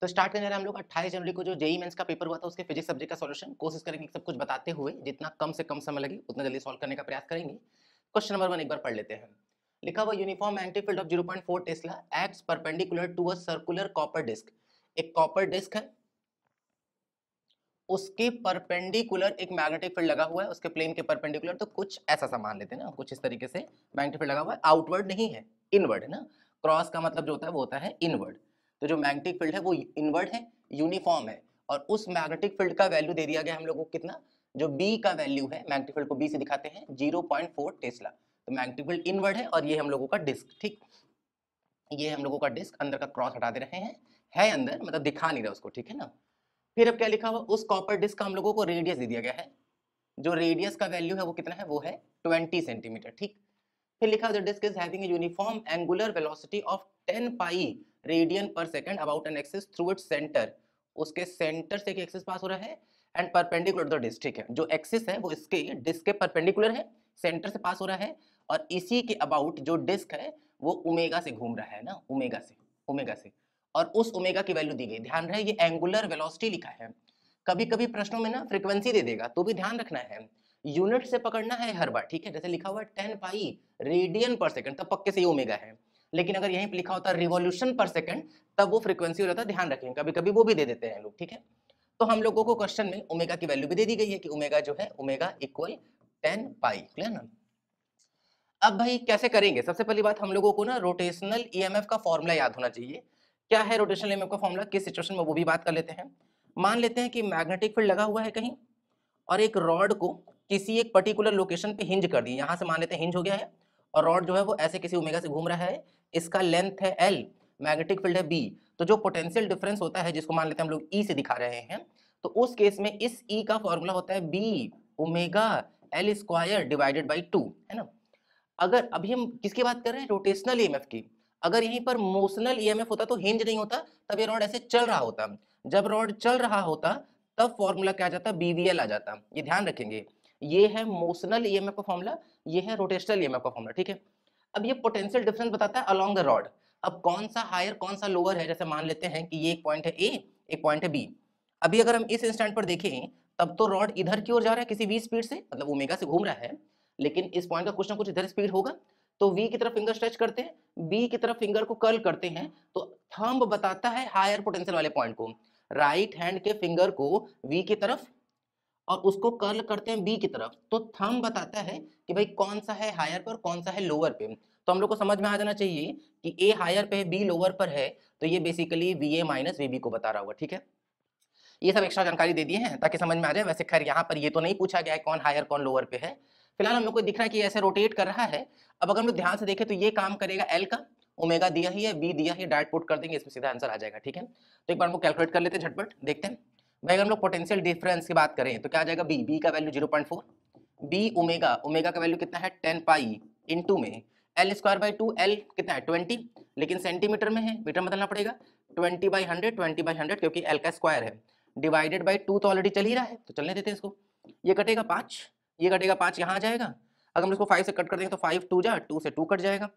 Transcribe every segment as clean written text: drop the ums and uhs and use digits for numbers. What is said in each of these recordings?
तो स्टार्ट करने हम लोग 28 जनवरी को जो जेईई मेंस का पेपर हुआ था उसके फिजिक्स सब्जेक्ट का सॉल्यूशन कोशिश करेंगे कि सब कुछ बताते हुए जितना कम से कम समय लगे उतना जल्दी सॉल्व करने का प्रयास करेंगे। क्वेश्चन नंबर 1 एक बार पढ़ लेते हैं। लिखा हुआ uniform magnetic field of 0.4 tesla acts perpendicular to a circular copper disc. एक कॉपर डिस्क है, उसके परपेंडिकुलर एक मैग्नेटिक फील्ड लगा हुआ है, उसके प्लेन के परपेंडिकुलर। तो कुछ ऐसा सा मान लेते हैं ना, कुछ इस तरीके से मैग्नेटिक फील्ड लगा हुआ है, आउटवर्ड नहीं है, इनवर्ड है ना। क्रॉस का मतलब जो होता है वो होता है इनवर्ड। तो जो मैग्नेटिक फील्ड है वो इनवर्ड है, यूनिफॉर्म है, और उस मैग्नेटिक फील्ड का वैल्यू दे दिया गया हम लोगों को कितना, जो बी का वैल्यू है, मैग्नेटिक फील्ड को बी से दिखाते हैं 0.4 टेस्ला। तो मैग्नेटिक फील्ड इनवर्ड है और ये हम लोगों का डिस्क, ठीक, ये हम लोगों का डिस्क अंदर का क्रॉस हटा दे रहे हैं, है अंदर मतलब दिखा नहीं रहा उसको, ठीक है ना। फिर अब क्या लिखा हुआ, उस कॉपर डिस्क का हम लोगों को रेडियस दे दिया गया है, जो रेडियस का वैल्यू है वो कितना है, वो है 20 सेंटीमीटर, ठीक। फिर लिखा the disc is having a uniform angular velocity of 10 pi radian per second about an axis through its centre. उसके सेंटर से एक एक्सिस पास हो रहा है एंड परपेंडिकुलर द डिस्क, ठीक है, जो एक्सिस है वो इसके डिस्क के परपेंडिकुलर है, सेंटर से पास हो रहा है, और इसी के अबाउट जो डिस्क है वो ओमेगा से घूम रहा है ना, ओमेगा से, और उस ओमेगा की वैल्यू दी गई। ध्यान रहे ये एंगुलर वेलोसिटी लिखा है, कभी कभी प्रश्नों में ना फ्रीक्वेंसी दे देगा तो भी ध्यान रखना है, यूनिट से पकड़ना है हर बार, ठीक है। जैसे लिखा हुआ है 10 पाई रेडियन पर सेकंड, तब पक्के से ये ओमेगा है। लेकिन अगर यहीं पे लिखा होता है रिवॉल्यूशन पर सेकंड, तब वो फ्रीक्वेंसी हो जाता है, ध्यान रखें, कभी कभी वो भी दे देते हैं लोग, ठीक है। तो हम लोगों को क्वेश्चन में ओमेगा की वैल्यू भी दे दी गई है कि ओमेगा जो है ओमेगा इक्वल 10 पाई, क्लियर ना। अब भाई कैसे करेंगे, सबसे पहली बात हम लोगों को ना रोटेशनल ईएमएफ का फॉर्मूला याद होना चाहिए। क्या है रोटेशनल ईएमएफ का फॉर्मूला, किस सिचुएशन में, वो भी बात कर लेते हैं। मान लेते हैं कि मैग्नेटिक फील्ड लगा हुआ है कहीं और एक रॉड को किसी एक पर्टिकुलर लोकेशन पे हिंज कर दिए, यहां से मान लेते हैं हिंज हो गया है, और रॉड जो है वो ऐसे किसी ओमेगा से घूम रहा है, इसका लेंथ है एल, मैग्नेटिक फील्ड है बी। तो जो पोटेंशियल डिफरेंस होता है जिसको मान लेते हैं हम लोग ई से दिखा रहे हैं, तो उस केस में इस ई का फॉर्मूला होता है B omega L square divided by 2, है ना। अगर अभी हम किसकी बात कर रहे हैं, रोटेशनल ईएमएफ की। अगर यहीं पर मोशनल ईएमएफ होता तो हिंज नहीं होता, तब ये रॉड ऐसे चल रहा होता। जब रॉड चल रहा होता तब फॉर्मूला क्या आ जाता, बीवीएल आ जाता, ये ध्यान रखेंगे। ये है मोशनल ईएमएफ का फॉर्मूला, ये है रोटेशनल ईएमएफ का फॉर्मूला, ठीक है। अब ये पोटेंशियल डिफरेंस बताता है अलोंग द रॉड। अब कौन सा हायर कौन सा लोअर है, जैसे मान लेते हैं कि ये एक पॉइंट है ए, एक पॉइंट है बी। अभी अगर हम इस इंस्टेंट पर देखें तब तो रॉड इधर की ओर जा रहा है किसी v स्पीड से, मतलब ओमेगा से घूम रहा है, लेकिन इस पॉइंट का कुछ ना कुछ इधर स्पीड होगा। तो v की तरफ फिंगर स्ट्रेच करते हैं, b की तरफ फिंगर को कर्ल करते हैं, तो थंब बताता है हायर पोटेंशियल वाले पॉइंट को, राइट हैंड के फिंगर को v की तरफ और उसको कर्ल करते हैं बी की तरफ, तो थंब बताता है कि भाई कौन सा है हायर पर कौन सा है लोअर पे। तो हम लोग को समझ में आ जाना चाहिए कि ए हायर पे है बी लोअर पर है, तो ये basically V A minus V B को बता रहा होगा, ठीक है। ये सब एक्स्ट्रा जानकारी दे दिए हैं ताकि समझ में आ जाए। वैसे खैर यहाँ पर ये तो नहीं पूछा गया है कौन हायर कौन लोअर पे है। फिलहाल हम लोग को दिख रहा है कि ऐसे रोटेट कर रहा है। अब अगर हम लोग ध्यान से देखें तो ये काम करेगा एल का, ओमेगा दिया ही है, बी दिया ही, डायरेक्ट पुट कर देंगे, इसमें सीधा आंसर आ जाएगा, ठीक है। तो एक बार हम लोग कैलकुलेट कर लेते हैं झटपट, देखते हैं। भाई अगर हम लोग पोटेंशियल डिफरेंस की बात करें तो क्या आ जाएगा, बी का वैल्यू 0.4, बी ओमेगा, ओमेगा का वैल्यू कितना है 10 पाई इंटू में एल स्क्वायर बाई 2, एल कितना है 20, लेकिन सेंटीमीटर में है, मीटर बदलना पड़ेगा, 20/100, 20/100 क्योंकि एल का स्क्वायर है, डिवाइडेड बाई 2 तो ऑलरेडी चल ही रहा है तो चलने देते हैं इसको। ये कटेगा 5, ये कटेगा 5, यहाँ आ जाएगा। अगर हम इसको 5 से कट कर देंगे तो 5 2 जा, 2 से 2 कट जाएगा।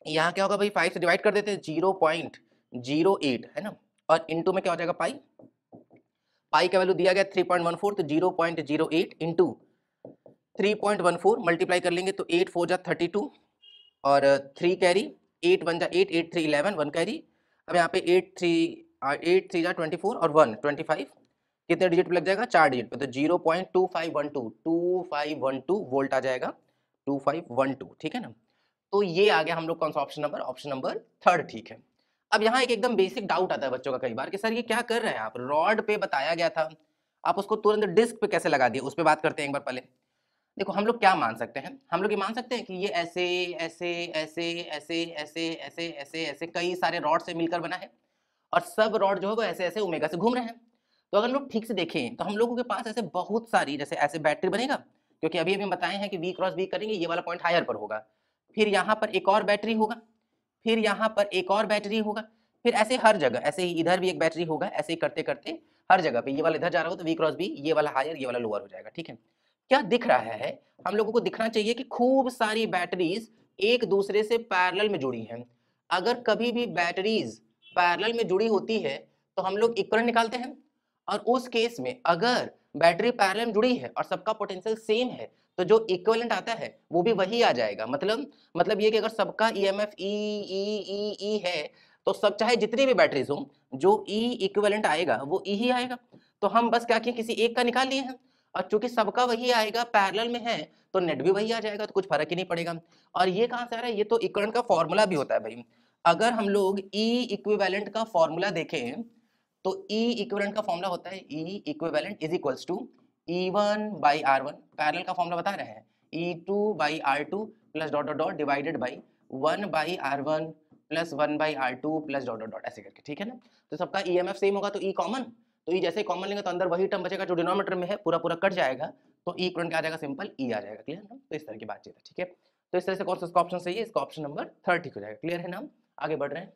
यहाँ क्या होगा भाई, 5 से डिवाइड कर देते हैं 0.08 है ना, और इंटू में क्या हो जाएगा पाई, पाई का वैल्यू दिया गया 3.14, तो 0.08 इंटू 3.14 मल्टीप्लाई कर लेंगे तो 8 4 जा 32 और 3 कैरी, 8 1 जा 8, 8 3 11, 1 कैरी। अब यहाँ पे 8 3 जा 24 और 1 25, कितने डिजिट पे लग जाएगा, 4 डिजिट पे, तो 0.2512 वोल्ट आ जाएगा, 2512, ठीक है ना। तो ये आ गया हम लोग कौन सा ऑप्शन नंबर थर्ड, ठीक है। अब यहाँ एक एकदम बेसिक डाउट आता है बच्चों का कई बार कि सर ये क्या कर रहे हैं आप, रॉड पे बताया गया था, आप उसको तुरंत डिस्क पे कैसे लगा दिए, उस पर बात करते हैं एक बार पहले। देखो हम लोग क्या मान सकते हैं, हम लोग ये मान सकते हैं कि ये ऐसे ऐसे ऐसे ऐसे ऐसे ऐसे ऐसे ऐसे कई सारे रॉड से मिलकर बना है, और सब रॉड जो है वो ऐसे ऐसे ओमेगा से घूम रहे हैं। तो अगर लोग ठीक से देखें तो हम लोगों के पास ऐसे बहुत सारी, जैसे ऐसे बैटरी बनेगा, क्योंकि अभी अभी हम बताए हैं कि वी क्रॉस वी करेंगे, ये वाला पॉइंट हायर पर होगा, फिर यहाँ पर एक और बैटरी होगा, फिर यहाँ पर एक और बैटरी होगा, फिर ऐसे हर जगह, ऐसे ही इधर भी एक बैटरी होगा, ऐसे ही करते करते हर जगह पे ये वाला इधर जा रहा हो तो वी क्रॉस बी, ये वाला हायर ये वाला लोअर हो जाएगा, ठीक है। क्या दिख रहा है, हम लोगों को दिखना चाहिए कि खूब सारी बैटरीज एक दूसरे से पैरेलल में जुड़ी हैं। अगर कभी भी बैटरीज पैरेलल में जुड़ी होती है तो हम लोग इक्विवेलेंट निकालते हैं, और उस केस में अगर बैटरी पैरेलल में जुड़ी है और सबका पोटेंशियल सेम है तो जो इक्विवेलेंट आता है वो भी वही आ जाएगा। मतलब ये कि अगर सबका ईएमएफ ई ई ई ई है तो सब चाहे जितनी भी बैटरीज हो जो ई इक्विवेलेंट आएगा वो ई ही आएगा। तो हम बस क्या किए, किसी एक का निकाल लिए हैं, और चूंकि सबका वही आएगा, पैरेलल में है तो नेट भी वही आ जाएगा, तो कुछ फर्क ही नहीं पड़ेगा। और ये कहां से आ रहा है, ये तो इक्विवेलेंट का फॉर्मूला भी होता है भाई। अगर हम लोग ई इक्विवेलेंट का फॉर्मूला देखें तो ई इक्विवेलेंट का फॉर्मूला होता है E equivalent is equals to E1 by R1, parallel का फॉर्मूला बता रहे हैं, E2 by R2 plus dot dot dot divided by 1 by R1 plus 1 by R2 plus dot dot dot, ऐसे करके, ठीक है ना। तो सबका ईएमएफ सेम होगा तो ई कॉमन, तो ई जैसे कॉमन लेंगे तो अंदर वही टर्म बचेगा जो डिनोमिनेटर में है, पूरा पूरा कट जाएगा, तो ई इक्विवेलेंट क्या आ जाएगा, सिंपल ई आ जाएगा। क्लियर ना, तो इस तरह की बातचीत है, ठीक है। तो इस तरह से कौन सा इसका ऑप्शन सही है, इसका ऑप्शन नंबर 3 ठीक हो जाएगा। क्लियर है ना, आगे बढ़ रहे हैं।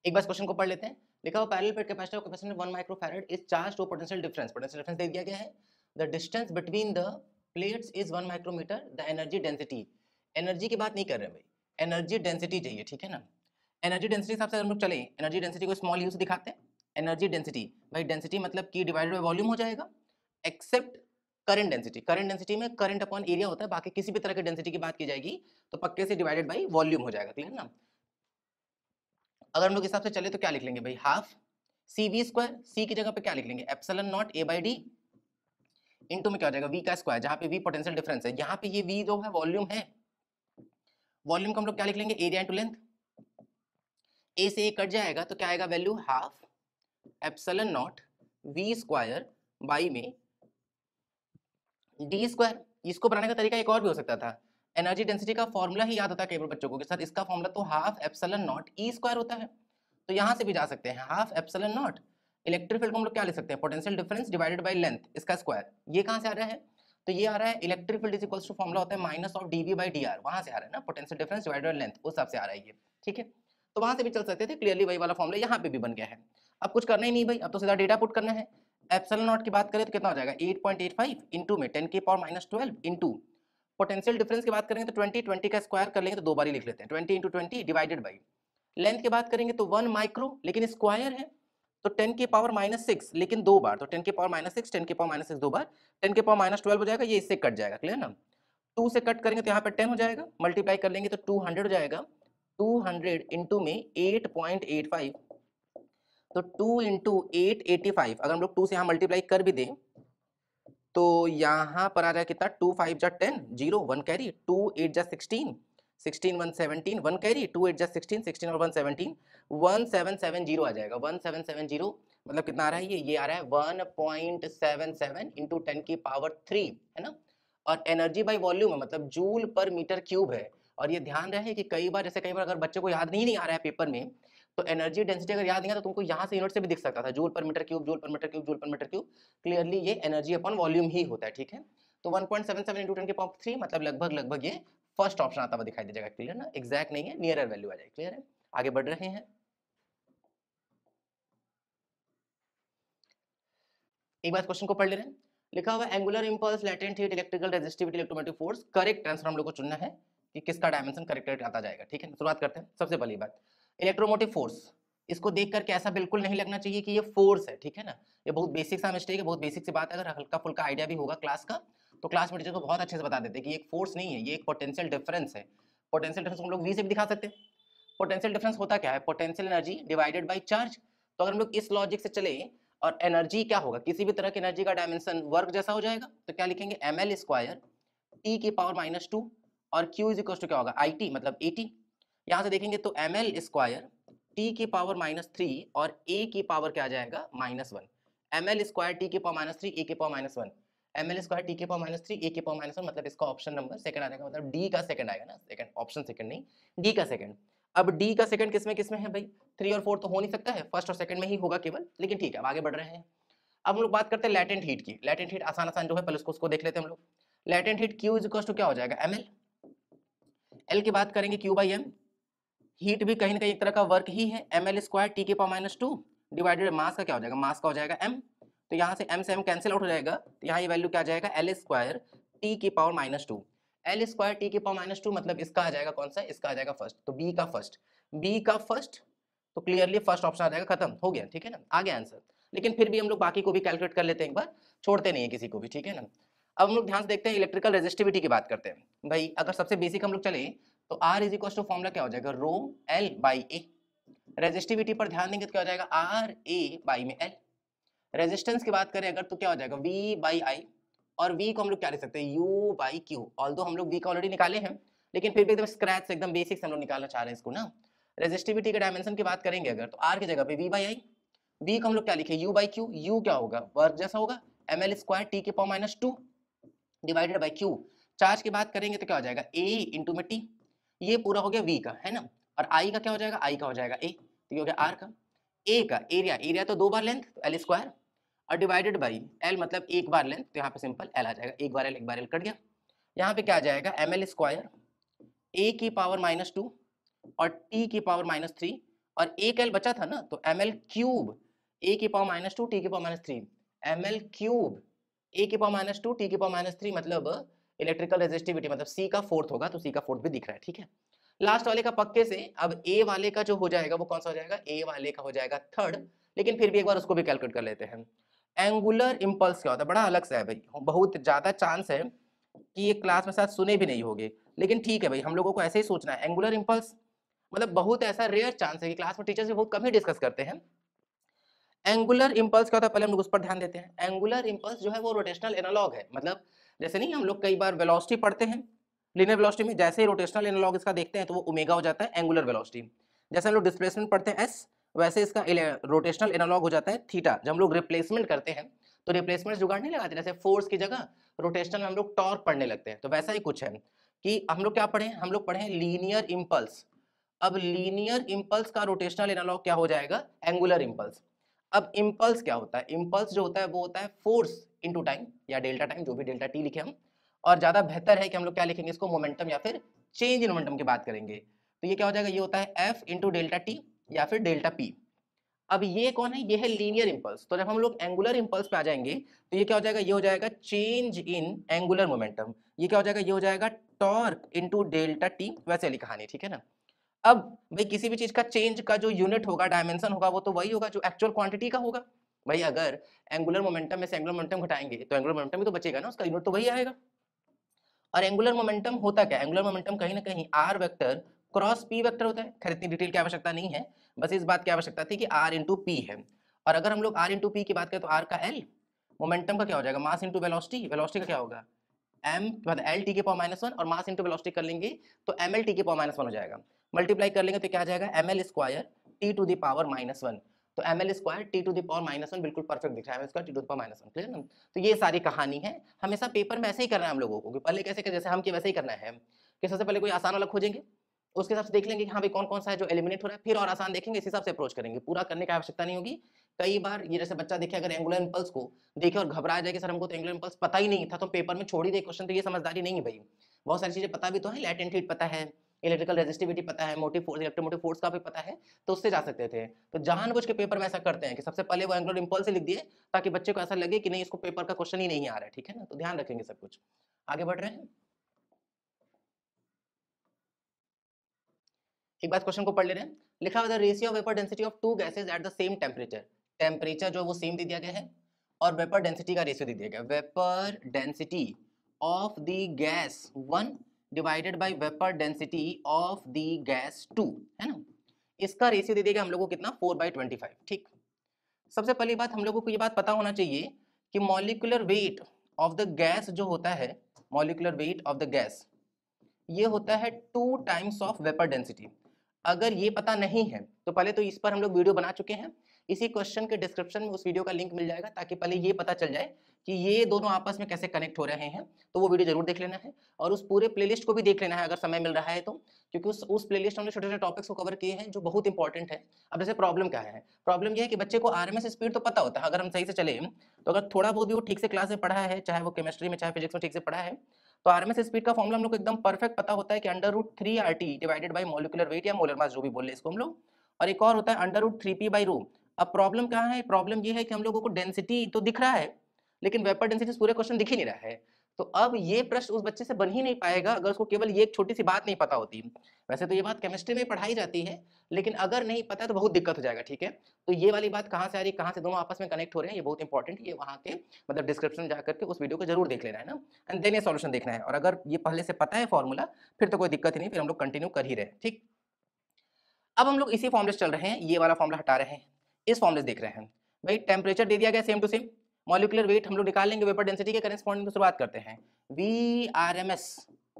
एक बार क्वेश्चन को पढ़ लेते हैं। लिखा हुआ parallel plate capacitor capacitance 1 microfarad is charge to potential difference दे दिया गया है। The distance between the plates is 1 micrometre. The energy density, energy की बात नहीं कर रहे हैं भाई, एनर्जी डेंसिटी चाहिए, ठीक है ना। एनर्जी डेंसिटी हिसाब से हम लोग चले, एनर्जी डेंसिटी को स्मॉल यू से दिखाते हैं। एनर्जी डेंसिटी भाई, डेंसिटी मतलब की डिवाइडेड बाय वॉल्यूम हो जाएगा, except current density. Current density में करंट अपॉन एरिया होता है, बाकी किसी भी तरह की डेंसिटी की बात की जाएगी तो पक्के से डिवाइडेड बाय वॉल्यूम हो जाएगा। क्लियर ना। अगर हम लोग हिसाब से चले तो क्या लिख लेंगे भाई, हाफ सी वी स्क्वायर, सी की जगह पे क्या लिख लेंगे, epsilon not a by D, into में क्या हो जाएगा वी का स्क्वायर, जहां पे वी पोटेंशियल डिफरेंस है, यहाँ पे ये वी जो है वॉल्यूम है, वॉल्यूम को हम लोग क्या लिख लेंगे, एरिया इनटू लेंथ। ए से ए कट जाएगा तो क्या आएगा value, half epsilon nought V square by में डी स्क्वायर। इसको बनाने का तरीका एक और भी हो सकता था, एनर्जी डेंसिटी का फॉर्मूला ही याद होता है कई बार बच्चों को, के साथ इसका फॉर्मूला तो half epsilon not E square होता है, तो यहां से भी जा सकते हैं, half epsilon not electric field को हम लोग क्या लिख सकते हैं, potential difference divided by length, इसका स्क्वायर। ये कहां से आ रहा है, तो ये आ रहा है electric field is equals to formula होता है minus of D V by D R, वहां से आ रहा है ना, potential difference divided by length, उस हिसाब से आ रहा है ये, ठीक है। तो वहां से भी चल सकते थे, क्लियरली वही वाला फॉर्मूला यहाँ पे भी बन गया है। अब कुछ करना ही नहीं भाई, अब तो सीधा डेटा पुट करना है। एप्सिलॉन नॉट की बात करें तो कितना हो जाएगा, 8.85 इंटू में 10 की power minus 12 into potential difference की बात करेंगे तो 20 का स्क्वायर कर लेंगे तो दो बार ही लिख लेते हैं, 20 इंटू 20 डिवाइडेड बाई लेंथ की बात करेंगे तो 1 माइक्रो, लेकिन स्क्वायर है तो 10 की पावर माइनस 6, लेकिन दो बार, तो 10 की पावर माइनस 6, 10 की पावर माइनस 6 दो बार, 10 की पावर माइनस 12 हो जाएगा, ये इससे कट जाएगा। क्लियर ना, 2 से कट करेंगे तो यहाँ पे 10 हो जाएगा, मल्टीप्लाई कर लेंगे तो 200 हो जाएगा, 200 इंटू में 8.85, तो 2 इंटू 885, अगर हम लोग 2 से यहाँ मल्टीप्लाई कर भी दें तो यहाँ पर आ रहा है कितना, 2 5 जा 10, 0 1 कैरी, 2 8 जा 16, 16 1 17, 1 कैरी, 2 8 जा 16, 16 और 1 17, 1770 आ जाएगा, 1770 मतलब कितना आ रहा है, ये आ रहा है 1.77 इंटू 10 की पावर 3, है ना। और एनर्जी बाई वॉल्यूम है, मतलब जूल पर मीटर क्यूब है। और ये ध्यान रहे कि कई बार अगर बच्चे को याद नहीं आ रहा है पेपर में, तो एनर्जी डेंसिटी अगर याद नहीं है तो तुमको यहाँ से यूनिट से भी दिख सकता था, joule per metre cube, joule per metre cube, joule per metre cube, clearly ये एनर्जी अपॉन वॉल्यूम ही होता है, ठीक है। तो 1.77 इंटू 10 की पावर 3 मतलब लगभग ये फर्स्ट ऑप्शन आता हुआ दिखाई दे जाएगा। क्लियर ना, एग्जैक्ट नहीं है, नियरर वैल्यू आ जाएगी। क्लियर है, आगे बढ़ रहे हैं। एक बार क्वेश्चन को पढ़ ले रहे हैं। लिखा हुआ angular impulse, latent heat, electrical resistivity, electromagnetic force, correct answer हम लोग को चुनना है कि किसका डायमेंशन करेक्ट आता जाएगा, ठीक है। शुरुआत करते हैं। सबसे पहली बात, इलेक्ट्रोमोटिव फोर्स, इसको देख करके ऐसा बिल्कुल नहीं लगना चाहिए कि ये फोर्स है, ठीक है ना। ये बहुत बेसिक सा मिस्टेक है, बहुत बेसिक सी बात है। अगर हल्का फुल्का आइडिया भी होगा क्लास का तो क्लास में टीचर को बहुत अच्छे से बता देते कि ये एक फोर्स नहीं है, ये एक पोटेंशियल डिफरेंस है। पोटेंशियल डिफरेंस हम लोग वी से भी दिखा सकते हैं। पोटेंशियल डिफरेंस होता क्या है, potential energy divided by charge. तो अगर हम लोग इस लॉजिक से चले और एनर्जी क्या होगा, किसी भी तरह की एनर्जी का डायमेंशन वर्क जैसा हो जाएगा, तो क्या लिखेंगे, एम एल स्क्वायर टी की पावर माइनस 2 और क्यू इज इक्वल टू क्या होगा, आई टी मतलब 80। यहाँ से देखेंगे तो एम एल स्क्वायर टी की पावर माइनस 3 और ए की पावर क्या आ जाएगा, -1। एम एल स्क्वायर टी की पावर माइनस 3 ए की power -1, M L square T की पावर -3 ए की पावर -1, मतलब इसका ऑप्शन नंबर सेकंड आ जाएगा, मतलब डी का सेकंड आएगा ना, सेकंड ऑप्शन, सेकंड नहीं, डी का सेकंड। अब डी का सेकंड किसमें है भाई, 3 और 4 तो हो नहीं सकता है, फर्स्ट और सेकंड में ही होगा केवल, लेकिन ठीक है, अब आगे बढ़ रहे हैं। अब हम लोग बात करते हैं लैटेंट हीट की। लैटेंट हीट आसान आसान जो है, पहले उसको देख लेते हैं हम लोग। Latent heat Q is equal to क्या हो जाएगा, ml। L की बात करेंगे Q बाई m। हीट भी कहीं ना कहीं एक तरह का वर्क ही है, ml स्क्वायर टी के पावर -2 डिवाइडेड मास का क्या हो जाएगा, मास का हो जाएगा m। तो यहाँ से m कैंसिल आउट हो जाएगा, तो यहाँ ये वैल्यू क्या आ जाएगा, L स्क्वायर टी की पावर -2। एल स्क्वायर टी की पावर -2 मतलब इसका आ जाएगा कौन सा, इसका आ जाएगा फर्स्ट, तो बी का फर्स्ट, बी का फर्स्ट, तो क्लियरली फर्स्ट ऑप्शन आ जाएगा, खत्म हो गया, ठीक है ना, आ गया आंसर। लेकिन फिर भी हम लोग बाकी को भी कैलकुलेट कर लेते हैं एक बार, छोड़ते नहीं है किसी को भी, ठीक है ना। अब हम लोग ध्यान से देखते हैं, इलेक्ट्रिकल रेजिस्टिविटी की बात करते हैं भाई। अगर सबसे बेसिक हम लोग चले तो R is equal to formula क्या हो जाएगा, rho L by A. Resistivity पर ध्यान देंगे तो क्या हो जाएगा, आर ए बाई में एल। रेजिस्टेंस की बात करें अगर तो क्या हो जाएगा, वी बाई आई, और वी को हम लोग क्या लिख सकते हैं, यू बाई क्यू। ऑल्दो हम लोग वी का ऑलरेडी निकाले हैं, लेकिन फिर भी एकदम स्क्रैच से, एकदम बेसिक से हम लोग निकालना चाह रहे हैं इसको ना। रेजिस्टिविटी के डायमेंशन की बात करेंगे अगर, तो आर की जगह पे वी बाई आई, वी को हम लोग क्या लिखे, यू बाई क्यू। यू क्या होगा, वर्क जैसा होगा, एम एल स्क्वायर टी के power -2 divided by Q. Charge की बात करेंगे तो क्या हो जाएगा, ए इंटू में टी, ये पूरा हो गया वी का, है ना। और आई का क्या हो जाएगा, आई का हो जाएगा ए, तो ये हो गया आर का। ए का एरिया, एरिया तो 2 बार लेंथ, तो एल स्क्वायर, और डिवाइडेड बाई एल मतलब एक बार लेंथ, तो यहाँ पे सिंपल एल आ जाएगा, एक बार एल कट गया। यहाँ पे क्या आ जाएगा, एम एल स्क्वायर ए की पावर -2 और टी की पावर -3, और एक एल बचा था ना, तो एम एल क्यूब ए की पावर -2 टी की पावर -3, एम एल क्यूब ए की पावर -2 टी की पावर -3, मतलब इलेक्ट्रिकल रेजिस्टिविटी मतलब सी का फोर्थ होगा, तो सी का फोर्थ भी दिख रहा है, ठीक है। लास्ट वाले का पक्के से, अब ए वाले का जो हो जाएगा वो कौन सा हो जाएगा, ए वाले का हो जाएगा थर्ड, लेकिन फिर भी एक बार उसको भी कैलकुलेट कर लेते हैं। एंगुलर इंपल्स क्या होता है, बड़ा अलग सा है भाई, बहुत ज्यादा चांस है कि ये क्लास में शायद सुने भी नहीं होगे, लेकिन ठीक है भाई, हम लोगों को ऐसे ही सोचना है। एंगुलर इंपल्स मतलब बहुत ऐसा रेयर चांस है कि क्लास में टीचर्स भी बहुत कम ही डिस्कस करते हैं। एंगुलर इंपल्स क्या होता है, पहले हम लोग उस पर ध्यान देते हैं। एंगुलर इंपल्स जो है वो रोटेशनल एनालॉग है, मतलब जैसे नहीं हम लोग कई बार वेलोसिटी पढ़ते हैं लीनियर वेलोसिटी में, जैसे ही रोटेशनल एनालॉग इसका देखते हैं तो वो ओमेगा हो जाता है एंगुलर वेलोसिटी। जैसे हम लोग डिस्प्लेसमेंट पढ़ते हैं एस, वैसे इसका रोटेशनल एनालॉग हो जाता है थीटा। जब हम लोग रिप्लेसमेंट करते हैं तो रिप्लेसमेंट जुगाड़ नहीं लगाते, जैसे फोर्स की जगह रोटेशनल में हम लोग टॉर्क पढ़ने लगते हैं, तो वैसा ही कुछ है कि हम लोग क्या पढ़े, हम लोग पढ़े लीनियर इंपल्स। अब लीनियर इंपल्स का रोटेशनल एनालॉग क्या हो जाएगा, एंगुलर इंपल्स। अब इंपल्स क्या होता है, इंपल्स जो होता है वो होता है फोर्स इनटू टाइम या डेल्टा टाइम, जो भी डेल्टा टी लिखे हम, और ज्यादा बेहतर है कि हम लोग क्या लिखेंगे इसको, मोमेंटम या फिर चेंज इन मोमेंटम की बात करेंगे। तो ये क्या हो जाएगा, ये होता है एफ इंटू डेल्टा टी या फिर डेल्टा पी। अब ये कौन है, ये है लीनियर इंपल्स। तो जब हम लोग एंगुलर इंपल्स पे आ जाएंगे तो ये क्या हो जाएगा, ये हो जाएगा चेंज इन एंगुलर मोमेंटम। ये क्या हो जाएगा, ये हो जाएगा टॉर्क इनटू डेल्टा टी, वैसे वाली कहानी, ठीक है ना। अब भाई किसी भी चीज का चेंज का जो यूनिट होगा, डायमेंशन होगा, वो तो वही होगा जो एक्चुअल क्वांटिटी का होगा। भाई अगर एंगुलर मोमेंटम में से एंगुलर मोमेंटम घटाएंगे तो एंगुलर मोमेंटम ही तो बचेगा ना, उसका यूनिट तो वही आएगा। और एंगुलर मोमेंटम होता क्या है, एंगुलर मोमेंटम कहीं ना कहीं R vector cross P vector होता है। खैर इतनी डिटेल की आवश्यकता नहीं है, बस इस बात की आवश्यकता थी कि आर इंटू पी है। और अगर हम लोग आर इंटू पी की बात करें तो आर का एल, मोमेंटम का क्या हो जाएगा, मास इंटू वेलोसिटी, वेलोसिटी का क्या होगा एम के बाद एल टी के पावर -1, और मास इंटू वेलोसिटी कर लेंगे तो एम एल टी के पावर -1 हो जाएगा। मल्टीप्लाई कर लेंगे तो क्या आ जाएगा, M L square T to the power -1। तो M L square T to the power -1 बिल्कुल परफेक्ट दिख रहा है, M square T to the power -1, clear ना। तो ये सारी कहानी है, हमेशा पेपर में ऐसे ही करना है हम लोगों को, कि पहले कैसे कर, जैसे हम कि वैसे ही करना है कि सबसे पहले कोई आसान वाला खोजेंगे, उसके हिसाब से देख लेंगे कि हाँ भाई कौन कौन सा है जो एलिमिनेट हो रहा है, फिर और आसान देखेंगे, इस हिसाब से अप्रोच करेंगे। पूरा करने की आवश्यकता नहीं होगी। कई बार ये जैसे बच्चा देखे अगर एंगुलर इंपल्स को देखे और घबरा जाए कि सर हमको तो एंगुलर इंपल्स पता ही नहीं था, तो पेपर में छोड़ ही दे क्वेश्चन, तो ये समझदारी नहीं है भाई। बहुत सारी चीजें पता भी तो है, लैटेंट हीट पता है, इलेक्ट्रिकल रेजिस्टिविटी पता है, मोटिव फोर्स, इलेक्ट्रोमोटिव फोर्स का भी पता है, तो उससे जा सकते थे। तो जानबूझ के पेपर में ऐसा करते हैं कि सबसे पहले वो एंगुलर इंपल्स से लिख दिए, ताकि बच्चे को ऐसा लगे कि नहीं इसको पेपर का क्वेश्चन ही नहीं आ रहा है, ठीक है ना। तो ध्यान रखेंगे सब कुछ। आगे बढ़ रहे हैं, एक बार क्वेश्चन को पढ़ ले रहे हैं। लिखा हुआ है ratio of vapour density of two gases at the same temperature. Temperature जो वो सेम दे दिया गया है, और वेपर डेंसिटी का रेशियो दे दिया गया। Vapour density of the gas 1 divided by vapour density of the gas 2, है ना। इसका रेशियो दे देगा हम लोग को कितना, 4/25, ठीक। सबसे पहली बात हम लोगों को ये बात पता होना चाहिए कि molecular weight of the gas जो होता है, molecular weight of the gas ये होता है 2 टाइम्स ऑफ वेपर डेंसिटी। अगर ये पता नहीं है तो पहले तो इस पर हम लोग वीडियो बना चुके हैं, इसी क्वेश्चन के डिस्क्रिप्शन में उस वीडियो का लिंक मिल जाएगा, ताकि पहले ये पता चल जाए कि ये दोनों आपस में कैसे कनेक्ट हो रहे हैं। तो वो वीडियो जरूर देख लेना है, और उस पूरे प्लेलिस्ट को भी देख लेना है अगर समय मिल रहा है तो, क्योंकि उस प्लेलिस्ट में हमने छोटे छोटे टॉपिक्स को कवर किए हैं जो बहुत इंपॉर्टेंट है। अब जैसे प्रॉब्लम क्या है, प्रॉब्लम ये है कि बच्चे को आरएमएस स्पीड तो पता होता है, अगर हम सही से चले तो अगर थोड़ा बहुत भी वो ठीक से क्लास में पढ़ा है, चाहे वो केमिस्ट्री में चाहे फिजिक्स में ठीक से पढ़ा है, तो आरएमएस स्पीड का फॉर्मूला हम लोग को एकदम परफेक्ट पता होता है कि √3 RT divided by molecular weight या मोलर मास, जो भी बोल ले इसको हम लोग। और एक और होता है √3P बाई रो। अब प्रॉब्लम कहाँ है, प्रॉब्लम ये है कि हम लोगों को डेंसिटी तो दिख रहा है, लेकिन वेपर डेंसिटी पूरे क्वेश्चन दिख ही नहीं रहा है। तो अब ये प्रश्न उस बच्चे से बन ही नहीं पाएगा अगर उसको केवल ये एक छोटी सी बात नहीं पता होती। वैसे तो ये बात केमिस्ट्री में पढ़ाई जाती है, लेकिन अगर नहीं पता तो बहुत दिक्कत हो जाएगा, ठीक है। तो ये वाली बात कहाँ से आ रही है, कहाँ से दोनों आपस में कनेक्ट हो रहे हैं, ये बहुत इंपॉर्टेंट, ये वहाँ के मतलब डिस्क्रिप्शन में जाकर के उस वीडियो को जरूर देख लेना है ना, एंड देन ये सॉल्यूशन देखना है। और अगर ये पहले से पता है फॉर्मूला फिर तो कोई दिक्कत ही नहीं, फिर हम लोग कंटिन्यू कर ही रहे हैं, ठीक। अब हम लोग इसी फॉर्मूले से चल रहे हैं, ये वाला फॉर्मूला हटा रहे हैं, इस फॉर्मूले से देख रहे हैं। भाई टेम्परेचर दे दिया गया same to same, molecular weight हम लोग निकाल लेंगे, वेपर डेंसिटी के करेस्पॉन्डिंग की शुरुआत करते हैं। VRMS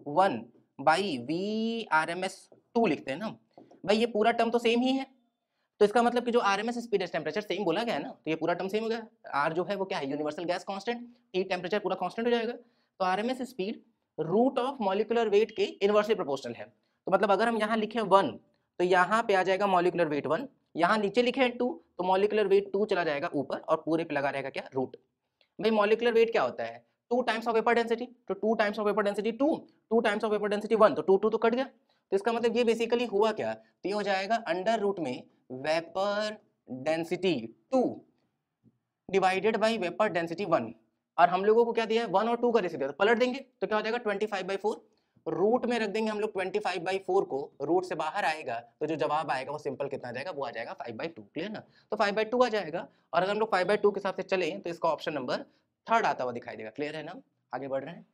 1 बाई VRMS 2 लिखते हैं ना। भाई ये पूरा टर्म तो सेम ही है, तो इसका मतलब कि जो RMS स्पीड है टेम्परेचर सेम बोला गया है ना, तो ये पूरा टर्म सेम हो गया। R जो है वो क्या है, universal gas constant, T temperature पूरा कांस्टेंट हो जाएगा। तो RMS speed root of molecular weight के इनवर्सली प्रोपोर्शनल है। तो मतलब अगर हम यहाँ लिखे 1 तो यहाँ पे आ जाएगा मॉलिक्यूलर वेट 1, यहाँ नीचे लिखे हैं 2 तो मॉलिक्यूलर वेट 2 चला जाएगा ऊपर और पूरे पे लगा रहेगा क्या, रूट। भाई मॉलिक्यूलर वेट क्या होता है, 2 टाइम्स ऑफ वेपर डेंसिटी, तो 2 times of vapour density 2, 2 times of vapour density 1, तो 2 2 तो कट गया। तो इसका मतलब ये बेसिकली हुआ क्या, तो ये हो जाएगा अंडर रूट में vapour density 2 divided by vapour density 1, और हम लोगों को क्या दिया है 1 और 2 का रेशियो दिया, तो पलट देंगे तो क्या हो जाएगा 25/4, रूट में रख देंगे हम लोग 25/4 को, रूट से बाहर आएगा तो जो जवाब आएगा वो सिंपल कितना आ जाएगा, वो आ जाएगा 5/2, क्लियर ना। तो 5/2 आ जाएगा, और अगर हम लोग 5/2 के हिसाब से चले तो इसका ऑप्शन नंबर 3 आता हुआ दिखाई देगा, क्लियर है ना। आगे बढ़ रहे हैं,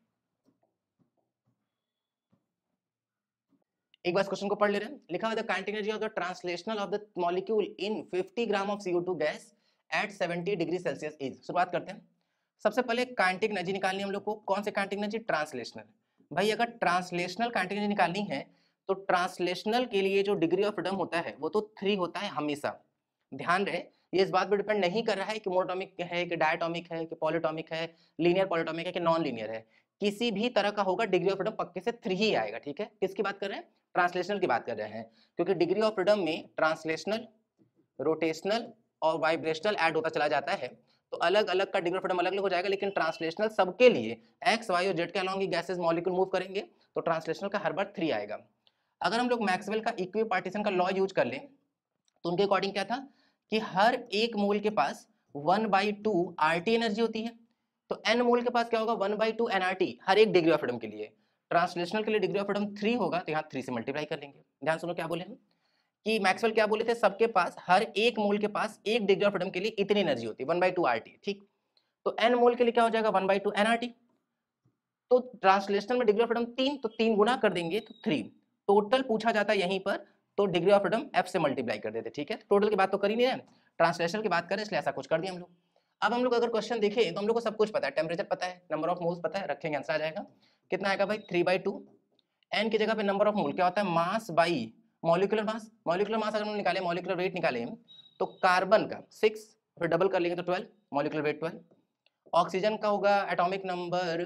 एक बार क्वेश्चन को पढ़ ले रहे हैं। लिखा हुआ the kinetic energy of the translational of the molecule in 50 gram of CO2 gas at 70 degree Celsius is. शुरुआत करते हैं। सबसे पहले काइनेटिक एनर्जी निकालनी है हम लोग को, कौन से काइनेटिक एनर्जी, ट्रांसलेशनल। भाई अगर ट्रांसलेशनल काइनेटिक एनर्जी निकालनी है तो ट्रांसलेशनल के लिए जो डिग्री ऑफ फ्रीडम होता है वो तो 3 होता है हमेशा। ध्यान रहे ये इस बात पर डिपेंड नहीं कर रहा है कि मोनोटॉमिक है कि डायटोमिक है कि पॉलीटॉमिक है, लीनियर पॉलीटॉमिक है कि नॉन लीनियर है, किसी भी तरह का होगा डिग्री ऑफ फ्रीडम पक्के से 3 ही आएगा, ठीक है। किसकी बात कर रहे हैं, ट्रांसलेशनल की बात कर रहे हैं, क्योंकि डिग्री ऑफ फ्रीडम में ट्रांसलेशनल, रोटेशनल और वाइब्रेशनल ऐड होता चला जाता है, तो अलग अलग का डिग्री ऑफ फ्रीडम अलग अलग हो जाएगा, लेकिन ट्रांसलेशनल सबके लिए एक्स वाई और जेड के अलॉन्ग गैसेस मॉलिक्यूल मूव करेंगे तो ट्रांसलेशनल का हर बार 3 आएगा। अगर हम लोग मैक्सवेल का इक्वी पार्टीशन का लॉ यूज कर लें तो उनके अकॉर्डिंग क्या था कि हर एक मोल के पास 1/2 RT एनर्जी होती है, तो n मोल के पास क्या होगा 1/2 nRT हर एक डिग्री ऑफ फ्रीडम के लिए। ट्रांसलेशनल के लिए डिग्री ऑफ फ्रीडम 3 होगा, तो यहाँ 3 से मल्टीप्लाई कर लेंगे। ध्यान सुनो क्या बोले हम, कि मैक्सवेल क्या बोले थे, सबके पास हर एक मोल के पास एक डिग्री ऑफ फ्रीडम के लिए इतनी एनर्जी होती है 1/2 RT, ठीक। तो n मोल के लिए क्या हो जाएगा 1/2 nRT, तो ट्रांसलेशनल में डिग्री ऑफ फ्रीडम 3, तो 3 गुना कर देंगे तो 3, टोटल पूछा जाता है यहीं पर, तो डिग्री ऑफ फ्रीडम f से मल्टीप्लाई कर देते, ठीक है। टोटल की बात तो कर ही नहीं रहे, ट्रांसलेशनल की बात करें इसलिए ऐसा कुछ कर दिया हम लोग। अब हम लोग अगर क्वेश्चन देखें तो हम लोग को सब कुछ पता है, टेम्परेचर पता है, नंबर ऑफ मोल्स पता है, रखेंगे आंसर आ जाएगा। कितना आएगा भाई 3/2, n की जगह पे नंबर ऑफ मोल क्या होता है, mass by molecular mass. Molecular mass अगर हम निकाले, मॉलिक्यूलर वेट निकाले तो कार्बन का 6, फिर डबल कर लेंगे तो 12, मॉलिक्यूलर वेट 12। ऑक्सीजन का होगा atomic number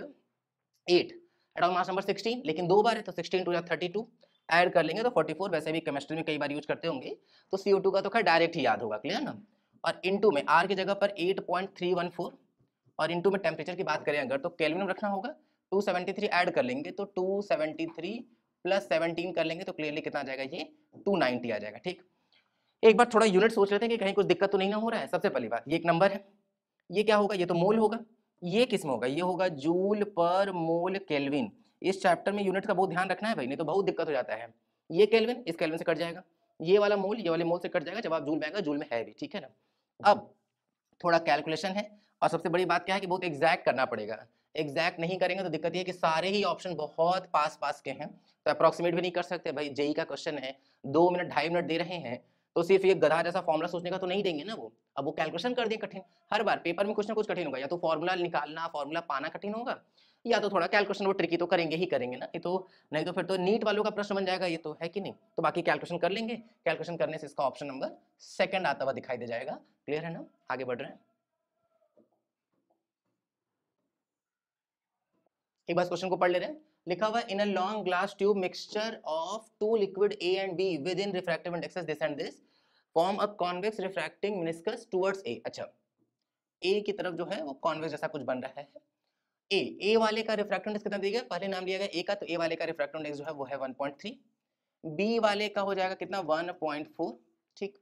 8, atomic mass number 16, लेकिन 2 बार है तो 16 2 32, ऐड कर लेंगे तो 44, वैसे भी केमिस्ट्री में कई बार यूज करते होंगे तो CO2 का तो खैर डायरेक्ट ही याद होगा, क्लियर ना। और इनटू में R की जगह पर 8.314, और इनटू में टेम्परेचर की बात करें अगर तो केल्विन में रखना होगा, 273 ऐड कर लेंगे तो 273 प्लस 17 कर लेंगे तो क्लियरली कितना आ जाएगा, ये 290 आ जाएगा, ठीक। एक बार थोड़ा यूनिट सोच लेते हैं कि कहीं कुछ दिक्कत तो नहीं ना हो रहा है। सबसे पहली बात, ये एक नंबर है, ये क्या होगा, ये तो मोल होगा, ये किस में होगा, ये होगा जूल पर मोल केल्विन। इस चैप्टर में यूनिट का बहुत ध्यान रखना है भाई, नहीं तो बहुत दिक्कत हो जाता है। ये केल्विन इस केल्विन से कट जाएगा, ये वाला मोल ये वाले मोल से कट जाएगा, जब आप जूल में आएगा, जूल में है भी, ठीक है ना। अब थोड़ा कैलकुलेशन है, और सबसे बड़ी बात क्या है कि बहुत एग्जैक्ट करना पड़ेगा। एग्जैक्ट नहीं करेंगे तो दिक्कत ये है कि सारे ही ऑप्शन बहुत पास पास के हैं, तो अप्रोक्सीमेट भी नहीं कर सकते भाई। जेई का क्वेश्चन है, 2 मिनट 2.5 मिनट दे रहे हैं, तो सिर्फ ये गधा जैसा फॉर्मूला सोचने का तो नहीं देंगे ना वो, अब वो कैलकुलेशन कर दें कठिन। हर बार पेपर में कुछ ना कुछ कठिन होगा, या तो फॉर्मूला निकालना, फॉर्मूला पाना कठिन होगा, या तो थोड़ा कैलकुलेशन वो ट्रिकी तो करेंगे ही करेंगे ना, ये तो नहीं तो फिर तो नीट वालों का प्रश्न बन जाएगा, ये तो है कि नहीं। तो बाकी कैलकुलेशन कर लेंगे, कैलकुलेशन करने से इसका ऑप्शन नंबर 2 आता हुआ दिखाई दे जाएगा, क्लियर है ना। आगे बढ़ रहे हैं, एक बार क्वेश्चन को पढ़ ले रहे हैं। लिखा हुआ in a long glass tube mixture of 2 liquid A and B with in refractive indexes this and this form a convex refracting meniscus towards A। अच्छा, A की तरफ जो है वो कॉन्वेक्स जैसा कुछ बन रहा है। A वाले का रिफ्रैक्टिव इंडेक्स कितना दिया गया, पहले नाम लिया गया A का, तो A वाले का रिफ्रैक्टिव इंडेक्स जो है वो है 1.3, B वाले का हो जाएगा कितना 1.4, ठीक।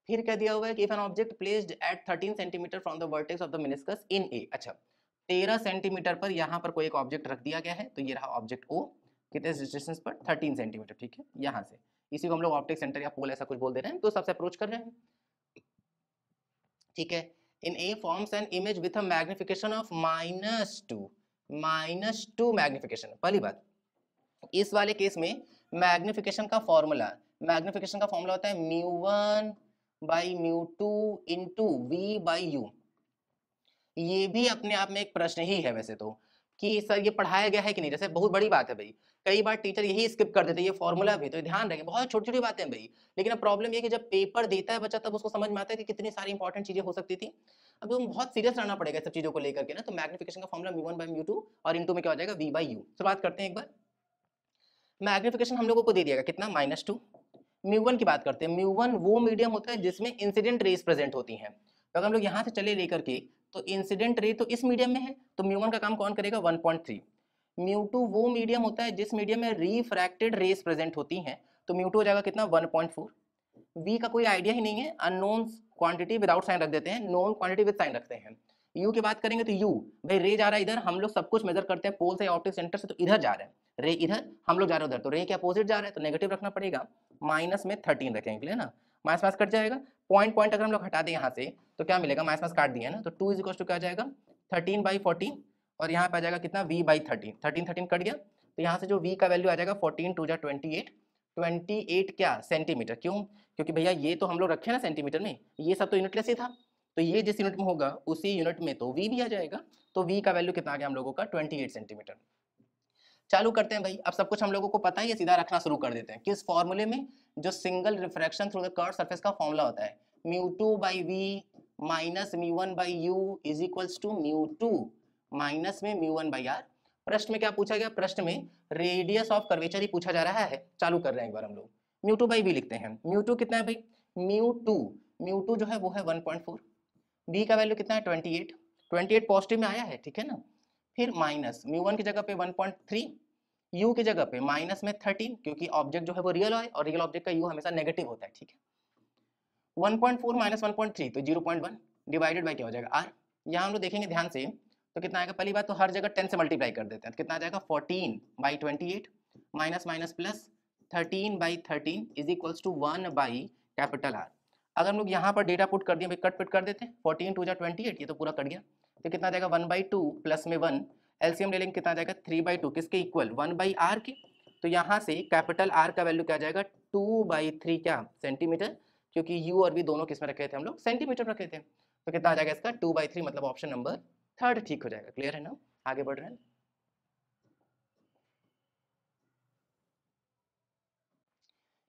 फिर क्या दिया हुआ है कि if an object placed at 13 centimetre from the vertex of the meniscus in A। अच्छा, 13 सेंटीमीटर पर यहाँ पर कोई एक ऑब्जेक्ट रख दिया गया है, तो ये रहा ऑब्जेक्ट ओ, कितने डिस्टेंस पर 13 सेंटीमीटर, ठीक है, यहाँ से। इसी को हम लोग ऑप्टिक सेंटर या पोल ऐसा कुछ बोल दे रहे हैं, तो सबसे अप्रोच कर रहे हैं, ठीक है। In a forms an image with a magnification of -2 magnification. पहली बात, इस वाले केस में मैग्निफिकेशन का फॉर्मूला होता है μ1 by μ2 into v by u. ये भी अपने आप में एक प्रश्न ही है वैसे तो, कि सर ये पढ़ाया गया है कि नहीं, जैसे बहुत बड़ी बात है भाई, कई बार टीचर यही स्किप कर देते हैं, ये फॉर्मूला भी, तो ध्यान रखें, बहुत छोटी छोटी बातें हैं भाई। लेकिन अब प्रॉब्लम ये कि जब पेपर देता है बच्चा तब उसको समझ में आता है कि कितनी सारी इंपॉर्टेंट चीजें हो सकती थी। अब तो बहुत सीरियस रहना पड़ेगा सब चीजों को लेकर के ना। तो मैग्निफिकेशन का फॉर्मूला μ1 बाई μ2 और इनटू में क्या हो जाएगा v बाई यू। तो बात करते हैं एक बार, मैग्निफिकेशन हम लोगों को दे दिया कितना -2। μ1 की बात करते हैं, μ1 वो मीडियम होता है जिसमें इंसिडेंट रेस प्रेजेंट होती हैं। तो अगर हम लोग यहाँ से चले लेकर के, तो इंसिडेंट रे तो इस मीडियम में है, तो μ1 का काम कौन करेगा 1.3। μ2 वो मीडियम होता है जिस मीडियम में रिफ्रैक्टेड रेस प्रेजेंट होती हैं, तो μ2 हो जाएगा कितना 1.4। v का कोई आइडिया ही नहीं है, अननोन क्वांटिटी विदाउट साइन रख देते हैं, नोन क्वांटिटी विद साइन रखते हैं। u की बात करेंगे तो u भाई रे जा रहा है इधर, हम लोग सब कुछ मेजर करते हैं पोल से ऑप्टिक सेंटर से, तो इधर जा रहा है रे, इधर हम लोग जा रहे हैं उधर, तो रे के अपोजिट जा रहा है, तो नेगेटिव रखना पड़ेगा, माइनस में 13 रखेंगे, क्लियर ना। माइनस माइनस कट जाएगा, पॉइंट अगर हम लोग हटा दें यहाँ से तो क्या मिलेगा, माइनस माइनस काट दिया ना, तो 2 इज क्या आ जाएगा 13/14, और यहाँ पे आ जाएगा कितना v/13, 13 कट गया, तो यहाँ से जो v का वैल्यू आ जाएगा 14 2 जा 28, 28 क्या सेंटीमीटर। क्यों, क्योंकि भैया ये तो हम लोग रखे ना सेंटीमीटर में, ये सब तो यूनिटलेस ही था, तो ये जिस यूनिट में होगा उसी यूनिट में तो v भी आ जाएगा, तो v का वैल्यू कितना आ गया हम लोगों का 28 सेंटीमीटर। चालू करते हैं भाई, अब सब कुछ हम लोगों को पता है, ये सीधा रखना शुरू कर देते हैं। किस फॉर्मूले में, जो single refraction through the curve surface का फॉर्मूला होता है, μ2 by v minus μ1 by u is equals to μ2 minus में μ1 बाई आर। प्रश्न में क्या पूछा गया, प्रश्न में रेडियस ऑफ कर्वेचर ही पूछा जा रहा है। चालू कर रहे हैं एक बार हम लोग, μ2 बाई वी लिखते हैं, μ2 कितना है भाई, μ2 जो है वो है 1.4, v का वैल्यू कितना है 28 पॉजिटिव में आया है, ठीक है ना। फिर माइनस μ1 की जगह पे 1.3, u की जगह पे माइनस में 13, क्योंकि ऑब्जेक्ट जो है वो रियल है और रियल ऑब्जेक्ट का u हमेशा नेगेटिव होता है, ठीक है। 1.4 माइनस 1.3 तो 0.1 डिवाइडेड बाय क्या हो जाएगा r। यहाँ हम लोग देखेंगे ध्यान से तो कितना आएगा, पहली बात तो हर जगह 10 से मल्टीप्लाई कर देते हैं, तो कितना आ जाएगा 14/28 minus minus plus 13/13 is equals to 1/R। अगर हम लोग यहाँ पर डेटा पुट कर दिए भाई, कट पिट कर देते हैं, 14 2 जा 28, ये तो पूरा कट गया, तो कितना आ जाएगा 1/2 प्लस में 1, एलसीएम ले लेंगे कितना आ जाएगा 3/2, किसके इक्वल 1/r के। तो यहाँ से कैपिटल R का वैल्यू क्या आ जाएगा 2/3 क्या सेंटीमीटर, क्योंकि u और v दोनों किस में रखे थे हम लोग, सेंटीमीटर रखे थे, तो कितना आ जाएगा इसका 2/3, मतलब ऑप्शन नंबर 3 ठीक हो जाएगा। क्लियर है ना, आगे बढ़ रहे हैं।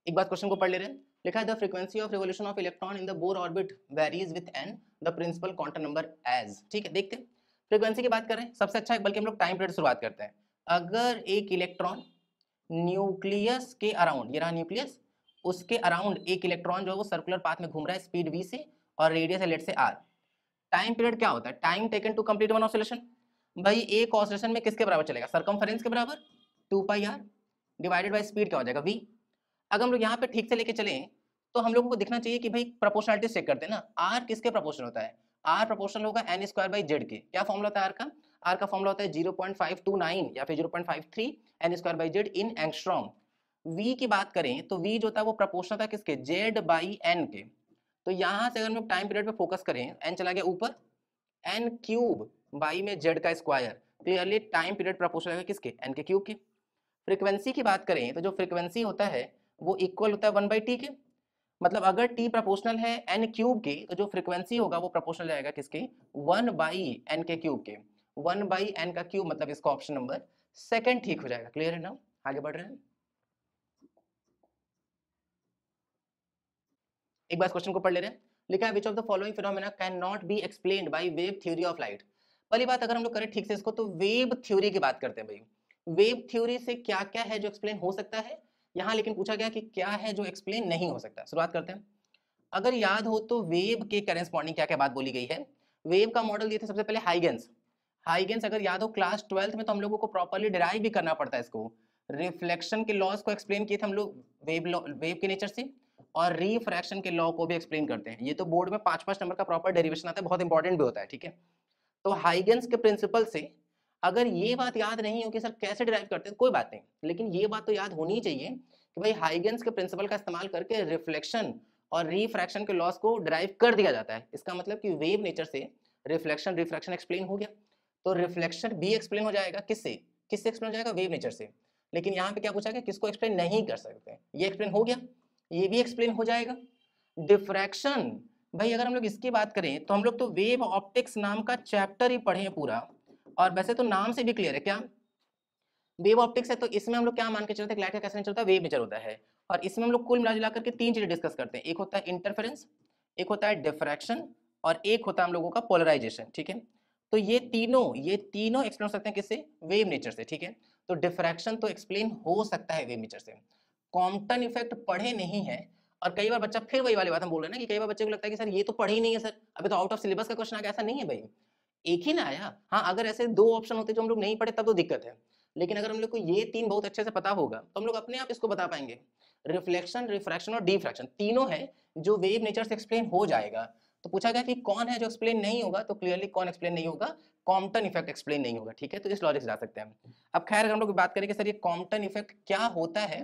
एक बार क्वेश्चन को पढ़ ले रहे हैं, लिखा है the frequency of revolution of electron in the Bohr orbit varies with n the principal quantum number as. ठीक है, देखते हैं फ्रीक्वेंसी की बात कर रहे हैं, सबसे अच्छा है बल्कि हम लोग टाइम पीरियड शुरुआत करते हैं। अगर एक इलेक्ट्रॉन न्यूक्लियस के अराउंड, ये रहा न्यूक्लियस, उसके अराउंड एक इलेक्ट्रॉन जो है वो सर्कुलर पाथ में घूम रहा है स्पीड v से और रेडियस है लेट से r। टाइम पीरियड क्या होता है, time taken to complete one oscillation. भाई एक ऑसिलेशन में किसके बराबर चलेगा, सर्कमफेरेंस के बराबर 2πr डिवाइडेड बाय स्पीड क्या हो जाएगा v। अगर हम लोग यहाँ पे ठीक से लेके चले तो हम लोगों को दिखना चाहिए कि भाई प्रोपोर्शनलिटी चेक करते हैं ना, r किसके प्रोपोर्शनल होता है, r प्रोपोर्शनल होगा n² z के। क्या फॉर्मूला होता है r का फॉर्मूला होता है 0.529 या फिर 0.53 n² z इन एंगस्ट्रॉम। v की बात करें तो v जो होता है वो प्रोपोर्शनल था किसके, z/n के। तो यहाँ से अगर हम लोग टाइम पीरियड पे फोकस करें, n चला गया ऊपर, n³ बाई में z का square, clearly time period proportional है किसके, n के क्यूब के। फ्रीक्वेंसी की बात करें तो जो फ्रीक्वेंसी होता है वो इक्वल होता है 1/t के, मतलब अगर t प्रोपोर्शनल है n³ के तो जो फ्रीक्वेंसी होगा वो प्रोपोर्शनल जाएगा किसके 1/n के क्यूब के। 1/n का क्यूब मतलब इसका ऑप्शन नंबर 2 ठीक हो जाएगा। क्लियर है ना, आगे बढ़ रहे हैं। एक बार क्वेश्चन को पढ़ ले रहे हैं, लिखा है which of the following phenomena can not be explained by wave theory of light. पहली बात अगर हम लोग करें ठीक से इसको, तो वेव थ्योरी की बात करते हैं भाई, वेव थ्योरी से क्या क्या है जो एक्सप्लेन हो सकता है यहाँ, लेकिन पूछा गया कि क्या है जो एक्सप्लेन नहीं हो सकता। शुरुआत करते हैं, अगर याद हो तो वेव के करेस्पॉन्डिंग क्या क्या बात बोली गई है। वेव का मॉडल दिए थे सबसे पहले हाइगेंस। हाइगेंस अगर याद हो क्लास 12th में तो हम लोगों को प्रॉपर्ली डिराइव भी करना पड़ता है इसको। रिफ्लेक्शन के लॉज को एक्सप्लेन किए थे हम लोग वेव के नेचर से, और रिफ्रैक्शन के लॉ को भी एक्सप्लेन करते हैं। ये तो बोर्ड में 5-5 नंबर का प्रॉपर डेरिवेशन आता है, बहुत इंपॉर्टेंट भी होता है, ठीक है। तो हाइगेंस के प्रिंसिपल से अगर ये बात याद नहीं हो कि सर कैसे डिराइव करते हैं कोई बात नहीं, लेकिन ये बात तो याद होनी चाहिए कि भाई हाइगेंस के प्रिंसिपल का इस्तेमाल करके रिफ्लेक्शन और रिफ्रैक्शन के लॉस को डिराइव कर दिया जाता है। इसका मतलब कि वेव नेचर से रिफ्लेक्शन रिफ्रैक्शन एक्सप्लेन हो गया, तो रिफ्लेक्शन भी एक्सप्लेन हो जाएगा किससे, किससे एक्सप्लेन हो जाएगा, वेव नेचर से। लेकिन यहाँ पे क्या पूछा गया, किसको एक्सप्लेन नहीं कर सकते, ये एक्सप्लेन हो गया, ये भी एक्सप्लेन हो जाएगा। डिफ्रैक्शन, भाई अगर हम लोग इसकी बात करें तो हम लोग तो वेव ऑप्टिक्स नाम का चैप्टर ही पढ़े हैं पूरा, और वैसे तो नाम से भी क्लियर है क्या वेव ऑप्टिक्स है, तो इसमें हम लोग क्या मान के चलते हैं, लाइट का कैसे चलता है, वेव नेचर होता है। और इसमें हम लोग कुल मिला जुला करके तीन चीजें डिस्कस करते हैं, एक होता है इंटरफेरेंस, एक होता है डिफ्रैक्शन, और एक होता है हम लोगों का पोलराइजेशन, ठीक है। तो ये तीनों एक्सप्लेन हो सकते हैं किससे, वेव नेचर से, ठीक है। तो डिफ्रैक्शन तो एक्सप्लेन हो सकता है वेव नेचर से। कॉम्पटन इफेक्ट पढ़े नहीं है, और कई बार बच्चा फिर वही वाली बात हम बोल रहे हैं ना कि कई बार बच्चे को लगता है कि सर ये तो पढ़े ही नहीं है सर, अभी तो आउट ऑफ सिलेबस का क्वेश्चन आ गया, ऐसा नहीं है भाई, एक ही ना आया। हाँ अगर ऐसे दो ऑप्शन होते जो हम लोग नहीं पढ़े तब तो दिक्कत है, लेकिन अगर हम लोग को ये तीन बहुत अच्छे से पता होगा तो हम लोग अपने आप इसको बता पाएंगे। रिफ्लेक्शन रिफ्रैक्शन और डिफ्रैक्शन तीनों है जो वेव नेचर से एक्सप्लेन हो जाएगा। तो पूछा गया कि कौन है जो एक्सप्लेन नहीं होगा, तो क्लियरली कौन एक्सप्लेन नहीं होगा, कॉम्पटन इफेक्ट एक्सप्लेन नहीं होगा, ठीक है। तो इस लॉजिक से जा सकते हैं। अब खैर अगर हम लोग बात करें कि सर ये कॉम्पटन इफेक्ट क्या होता है,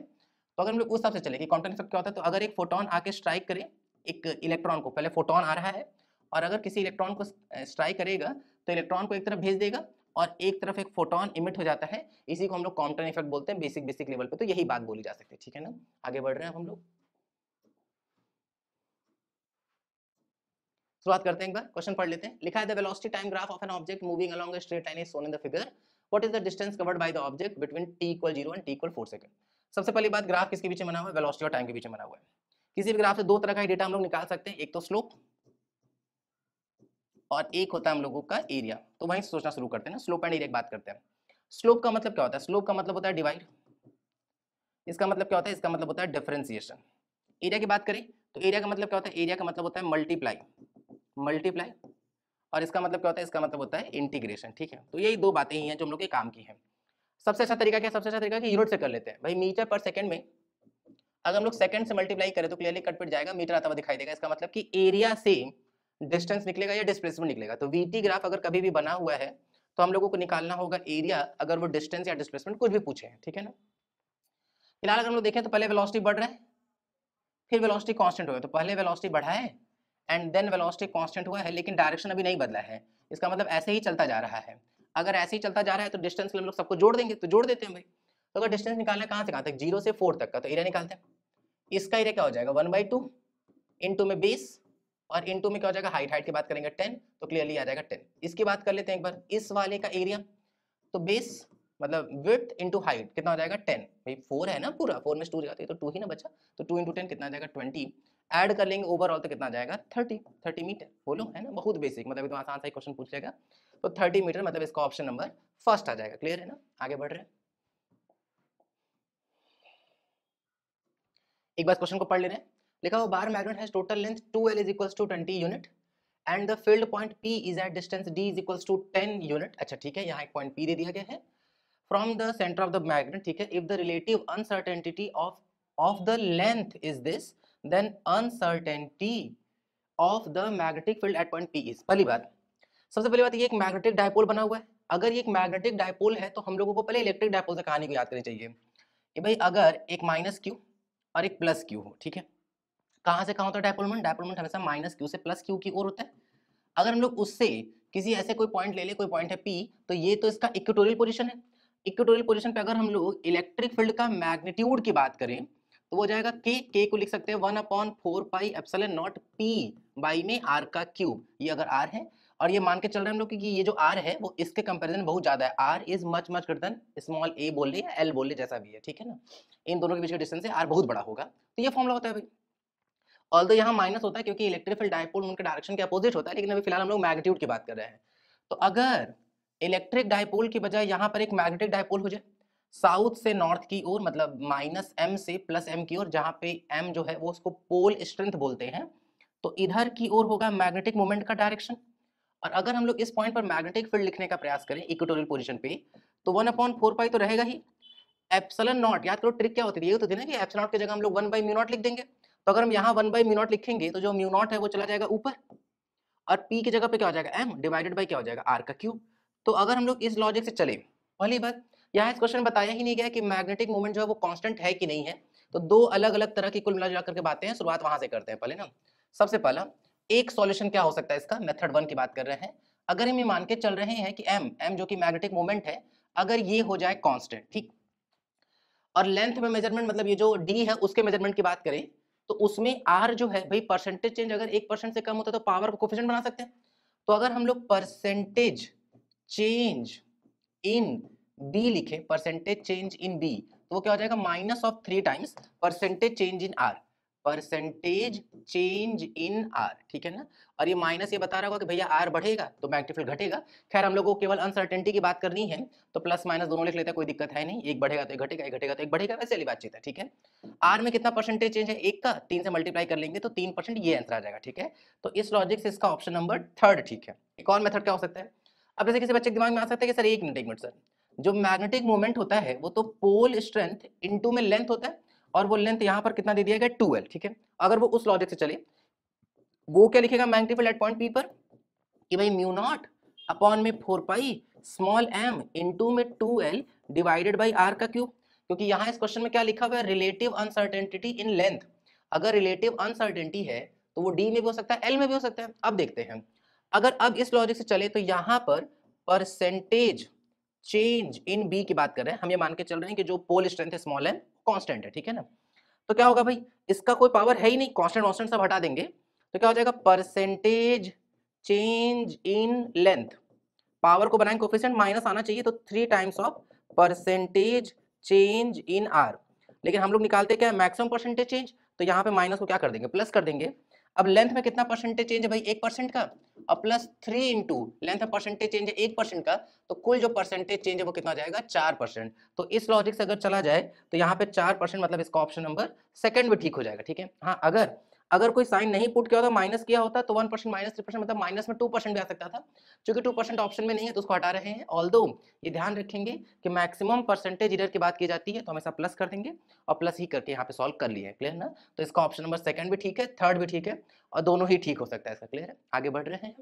तो अगर हम लोग उस हिसाब से चले कि कॉम्पटन इफेक्ट क्या होता है, तो अगर एक फोटोन आके स्ट्राइक करे एक इलेक्ट्रॉन को, पहले फोटोन आ रहा है और अगर किसी इलेक्ट्रॉन को स्ट्राइक करेगा तो इलेक्ट्रॉन को एक तरफ भेज देगा और एक तरफ एक फोटोन इमिट हो जाता है, इसी को हम लोग कॉम्पटन इफेक्ट बोलते हैं बेसिक लेवल पे। तो यही बात बोली जा सकती है, ठीक है ना। आगे बढ़ रहे हैं हम लोग, शुरुआत करते हैं, एक बार क्वेश्चन पढ़ लेते हैं। लिखा है the velocity time graph of an object moving along a straight line is shown in the figure, what is the distance covered by the object between t = 0 and t = 4 second. सबसे पहली बात, graph किसके पीछे बना हुआ है, velocity और time के पीछे बना हुआ है। किसी भी ग्राफ से दो तरह का डेटा हम लोग निकाल सकते हैं, एक तो स्लोप और एक होता है हम लोगों का एरिया। तो वहीं सोचना शुरू करते हैं ना, स्लोप एंड एरिया की बात करते हैं। स्लोप का मतलब क्या होता है, स्लोप का मतलब होता है डिवाइड, इसका मतलब क्या होता है, इसका मतलब होता है डिफरेंशिएशन। एरिया की बात करें तो एरिया का मतलब क्या होता है, एरिया का मतलब होता है मल्टीप्लाई, मल्टीप्लाई, और इसका मतलब क्या होता है, इसका मतलब होता है इंटीग्रेशन, ठीक है। तो यही दो बातें ही हैं जो हम लोग के काम की हैं। सबसे अच्छा तरीका क्या है, सबसे अच्छा तरीका कि यूनिट से कर लेते हैं भाई, मीटर पर सेकंड में अगर हम लोग सेकंड से मल्टीप्लाई करें तो क्लियरली कट पिट जाएगा, मीटर आता हुआ दिखाई देगा। इसका मतलब कि एरिया से डिस्टेंस निकलेगा या डिस्प्लेसमेंट निकलेगा। तो वीटी ग्राफ अगर कभी भी बना हुआ है तो हम लोगों को निकालना होगा एरिया, अगर वो डिस्टेंस या डिस्प्लेसमेंट कुछ भी पूछे हैं, ठीक है ना। फिलहाल अगर हम लोग देखें तो पहले वेलोसिटी बढ़ रहा है, फिर वेलोसिटी कांस्टेंट हुआ है, तो पहले वेलोसिटी बढ़ा है एंड देन वेलोसिटी कांस्टेंट हुआ है, लेकिन डायरेक्शन अभी नहीं बदला है। इसका मतलब ऐसे ही चलता जा रहा है। अगर ऐसे ही चलता जा रहा है तो डिस्टेंस के लिए हम लोग सबको जोड़ देंगे, तो जोड़ देते हैं भाई। तो अगर डिस्टेंस निकालना है कहाँ से कहाँ तक, 0 से 4 तक का, तो एरिया निकालते हैं। इसका एरिया क्या हो जाएगा 1/2 इंटू में बेस, और इंटू में क्या हो जाएगा हाइट, हाइट की बात करेंगे 10, तो क्लियरली आ जाएगा 10। इसकी बात कर लेते हैं एक बार, इस वाले का एरिया, तो बेस मतलब विड्थ इंटू हाइट कितना हो जाएगा 10, भाई 4 है ना पूरा, 4 में 2 जाती है तो 2 ही ना बचा, तो 2 इंटू 10 कितना आ जाएगा 20, ऐड कर लेंगे ओवरऑल तो कितना आ जाएगा 30 मीटर। बोलो है ना, बहुत बेसिक, मतलब एकदम आसान सा क्वेश्चन पूछ लेगा। तो 30 मीटर मतलब इसका ऑप्शन नंबर फर्स्ट आ जाएगा, क्लियर है ना। आगे बढ़ रहे हैं, एक बार क्वेश्चन को पढ़ ले रहे हैं। लिखा हुआ bar magnet has total length 2l is equals to 20 unit and the field point P is at distance D is equals to 10 unit. अच्छा ठीक है, यहाँ एक पॉइंट P दे दिया गया है from the centre of the magnet, ठीक है। If the relative uncertainty of the length is this, then uncertainty of the magnetic field at point P is. पहली बात, सबसे पहली बात, ये एक मैग्नेटिक डायपोल बना हुआ है। अगर ये एक मैग्नेटिक डायपोल है तो हम लोगों को पहले इलेक्ट्रिक डायपोल से कहानी को याद करनी चाहिए कि भाई अगर एक माइनस क्यू और एक प्लस क्यू हो, ठीक है, कहाँ से कहाँ होता है डायपोलमेंट, डायपोलमेंट हमेशा माइनस क्यू से प्लस क्यू की ओर होता है। अगर हम लोग उससे किसी ऐसे कोई पॉइंट ले ले, कोई पॉइंट है P, तो ये तो इसका इक्वेटोरियल पोजीशन है। इक्वेटोरियल पोजीशन पे अगर हम लोग इलेक्ट्रिक फील्ड का मैग्नीट्यूड की बात करें तो वो जाएगा के को लिख सकते हैं 1/4πε0 P बाई में r का क्यूब, ये अगर r है, और ये मान के चल रहे हैं हम लोग कि ये जो r है वो इसके कंपैरिजन में बहुत ज्यादा है, r is much much greater than small a बोल ले या l बोल ले, जैसा भी है, ठीक है ना। इन दोनों के बीच का डिस्टेंस है r बहुत बड़ा होगा, तो ये फॉर्मूला होता है भाई। ऑल्दो यहाँ माइनस होता है क्योंकि इलेक्ट्रिक फील्ड डायपोल उनके डायरेक्शन के अपोजिट होता है, लेकिन अभी फिलहाल हम लोग मैग्नीट्यूड की बात कर रहे हैं। तो अगर इलेक्ट्रिक डायपोल की बजाय यहाँ पर एक मैग्नेटिक डायपोल हो जाए साउथ से नॉर्थ की ओर, मतलब -m से +m की ओर, जहाँ पे m जो है वो उसको पोल स्ट्रेंथ बोलते हैं, तो इधर की ओर होगा मैग्नेटिक मोमेंट का डायरेक्शन। और अगर हम लोग इस पॉइंट पर मैग्नेटिक फील्ड लिखने का प्रयास करें इक्वेटोरियल पोजीशन पे, तो 1/4π तो रहेगा ही, एप्सिलॉन नॉट, याद करो ट्रिक क्या होती है, ये होती है ना कि एप्सिलॉन की जगह हम लोग 1/μ0 लिख देंगे। तो अगर हम यहाँ 1/μ0 लिखेंगे तो जो μ0 है वो चला जाएगा ऊपर, और पी की जगह पे क्या हो जाएगा एम डिवाइडेड बाई क्या हो जाएगा आर का क्यूब। तो अगर हम लोग इस लॉजिक से चले, पहली बात यहाँ इस क्वेश्चन में बताया ही नहीं गया कि मैग्नेटिक मोमेंट जो है वो कांस्टेंट है कि नहीं है। तो दो अलग अलग तरह की कुल मिला जुला करके बातें हैं, शुरुआत वहां से करते हैं पहले ना। सबसे पहला एक सॉल्यूशन क्या हो सकता है इसका, मेथड 1 की बात कर रहे हैं। अगर हम ये मान के चल रहे हैं कि एम जो कि मैग्नेटिक मोमेंट है, अगर ये हो जाए कांस्टेंट, ठीक, और लेंथ में मेजरमेंट मतलब ये जो डी है उसके मेजरमेंट की बात करें, तो उसमें आर जो है भाई परसेंटेज चेंज अगर 1% से कम होता है तो पावर को कोफिशिएंट बना सकते हैं। तो अगर हम लोग परसेंटेज चेंज इन बी लिखे, परसेंटेज चेंज इन बी, तो वो क्या हो जाएगा minus of 3 times percentage change in are, percentage change in are, ठीक है ना। और ये माइनस ये बता रहा होगा कि भैया आर बढ़ेगा तो मैग्नेटिक फील्ड घटेगा। खैर हम लोगों को केवल अनसर्टेनिटी की बात करनी है, तो प्लस माइनस दोनों लिख लेते हैं, कोई दिक्कत है नहीं। एक बढ़ेगा तो एक घटेगा, एक घटेगा तो एक बढ़ेगा, वैसे वाली बातचीत है, ठीक है। आर में कितना परसेंटेज चेंज है, एक का 3 से मल्टीप्लाई कर लेंगे तो 3%, ये आंसर आ जाएगा, ठीक है। तो इस लॉजिक से इसका ऑप्शन नंबर 3 ठीक है। एक और मेथड क्या हो सकता है, अब जैसे किसी बच्चे के दिमाग में आ सकता है कि सर एक मिनट सर, जो मैग्नेटिक मोमेंट होता है वो तो पोल स्ट्रेंथ इनटू में लेंथ होता है, और वो लेंथ यहाँ पर कितना दे दिया गया 2L, ठीक है। अगर वो उस लॉजिक से चले, वो क्या लिखेगा magnetic field at point P पर कि भाई म्यू नॉट अपॉन में 4 पाई स्मॉल m इनटू में 2L डिवाइडेड बाई r का क्यूब। क्योंकि यहाँ इस क्वेश्चन में क्या लिखा हुआ है, रिलेटिव अनसर्टेनिटी इन लेंथ। अगर रिलेटिव अनसर्टेनिटी है तो वो d में भी हो सकता है, l में भी हो सकता है। अब देखते हैं, अगर अब इस लॉजिक से चले तो यहाँ पर परसेंटेज चेंज इन बी की बात कर रहे हैं, हम ये मान के चल रहे हैं कि जो पोल स्ट्रेंथ है स्मॉल m कांस्टेंट है, ठीक है ना। तो क्या होगा भाई, इसका कोई पावर है ही नहीं, कांस्टेंट कांस्टेंट सब हटा देंगे, तो क्या हो जाएगा percentage change in length, power को बनाएंगे कोफिशिएंट माइनस आना चाहिए, तो 3 times of percentage change in are. लेकिन हम लोग निकालते क्या है मैक्सिमम परसेंटेज चेंज, तो यहाँ पे माइनस को क्या कर देंगे प्लस कर देंगे। अब लेंथ में कितना परसेंटेज चेंज है भाई 1% का, और प्लस 3 इंटू लेंथ में परसेंटेज चेंज है 1% का, तो कुल जो परसेंटेज चेंज है वो कितना हो जाएगा 4%। तो इस लॉजिक से अगर चला जाए तो यहाँ पे 4% मतलब इसका ऑप्शन नंबर सेकंड भी ठीक हो जाएगा, ठीक है। हाँ अगर अगर कोई साइन नहीं पुट किया होता माइनस किया होता तो 1% माइनस 3% मतलब माइनस में 2% भी आ सकता था। चूंकि 2% ऑप्शन में नहीं है तो उसको हटा रहे हैं। ऑल्दो ये ध्यान रखेंगे कि मैक्सिमम परसेंटेज एरर की बात की जाती है तो हमेशा प्लस कर देंगे, और प्लस ही करके यहाँ पे सॉल्व कर लिए, क्लियर ना। तो इसका ऑप्शन नंबर सेकंड भी ठीक है, थर्ड भी ठीक है, और दोनों ही ठीक हो सकता है इसका, क्लियर है। आगे बढ़ रहे हैं,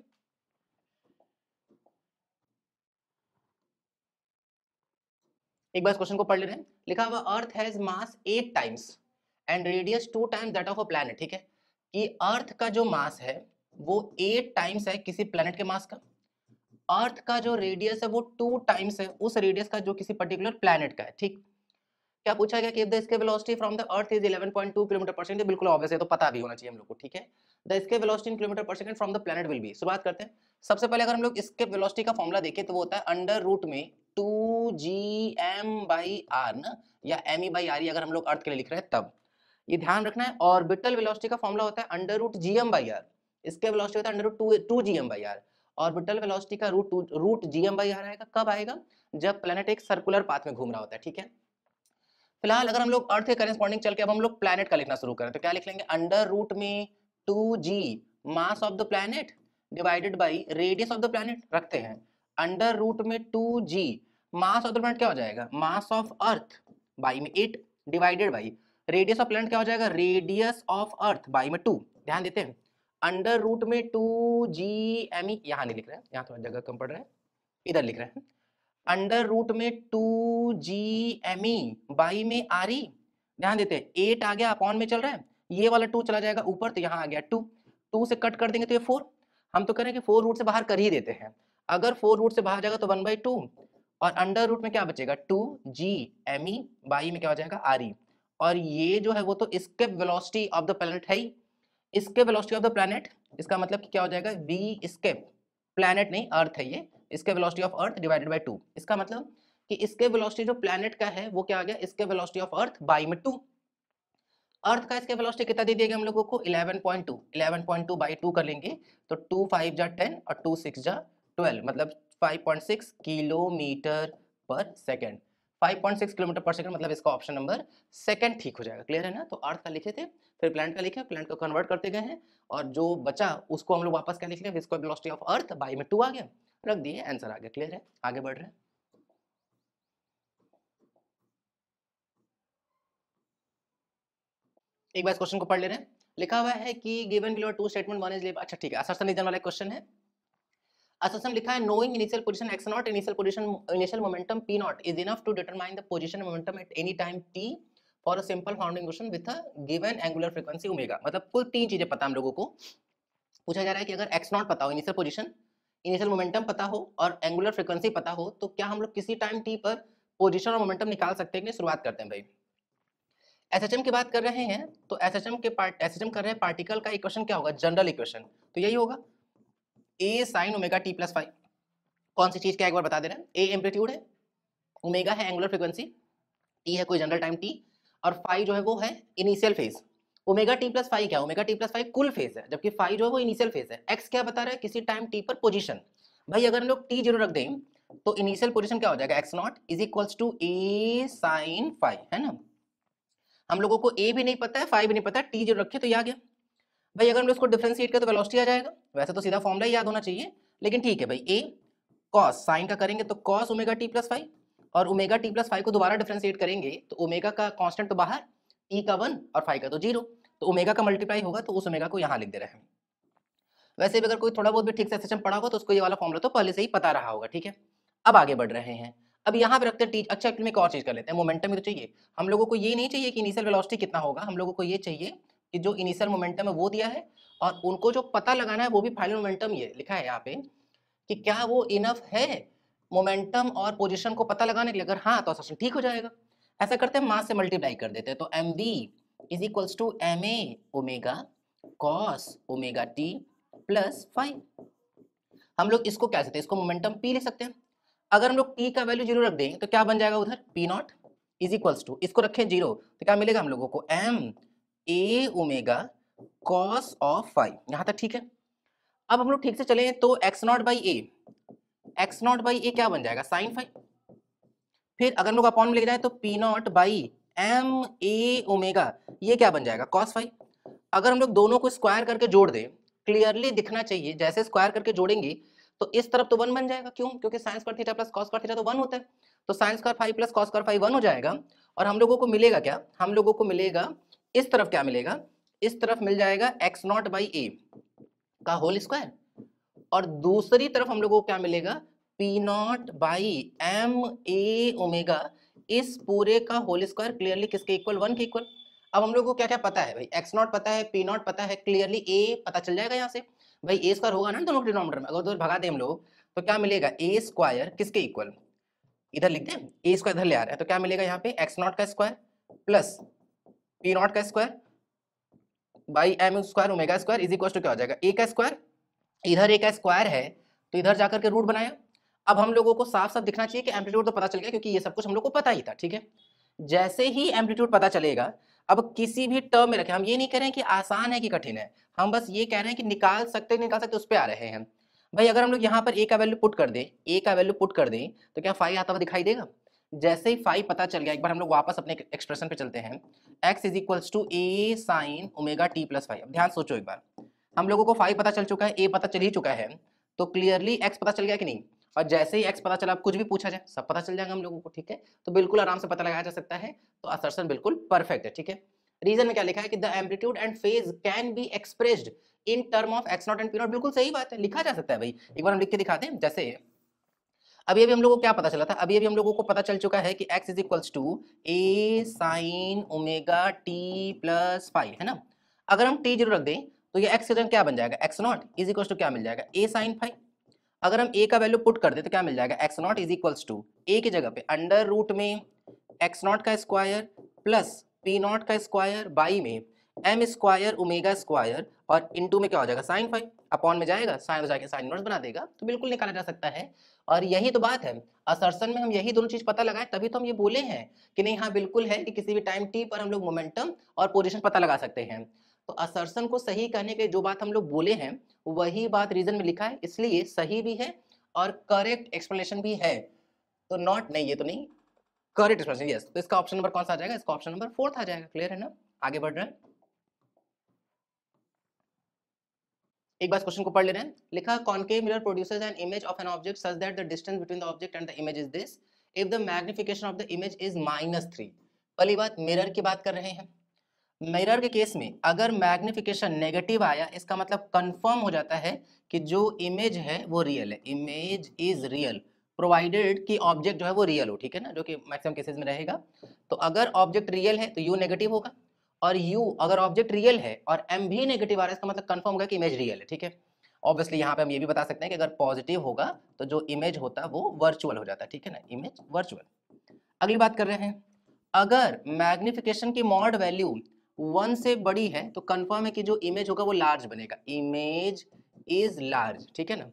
एक बार क्वेश्चन को पढ़ ले रहे हैं। लिखा हुआ earth has mass 8 times and radius 2 times that of a planet, ठीक है। कि अर्थ का जो मास है वो 8 टाइम्स है किसी प्लैनेट के मास का, अर्थ का जो रेडियस है वो 2 टाइम्स है उस रेडियस का जो किसी पर्टिकुलर प्लैनेट का है, ठीक। क्या पूछा गया कि if the escape velocity from the earth is 11.2 kilometre per second, बिल्कुल ऑब्वियस है तो पता भी होना चाहिए हम लोग को, ठीक है। The escape velocity in kilometre per second from the planet will be, शुरुआत करते हैं। सबसे पहले अगर हम लोग escape velocity का फॉर्मूला देखें तो वो होता है अंडर रूट में 2gm/r ना, या me/r अगर हम लोग अर्थ के लिए लिख रहे हैं तब। ये ध्यान रखना है। ऑर्बिटल वेलोसिटी का फॉर्मूला होता है अंडर रूट gm/r, इसके वेलोसिटी होता है under root 2gm/r। Orbital velocity का रूट gm/r आएगा कब आएगा, जब प्लैनेट एक सर्कुलर पाथ में घूम रहा होता है, ठीक है। फिलहाल अगर हम लोग अर्थ के करेस्पॉन्डिंग चल के अब हम लोग प्लैनेट का लिखना शुरू करें तो क्या लिख लेंगे, अंडर रूट में 2g mass of the planet divided by radius of the planet रखते हैं। अंडर रूट में 2g mass of the planet क्या हो जाएगा, मास ऑफ अर्थ बाई में 8 divided by radius of planet क्या हो जाएगा, रेडियस ऑफ अर्थ बाई में 2। ध्यान देते हैं अंडर रूट में 2g यहाँ नहीं लिख रहे हैं, यहाँ थोड़ा जगह कम पड़ रहा है, इधर लिख रहे हैं अंडर रूट में 2gme बाई में आर ई। ध्यान देते हैं 8 आ गया अपॉन में चल रहा है, ये वाला 2 चला जाएगा ऊपर तो यहाँ आ गया 2, 2 से कट कर देंगे तो ये 4। हम तो करें कि 4 रूट से बाहर कर ही देते हैं, अगर 4 रूट से बाहर जाएगा तो 1/2, और अंडर रूट में क्या बचेगा 2gme बाई में क्या हो जाएगा आर ई। और ये जो है वो तो इसके वेलोसिटी ऑफ द प्लैनेट है ही, इसके वेलोसिटी ऑफ द प्लैनेट, इसका मतलब कि क्या हो जाएगा वी स्केप, प्लैनेट नहीं अर्थ है ये, इसके velocity of earth divided by 2। इसका मतलब कि इसके वेलोसिटी जो प्लैनेट का है वो क्या आ गया, इसके वेलोसिटी ऑफ अर्थ बाई में 2। अर्थ का इसके वेलोसिटी कितना दे दिया गया हम लोगों को 11.2, 11.2 बाई 2 कर लेंगे तो 2 5 जा 10 और 2 6 जा 12, मतलब 5.6 किलोमीटर पर सेकेंड। 5.6 किलोमीटर पर सेकंड मतलब इसका ऑप्शन नंबर सेकंड ठीक हो जाएगा, क्लियर है ना। तो अर्थ का लिखे थे, फिर प्लैनेट का लिखे, प्लैनेट को कन्वर्ट करते गए हैं, और जो बचा उसको हम लोग वापस क्या लिख रहे हैं, इसको वेलोसिटी ऑफ अर्थ बाई में 2 आ गया, रख दिए आंसर आ गया, क्लियर है। आगे बढ़ रहे हैं, एक बार क्वेश्चन को पढ़ ले रहे हैं। लिखा हुआ है कि given below two statement one is, अच्छा ठीक है, असर्शन रीजन वाला क्वेश्चन है। असर्शन लिखा है knowing initial position x naught, initial position, initial momentum p naught is enough to determine the position momentum at any time t for a simple founding motion with a given angular frequency omega. मतलब कुल तीन चीजें पता हम लोगों को। पूछा जा रहा है कि अगर x नॉट पता हो, इनिशियल पोजीशन, इनिशियल मोमेंटम पता हो और एंगुलर फ्रीक्वेंसी पता हो, तो क्या हम लोग किसी टाइम t पर पोजीशन और मोमेंटम निकाल सकते हैं? शुरुआत करते हैं भाई। एसएचएम की बात कर रहे हैं तो एसएचएम कर रहे हैं पार्टिकल का इक्वेशन क्या होगा? जनरल इक्वेशन, तो यही होगा a sin omega t plus five. कौन सी चीज क्या एक बार बता दे रहे हैं? a एम्पलीट्यूड है, ओमेगा है एंगुलर फ्रीक्वेंसी, t है कोई जनरल टाइम t, और फाइव जो है वो है initial phase. Omega t plus five क्या है? ओमेगा t प्लस फाइव कुल फेज है, जबकि फाइव जो है वो इनिशियल फेज है। x क्या बता रहा है? किसी टाइम t पर पोजीशन। भाई अगर हम लोग t जीरो रख दें तो इनिशियल पोजीशन क्या हो जाएगा? x naught is equals to a sin five, है ना। हम लोगों को a भी नहीं पता है, फाइव भी नहीं पता है, t जीरो रखे तो ये आ गया। भाई अगर हम इसको डिफरेंशिएट करें तो वेलोसिटी आ जाएगा। वैसे तो सीधा फॉर्मूला याद होना चाहिए, लेकिन ठीक है भाई, a cos साइन का करेंगे तो cos omega t plus five, और ओमेगा t प्लस फाइव को दोबारा डिफरेंशिएट करेंगे तो ओमेगा का कांस्टेंट तो बाहर, t का 1 और फाइव का तो 0, तो ओमेगा का मल्टीप्लाई होगा तो उस ओमेगा को यहाँ लिख दे रहे हैं। वैसे भी अगर कोई थोड़ा बहुत भी ठीक से सिस्टम पढ़ा होगा तो उसको ये वाला फॉर्मूला तो पहले से ही पता रहा होगा, ठीक है। अब आगे बढ़ रहे हैं, अब यहाँ पे रखते हैं टी। अच्छा एक और चीज कर लेते हैं, मोमेंटम भी तो चाहिए हम लोगों को। ये नहीं चाहिए कि इनिशियल वेलोसिटी कितना होगा, हम लोगों को ये चाहिए कि जो इनिशियल मोमेंटम है वो दिया है, और उनको जो पता लगाना है वो भी फाइनल मोमेंटम। ये लिखा है यहाँ पे कि क्या वो इनफ है मोमेंटम और पोजीशन को पता लगाने के लिए। अगर हाँ तो असर्शन ठीक हो जाएगा। ऐसा करते हैं, मास से मल्टीप्लाई कर देते हैं, तो M B is equals to M A omega cos omega T plus five. हम लोग इसको क्या सकते हैं? इसको मोमेंटम पी ले सकते हैं। अगर हम लोग टी का वैल्यू जीरो रख दें तो क्या बन जाएगा उधर? P naught is equals to, इसको रखें जीरो तो क्या मिलेगा हम लोगों को? M A omega cos of five. यहां तक ठीक है। अब हम लोग ठीक से चले तो x naught by a, x naught by a क्या बन जाएगा? Sine five. फिर अगर हम लोग अपॉन में लेके जाए तो p naught by M A omega, ये क्या बन जाएगा? Cos five. अगर हम लोग दोनों को स्क्वायर करके जोड़ दें, क्लियरली दिखना चाहिए, जैसे स्क्वायर करके जोड़ेंगे तो इस तरफ तो वन बन जाएगा। क्यों? क्योंकि sine square theta plus cos square theta तो वन होता है, तो sine square five plus cos square five one हो जाएगा। और हम लोगों को मिलेगा क्या? हम लोगों को मिलेगा इस तरफ क्या मिलेगा? इस तरफ मिल जाएगा एक्स नॉट बाई ए का होल स्क्वायर, और दूसरी तरफ हम लोगों को क्या मिलेगा? P naught by M A omega, इस पूरे का होल स्क्वायर, क्लियरली किसके इक्वल? वन के इक्वल। अब हम लोग को क्या क्या पता है भाई? एक्स नॉट पता है, पी नॉट पता है, क्लियरली ए पता चल जाएगा यहाँ से। भाई ए स्क्वायर होगा ना दोनों डिनोमिनेटर में, अगर उधर भगा दें हम लोग तो क्या मिलेगा? ए स्क्वायर किसके इक्वल? इधर लिख दें, ए स्क्वायर इधर ले आ रहा है तो क्या मिलेगा यहाँ पे? एक्स नॉट का स्क्वायर प्लस पी नॉट का square by M square omega square is equal to क्या हो जाएगा? ए का स्क्वायर। इधर ए का स्क्वायर है तो इधर जाकर के रूट बनाया। अब हम लोगों को साफ साफ दिखना चाहिए कि एम्पलीट्यूड तो पता चल गया, क्योंकि ये सब कुछ हम लोग को पता ही था, ठीक है। जैसे ही एम्पलीट्यूड पता चलेगा, अब किसी भी टर्म में रखें, हम ये नहीं कह रहे हैं कि आसान है कि कठिन है, हम बस ये कह रहे हैं कि निकाल सकते निकाल सकते उस पर आ रहे हैं। भाई अगर हम लोग यहाँ पर ए का वैल्यू पुट कर दें, ए का वैल्यू पुट कर दें तो क्या फाइव आता हुआ दिखाई देगा? जैसे ही फाइव पता चल गया, एक बार हम लोग वापस अपने एक्सप्रेशन पे चलते हैं, x is equals to A sine omega T plus five. ध्यान सोचो एक बार, हम लोगों को फाइव पता चल चुका है, ए पता चल ही चुका है, तो क्लियरली x पता चल गया कि नहीं? और जैसे ही x पता चला, अब कुछ भी पूछा जाए सब पता चल जाएगा हम लोगों को, ठीक है। तो बिल्कुल आराम से पता लगाया जा सकता है, तो असर्शन बिल्कुल परफेक्ट है, ठीक है। रीजन में क्या लिखा है कि the amplitude and phase can be expressed in term of x not and P not. बिल्कुल सही बात है, लिखा जा सकता है भाई। एक बार हम लिख के दिखाते हैं। जैसे अभी अभी हम लोगों को क्या पता चला था? अभी अभी हम लोगों को पता चल चुका है कि x is equals to A sine omega T plus five, है ना। अगर हम t जीरो रख दें तो ये x की जगह क्या बन जाएगा? x naught is equals to क्या मिल जाएगा? a sine five. अगर हम a का वैल्यू पुट कर दे तो क्या मिल जाएगा? x naught is equals to a की जगह पे अंडर रूट में x नॉट का स्क्वायर प्लस p नॉट का स्क्वायर बाई में m स्क्वायर ओमेगा स्क्वायर, और इनटू में क्या हो जाएगा? Sine five. अपॉन में जाएगा, साइन हो जाके साइन इनवर्स बना देगा, तो बिल्कुल निकाला जा सकता है। और यही तो बात है, असर्शन में हम यही दोनों चीज पता लगाए, तभी तो हम ये बोले हैं कि नहीं हाँ बिल्कुल है कि किसी भी टाइम t पर हम लोग मोमेंटम और पोजीशन पता लगा सकते हैं। तो असर्शन को सही करने के जो बात हम लोग बोले हैं वही बात रीजन में लिखा है, इसलिए सही भी है और करेक्ट एक्सप्लेनेशन भी है। तो नॉट नहीं, ये तो नहीं, करेक्ट एक्सप्लेनेशन यस। तो इसका ऑप्शन नंबर कौन सा आ जाएगा? इसका ऑप्शन नंबर फोर्थ आ जाएगा। क्लियर है ना? आगे बढ़ रहे हैं, एक बार क्वेश्चन को पढ़ ले रहे हैं। लिखा concave mirror produces an image of an object such that the distance between the object and the image is this if the magnification of the image is -3। पहली बात मिरर की बात कर रहे हैं। मिरर के केस में अगर मैग्निफिकेशन नेगेटिव आया, इसका मतलब कंफर्म हो जाता है कि जो इमेज है वो रियल है, इमेज इज रियल, प्रोवाइडेड कि ऑब्जेक्ट जो है वो रियल हो, ठीक है ना, जो कि मैक्सिमम केसेस में रहेगा। तो अगर ऑब्जेक्ट रियल है तो यू नेगेटिव होगा, और यू अगर ऑब्जेक्ट रियल है और एम भी नेगेटिव आ रहा है, इसका मतलब कंफर्म होगा कि इमेज रियल है, ठीक है। ऑब्वियसली यहाँ पे हम ये भी बता सकते हैं कि अगर पॉजिटिव होगा तो जो इमेज होता है वो वर्चुअल हो जाता है, ठीक है ना, इमेज वर्चुअल। अगली बात कर रहे हैं, अगर मैग्निफिकेशन की मॉड वैल्यू 1 से बड़ी है तो कंफर्म है कि जो इमेज होगा वो लार्ज बनेगा, इमेज इज लार्ज, ठीक है ना।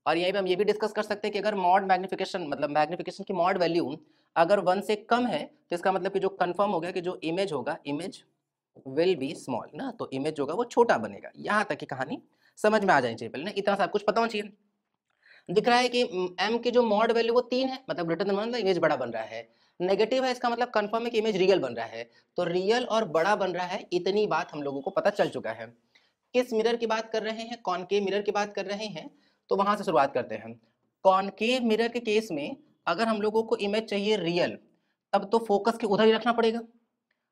और यहीं पे हम ये भी डिस्कस कर सकते हैं कि अगर मॉड मैग्निफिकेशन मतलब मैग्निफिकेशन की मॉड वैल्यू अगर 1 से कम है तो इसका मतलब कि जो कंफर्म हो गया कि जो इमेज होगा, इमेज विल बी स्मॉल ना, तो इमेज होगा वो छोटा बनेगा। यहाँ तक की कहानी समझ में आ जानी चाहिए, पहले ना इतना सब कुछ पता होना चाहिए। दिख रहा है कि m की जो मॉड वैल्यू वो 3 है, मतलब ग्रेटर देन 1 मतलब इमेज बड़ा बन रहा है। नेगेटिव है, इसका मतलब कंफर्म है कि इमेज रियल बन रहा है, तो रियल और बड़ा बन रहा है, इतनी बात हम लोगों को पता चल चुका है। किस मिरर की बात कर रहे हैं, कॉनकेव मिरर की बात कर रहे हैं, तो वहां से शुरुआत करते हैं। कॉनकेव मिरर के केस में अगर हम लोगों को इमेज चाहिए रियल, तब तो फोकस के उधर ही रखना पड़ेगा,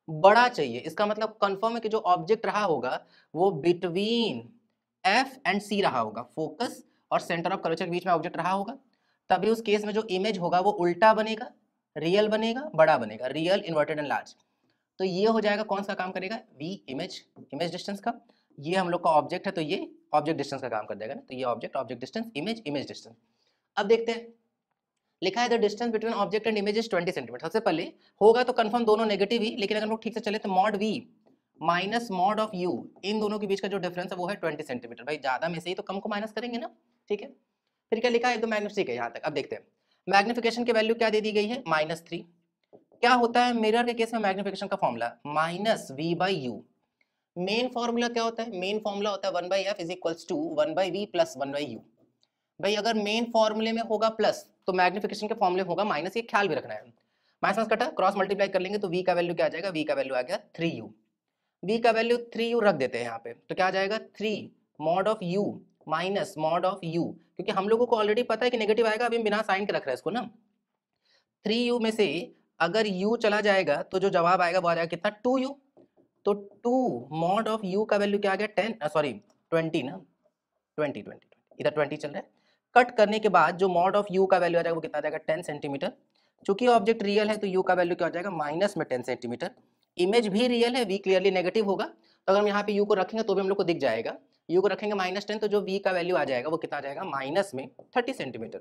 बड़ा चाहिए, इसका मतलब कंफर्म है कि जो ऑब्जेक्ट रहा होगा वो बिटवीन एफ एंड सी रहा होगा, फोकस और सेंटर ऑफ कर्वेचर के बीच में ऑब्जेक्ट रहा होगा, तभी उस केस में जो इमेज होगा वो उल्टा बनेगा, रियल बनेगा, बड़ा बनेगा, रियल इन्वर्टेड एंड लार्ज। तो ये हो जाएगा, कौन सा काम करेगा, वी इमेज, इमेज डिस्टेंस का। ये हम लोग का ऑब्जेक्ट है तो ये ऑब्जेक्ट डिस्टेंस का काम कर देगा ना, तो ये object, object distance, image, image distance. अब देखते हैं, लिखा है the distance between object and image is 20 centimetre. सबसे पहले होगा तो कंफर्म दोनों नेगेटिव ही, लेकिन अगर हम लोग ठीक से चले तो mod v minus mod of u, इन दोनों के बीच का जो डिफरेंस है वो है 20 सेंटीमीटर। भाई ज्यादा में से ही तो कम को माइनस करेंगे ना, ठीक है। फिर क्या लिखा है, एकदम मैग्निफिक है यहाँ तक। अब देखते हैं मैग्निफिकेशन की वैल्यू क्या दे दी गई है, -3। क्या होता है मिरर के केस में मैग्निफिकेशन का formula minus V by U. Main formula क्या होता है, मेन फॉर्मूला होता है 1/f is equals to 1/v plus 1/u। भाई अगर मेन फॉर्मूले में होगा प्लस तो मैग्निफिकेशन के फॉर्मूले में होगा माइनस, ये ख्याल भी रखना है। माइनस माइनस कटा, क्रॉस मल्टीप्लाई कर लेंगे तो v का वैल्यू क्या आ जाएगा, v का वैल्यू आ गया 3u। v का वैल्यू 3u रख देते हैं यहाँ पे, तो क्या आ जाएगा 3 mod of u minus mod of u, क्योंकि हम लोगों को ऑलरेडी पता है कि नेगेटिव आएगा, अभी बिना साइन के रख रहे हैं इसको ना। 3u में से अगर u चला जाएगा तो जो जवाब आएगा वो आ जाएगा कितना, 2u। तो 2 मॉड ऑफ u का वैल्यू क्या आ गया 10 सॉरी 20 ना, 20 इधर 20 चल रहा है। कट करने के बाद जो मॉड ऑफ u का वैल्यू आ जाएगा वो कितना आ जाएगा 10 सेंटीमीटर। चूंकि ऑब्जेक्ट रियल है तो u का वैल्यू क्या हो जाएगा माइनस में 10 सेंटीमीटर। इमेज भी रियल है, v क्लियरली नेगेटिव होगा, तो अगर हम यहाँ पे u को रखेंगे तो भी हम लोग को दिख जाएगा। u को रखेंगे -10 तो जो v का वैल्यू आ जाएगा वो कितना आ जाएगा माइनस में 30 सेंटीमीटर।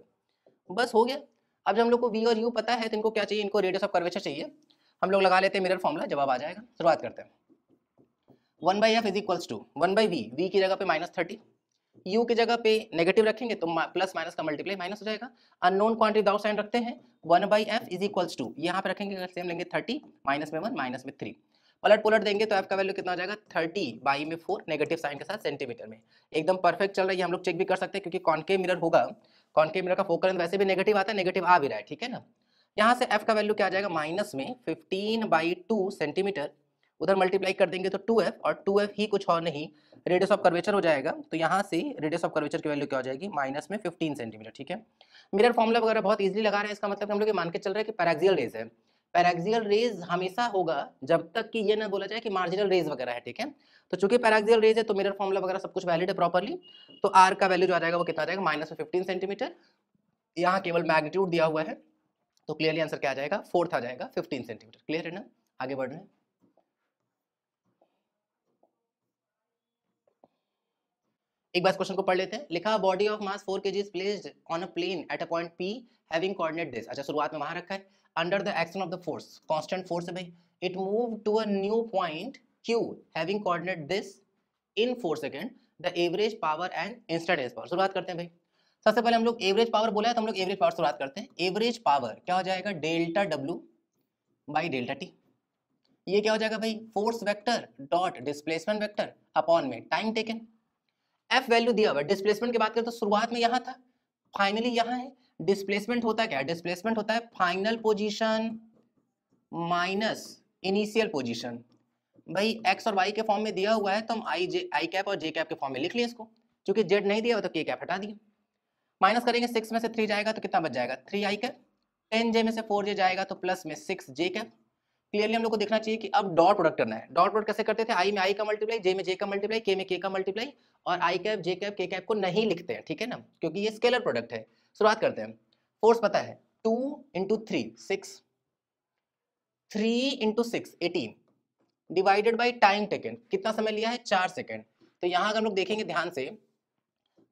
बस हो गया। अब जब हम लोग को v और u पता है तो इनको क्या चाहिए, इनको रेडियस ऑफ कर्वेचर चाहिए। हम लोग लगा लेते हैं मिरर फॉर्मूला, जवाब आ जाएगा। शुरुआत करते हैं, 1/f is equals to 1/v, v की जगह पे -30, u की जगह पे नेगेटिव रखेंगे तो प्लस माइनस का मल्टीप्लाई माइनस हो जाएगा। अननोन क्वांटिटी विदाउट साइन रखते हैं, 1/f इज इक्वल्स टू, यहाँ पे रखेंगे सेम लेंगे 30, माइनस में 1 माइनस में 3, पलट पुलट देंगे तो f का वैल्यू कितना हो जाएगा 30 बाई में 4, नेगेटिव साइन के साथ सेंटीमीटर में। एकदम परफेक्ट चल रहा है, ये हम लोग चेक भी कर सकते हैं क्योंकि कॉनकेव मिरर होगा, कॉनकेव मिरर का फोकल लेंथ वैसे भी नेगेटिव आता है, नेगेटिव आ भी रहा है, ठीक है ना। यहाँ से f का वैल्यू क्या आ जाएगा माइनस में 15/2 सेंटीमीटर, उधर मल्टीप्लाई कर देंगे तो 2f, और 2f ही कुछ और नहीं रेडियस ऑफ कर्वेचर हो जाएगा। तो यहाँ से रेडियस ऑफ कर्वेचर की वैल्यू क्या हो जाएगी माइनस में 15 सेंटीमीटर, ठीक है। मिरर फॉर्मूला वगैरह बहुत इजीली लगा रहे हैं, इसका मतलब हम लोग ये मान के चल रहे हैं कि पैराक्सियल रेज है। पैराक्सियल रेज हमेशा होगा जब तक कि ये ना बोला जाए कि मार्जिनल रेज वगैरह है, ठीक है। तो चूंकि पैराक्सियल रेज है तो मिरर फॉर्मूला वगैरह सब कुछ वैलिड है प्रॉपर्ली। तो आर का वैल्यू जो आ जाएगा वो कितना आ जाएगा माइनस में 15 सेंटीमीटर। यहाँ केवल मैग्नीट्यूड दिया हुआ है तो क्लियरली आंसर क्या आ जाएगा, फोर्थ आ जाएगा 15 सेंटीमीटर। क्लियर है ना, आगे बढ़ रहे हैं। एक बार क्वेश्चन को पढ़ लेते हैं। लिखा body of mass 4 kg is placed on a plane at a point P having coordinate this. अच्छा शुरुआत में वहां रखा है, under the action of the force, constant force है भाई, it move to a new point Q having coordinate this in 4 second, the average power and instantaneous power. शुरुआत करते हैं भाई। सबसे पहले हम लोग एवरेज पावर बोला है तो हम लोग एवरेज पावर शुरुआत करते हैं। एवरेज पावर क्या हो जाएगा, delta W by delta T। ये क्या हो जाएगा भाई, force vector dot displacement vector upon में टाइम टेकन। एफ वैल्यू दिया हुआ, डिस्प्लेसमेंट की बात करें तो शुरुआत में यहां था, फाइनली यहां है। डिस्प्लेसमेंट होता है क्या, डिस्प्लेसमेंट होता है final position minus initial position. भाई एक्स और वाई के फॉर्म में दिया हुआ है तो हम आई कैप और जे कैप के फॉर्म में लिख लिए इसको, क्योंकि जेड नहीं दिया हुआ तो के कैप हटा दिए। माइनस करेंगे 6 में से 3 जाएगा तो कितना बच जाएगा 3 आई कैप, 10 जे में से 4 जे जाएगा तो प्लस में 6 जे कैप। क्लियरली हम लोग को देखना चाहिए कि अब डॉट प्रोडक्ट करना है। डॉट प्रोडक्ट कैसे करते थे, आई में आई का मल्टीप्लाई, जे में जे का मल्टीप्लाई, के में के का मल्टीप्लाई, और आई कैप जे कैप के कैप को नहीं लिखते हैं, ठीक है ना, क्योंकि ये स्केलर प्रोडक्ट है। शुरुआत करते हैं। फोर्स पता है 2 into 3 6, 3 into 6 18, divided by time taken, कितना समय लिया है 4 सेकेंड। तो यहाँ अगर हम लोग देखेंगे ध्यान से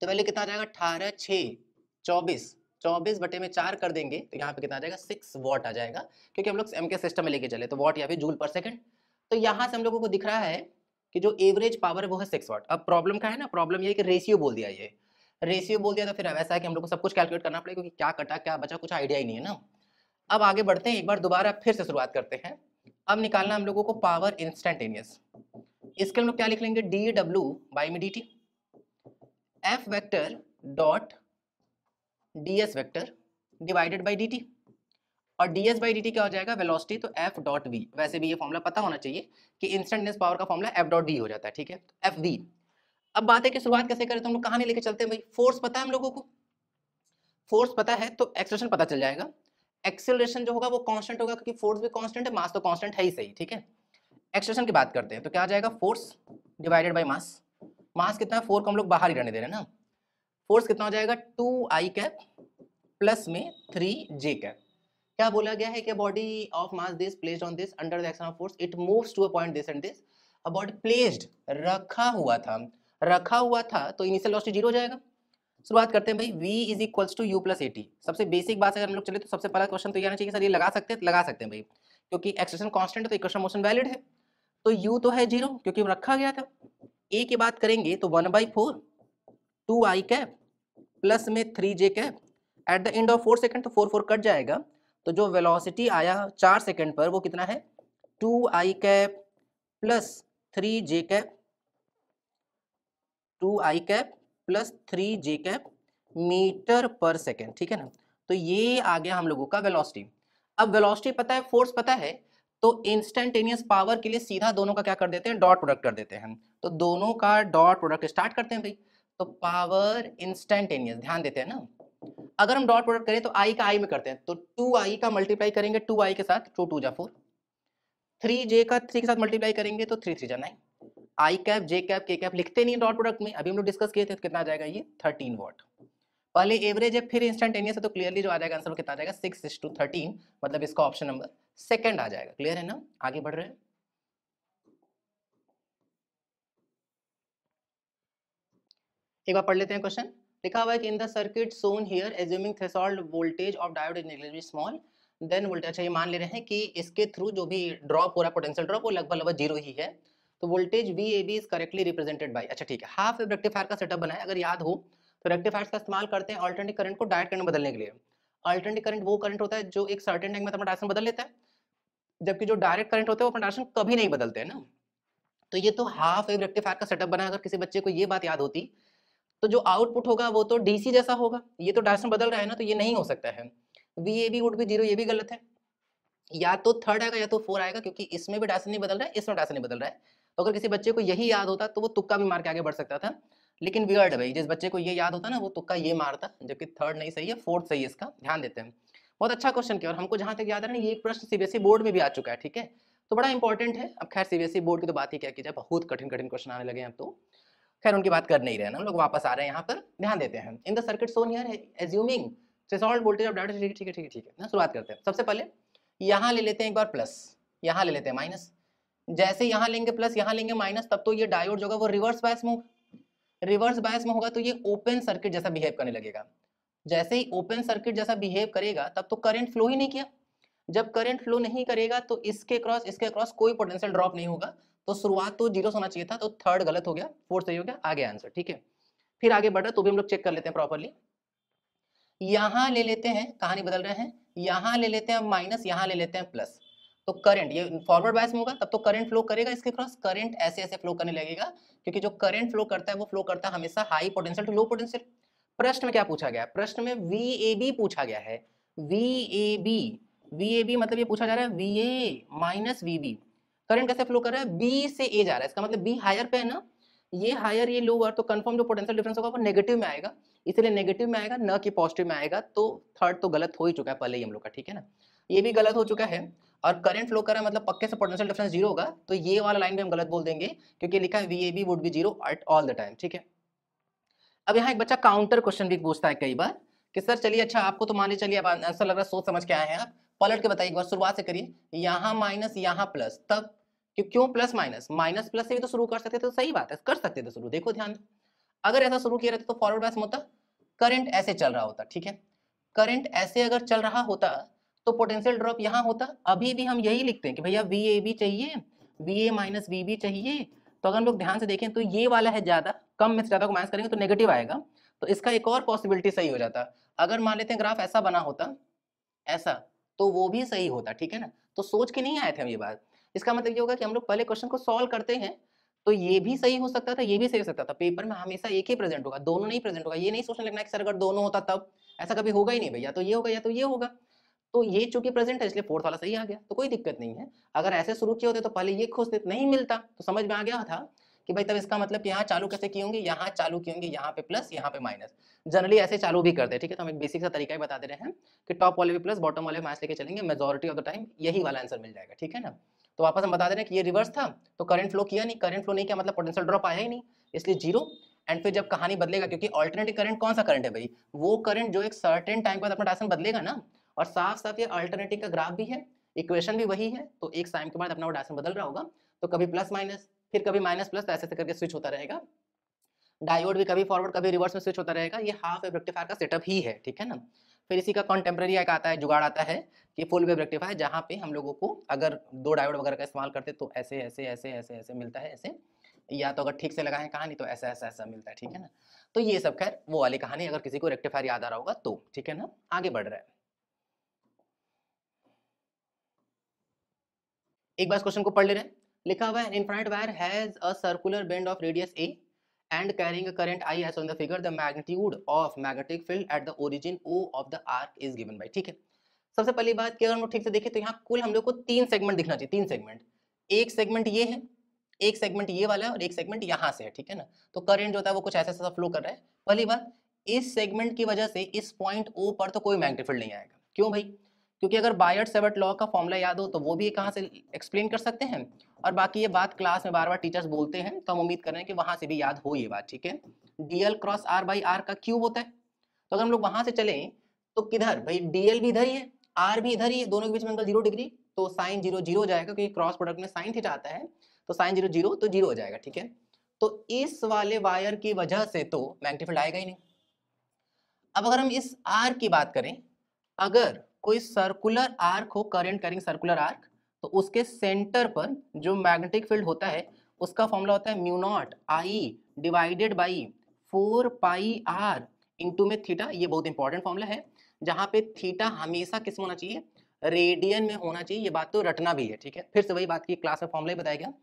तो पहले कितना आ जाएगा 18 6 24, 24 बटे में 4 कर देंगे तो यहाँ पे कितना आ जाएगा 6 वॉट आ जाएगा, क्योंकि हम लोग एम के सिस्टम में लेके चले तो वॉट या फिर जूल पर सेकंड। तो यहाँ से हम लोगों को दिख रहा है कि जो एवरेज पावर है वो है 6 वॉट। अब प्रॉब्लम क्या है ना, प्रॉब्लम ये है कि रेशियो बोल दिया, ये रेशियो बोल दिया तो फिर ऐसा है कि हम लोग को सब कुछ कैलकुलेट करना पड़ेगा, क्योंकि क्या कटा क्या बचा कुछ आइडिया ही नहीं है ना। अब आगे बढ़ते हैं, एक बार दोबारा फिर से शुरुआत करते हैं। अब निकालना हम लोगों को पावर इंस्टेंटेनियस। इसके हम लोग क्या लिख लेंगे, डी डब्ल्यू बाई में D T, F vector dot ds vector divided by dt, और ds बाई dt क्या हो जाएगा, वेलोसिटी, तो f डॉट v। वैसे भी ये फॉर्मूला पता होना चाहिए कि इंस्टेंटेनियस पावर का फॉर्मूला f डॉट v हो जाता है, ठीक है, एफ वी। अब बात है कि शुरुआत कैसे करें, तो हम लोग कहां लेके चलते हैं भाई, फोर्स पता है हम लोगों को, फोर्स पता है तो एक्सेलरेशन पता चल जाएगा। एक्सेलरेशन जो होगा वो कांस्टेंट होगा, क्योंकि फोर्स भी कांस्टेंट है, मास तो कांस्टेंट है ही सही, ठीक है। एक्सेलरेशन की बात करते हैं तो क्या आ जाएगा, फोर्स डिवाइडेड बाई मास। मास कितना है 4 को हम लोग बाहर ही रहने दे रहे हैं ना। फोर्स कितना हो जाएगा 2i कैप प्लस में 3j कैप। क्या बोला गया है कि body of mass this placed on this under the action of force it moves to a point this and this. A body placed रखा हुआ था तो इनिशियल वेलोसिटी 0 हो जाएगा। शुरुआत करते हैं भाई, v is equals to U plus A T. सबसे बेसिक बात अगर हम लोग चले तो सबसे पहला क्वेश्चन तो ये आना चाहिए सर ये लगा सकते हैं, तो लगा सकते हैं भाई, क्योंकि एक्सेलरेशन कांस्टेंट है तो इक्वेशन मोशन वैलिड है। तो u तो है 0 क्योंकि रखा गया था। a की बात करेंगे तो 1/4 2i कैप प्लस में 3j cap at the end of 4 second, तो 4 4 कट जाएगा। तो जो वेलोसिटी आया 4 सेकंड पर वो कितना है 2i cap plus 3j cap, 2i cap plus 3j cap metre पर सेकंड, ठीक है ना। तो ये आ गया हम लोगों का वेलोसिटी। अब वेलोसिटी पता है, फोर्स पता है, तो इंस्टेंटेनियस पावर के लिए सीधा दोनों का क्या कर देते हैं, डॉट प्रोडक्ट कर देते हैं। तो दोनों का डॉट प्रोडक्ट स्टार्ट करते हैं भाई। तो पावर इंस्टेंटेनियस, ध्यान देते हैं ना, अगर हम डॉट प्रोडक्ट करें तो आई का आई में करते हैं, तो 2i का मल्टीप्लाई करेंगे 2i के साथ, 2 2 जा 4, 3j का 3 के साथ मल्टीप्लाई करेंगे तो 3 3 जा 9, आई कैप जे कैप के कैप लिखते नहीं डॉट प्रोडक्ट में, अभी हम लोग डिस्कस किए थे, तो कितना आ जाएगा ये 13 वॉट। पहले एवरेज है फिर इंस्टेंटेनियस है, तो क्लियरली जो आ जाएगा आंसर कितना आ जाएगा 6:13, मतलब इसका ऑप्शन नंबर सेकंड आ जाएगा। क्लियर है ना, आगे बढ़ रहे हैं। एक बार पढ़ लेते हैं क्वेश्चन। लिखा हुआ है कि in the circuit shown here assuming threshold voltage of diode is negligibly small than voltage, अच्छा ये मान ले रहे हैं कि इसके थ्रू जो भी ड्रॉप हो रहा है पोटेंशियल ड्रॉप वो लगभग 0 ही है, तो voltage VAB is correctly represented by, अच्छा ठीक है, हाफ वेव रेक्टिफायर का सेटअप बनाया, अगर याद हो तो रेक्टिफायर्स का इस्तेमाल करते हैं अल्टरनेटिव करंट को डायरेक्ट करंट में बदलने के लिए। अल्टरनेटिव करंट वो करंट होता है जो एक सर्टेन टाइम में अपना डायरेक्शन बदल लेता है, जबकि जो डायरेक्ट करंट होता है वो अपना डायरेक्शन कभी नहीं बदलते हैं ना। तो ये तो हाफ वेव रेक्टिफायर का सेटअप बना, अगर किसी बच्चे को ये बात याद होती तो जो आउटपुट होगा वो तो डीसी जैसा होगा, ये तो डायरेक्शन बदल रहा है ना, तो ये नहीं हो सकता है। VAB वुड बी 0, ये भी गलत है, या तो थर्ड आएगा या तो 4 आएगा, क्योंकि इसमें भी डायरेक्शन नहीं बदल रहा है इसमें डायरेक्शन नहीं बदल रहा है। तो अगर किसी बच्चे को यही याद होता तो वो तुक्का भी मार के आगे बढ़ सकता था, लेकिन वियर्ड है भाई, जिस बच्चे को ये याद होता ना वो तुक्का ये मारता, जबकि थर्ड नहीं सही है, फोर्थ सही है, इसका ध्यान देते हैं। बहुत अच्छा क्वेश्चन किया, और हमको जहां तक याद है ना ये एक प्रश्न सीबीएसई बोर्ड में भी आ चुका है, ठीक है, तो बड़ा इंपॉर्टेंट है। अब खैर सीबीएसई बोर्ड की तो बात ही क्या की जाए, बहुत कठिन कठिन क्वेश्चन आने लगे हैं अब तो, खैर उनकी बात कर नहीं रहे हैं, हम लोग वापस आ रहे हैं यहाँ पर, ध्यान देते हैं। इन the circuit shown here assuming threshold voltage of diode, ठीक है ठीक है ठीक है ना, शुरुआत करते हैं। सबसे पहले यहाँ ले लेते हैं एक बार प्लस, यहाँ ले लेते हैं माइनस, जैसे यहाँ लेंगे प्लस यहाँ लेंगे माइनस, तब तो ये डायोड जो होगा वो रिवर्स बायस में होगा, रिवर्स बायस में होगा तो ये ओपन सर्किट जैसा बिहेव करने लगेगा। जैसे ही ओपन सर्किट जैसा बिहेव करेगा तब तो करंट फ्लो ही नहीं किया, जब करंट फ्लो नहीं करेगा तो इसके क्रॉस कोई पोटेंशियल ड्रॉप नहीं होगा, तो शुरुआत तो 0 होना चाहिए था, तो थर्ड गलत हो गया, फोर्थ सही हो गया, आ गया आंसर, ठीक है। फिर आगे बढ़ रहे तो भी हम लोग चेक कर लेते हैं प्रॉपरली। यहाँ ले लेते हैं, कहानी बदल रहे हैं, यहाँ ले लेते हैं माइनस, यहाँ ले लेते हैं प्लस, तो करंट ये फॉरवर्ड बायस में होगा तब तो करंट फ्लो करेगा इसके क्रॉस, करंट ऐसे ऐसे फ्लो करने लगेगा, क्योंकि जो करंट फ्लो करता है वो फ्लो करता है हमेशा high potential to low potential. प्रश्न में क्या पूछा गया, प्रश्न में VAB पूछा गया है, VAB, VAB मतलब ये पूछा जा रहा है VA माइनस VB, करंट कैसे फ्लो कर रहा है, B से A जा रहा है, इसका मतलब B हायर पे है ना, ये हायर ये लोअर, तो कंफर्म जो पोटेंशियल डिफरेंस होगा वो नेगेटिव में आएगा, इसलिए नेगेटिव में आएगा न कि पॉजिटिव में आएगा, तो थर्ड तो गलत हो ही चुका है पहले ही हम लोग का, ठीक है ना, ये भी गलत हो चुका है। और करंट फ्लो कर रहा है मतलब पक्के से पोटेंशियल डिफरेंस जीरो होगा, तो ये वाला लाइन भी हम गलत बोल देंगे क्योंकि लिखा है VAB would be zero at all the time, ठीक है। अब यहाँ एक बच्चा काउंटर क्वेश्चन भी पूछता है कई बार कि सर चलिए अच्छा आपको तो मान लीजिए, चलिए अब आंसर लग रहा है सोच समझ के आए हैं आप, पलट के बताइए एक बार, शुरुआत से करिए, यहाँ माइनस यहाँ प्लस, तब क्यों प्लस माइनस, माइनस प्लस से भी तो शुरू कर सकते थे, तो सही बात है कर सकते थे शुरू, देखो ध्यान, अगर ऐसा शुरू किया रहता तो फॉरवर्ड बैच में होता, करंट ऐसे चल रहा होता, ठीक है, करंट ऐसे अगर चल रहा होता तो पोटेंशियल ड्रॉप यहाँ होता, अभी भी हम यही लिखते हैं कि भैया VAB चाहिए, VA माइनस VB चाहिए, तो अगर हम लोग ध्यान से देखें तो ये वाला है ज्यादा, कम में से ज्यादा को माइनस करेंगे तो नेगेटिव आएगा, तो इसका एक और पॉसिबिलिटी सही हो जाता, अगर मान लेते हैं ग्राफ ऐसा बना होता ऐसा, तो वो भी सही होता, ठीक है ना, तो सोच के नहीं आए थे हम ये बात, इसका मतलब ये होगा कि हम लोग पहले क्वेश्चन को सॉल्व करते हैं तो ये भी सही हो सकता था, ये भी सही हो सकता था, पेपर में हमेशा एक ही प्रेजेंट होगा, दोनों नहीं प्रेजेंट होगा, ये नहीं सोचने लगना कि सर अगर दोनों होता तब, ऐसा कभी होगा ही नहीं भैया, तो ये होगा या तो ये होगा, तो ये चूंकि प्रेजेंट है इसलिए फोर्थ वाला सही आ गया, तो कोई दिक्कत नहीं है, अगर ऐसे शुरू किए होते तो पहले ये खोजते नहीं मिलता, तो समझ में आ गया था कि भाई तब इसका मतलब यहाँ चालू कैसे किए होंगे, यहाँ चालू किए होंगे, यहाँ पे प्लस यहाँ पे माइनस, जनरली ऐसे चालू भी करते हैं, ठीक है, तो हम एक बेसिक सा तरीका ही बता दे रहे हैं कि टॉप वाले भी प्लस बॉटम वाले माइनस लेके चलेंगे, मेजॉरिटी ऑफ द टाइम यही वाला आंसर मिल जाएगा, ठीक है ना। तो वापस हम बता दे रहे हैं कि ये रिवर्स था, तो करंट फ्लो किया नहीं, करंट फ्लो नहीं किया मतलब पोटेंशियल ड्रॉप आया ही नहीं, इसलिए जीरो, एंड फिर जब कहानी बदलेगा, क्योंकि अल्टरनेटिव करंट कौन सा करंट है भाई, वो करंट जो एक सर्टेन टाइम के बाद अपना डायरेक्शन बदलेगा ना, और साफ साफ ये अल्टरनेटिव का ग्राफ भी है, इक्वेशन भी वही है, तो एक टाइम के बाद अपना वो डायरेक्शन बदल रहा होगा, तो कभी प्लस माइनस फिर कभी माइनस प्लस, तो ऐसे करके स्विच होता रहेगा, डायोड भी कभी फॉरवर्ड कभी रिवर्स में स्विच होता रहेगा, ये हाफ वेव रेक्टिफायर का सेटअप ही है, ठीक है ना। फिर इसी का कॉन्टेम्प्रेरी एक आता है, जुगाड़ आता है कि फुल वेव रेक्टिफायर, जहाँ पे हम लोगों को अगर दो डायोड वगैरह का इस्तेमाल करते तो ऐसे ऐसे ऐसे ऐसे ऐसे मिलता है ऐसे, या तो अगर ठीक से लगाएं कहानी तो ऐसा ऐसा ऐसा मिलता है, ठीक है ना। तो ये सब खैर वो वाली कहानी, अगर किसी को रेक्टिफायर याद आ रहा होगा तो, ठीक है ना, आगे बढ़ रहा है। एक बार क्वेश्चन को पढ़ ले रहे हैं, लिखा हुआ है infinite wire has a circular bend of radius a and carrying a current I as on the figure, the magnitude of magnetic field at the origin O of the arc is given by, ठीक है। सबसे पहली बात कि अगर हम लोग ठीक से देखें तो यहाँ कुल हम लोग को तीन सेगमेंट दिखना चाहिए, तीन सेगमेंट, एक सेगमेंट ये है, एक सेगमेंट ये वाला है और एक सेगमेंट यहाँ से है, ठीक है ना। तो करंट जो होता है वो कुछ ऐसा ऐसा फ्लो कर रहा है, पहली बात इस सेगमेंट की वजह से इस पॉइंट O पर तो कोई मैग्नेटिक फील्ड नहीं आएगा, क्यों भाई, क्योंकि अगर बायट-सेवर्ट लॉ का फॉर्मूला याद हो तो वो भी कहाँ से एक्सप्लेन कर सकते हैं, और बाकी ये बात क्लास में बार बार टीचर्स बोलते हैं, तो हम उम्मीद कर रहे हैं कि वहां से भी याद हो ये बात, ठीक है। DL cross R by R का क्यूब होता है, तो अगर हम लोग वहां से चलें तो किधर भाई, डीएल भी इधर ही है, आर भी इधर ही है, दोनों के बीच में एंगल 0 डिग्री, तो साइन 0 0 हो जाएगा, क्योंकि क्रॉस प्रोडक्ट में साइन थीटा आता है, तो साइन 0 0 तो 0 हो जाएगा, ठीक है। तो इस वाले वायर की वजह से तो मैग्नेटिक फील्ड आएगा ही नहीं। अब अगर हम इस आर की बात करें, अगर कोई सर्कुलर आर्क हो, करंट कैरिंग सर्कुलर आर्क, तो उसके सेंटर पर जो मैग्नेटिक फील्ड होता है उसका फॉर्मूला होता है mu naught I divided by 4 pi R into में थीटा, ये बहुत इंपॉर्टेंट फॉर्मूला है, जहां पे थीटा हमेशा किस में होना चाहिए, रेडियन में होना चाहिए, ये बात तो रटना भी है, ठीक है। फिर से वही बात की क्लास में फॉर्मूला ही बताया गया,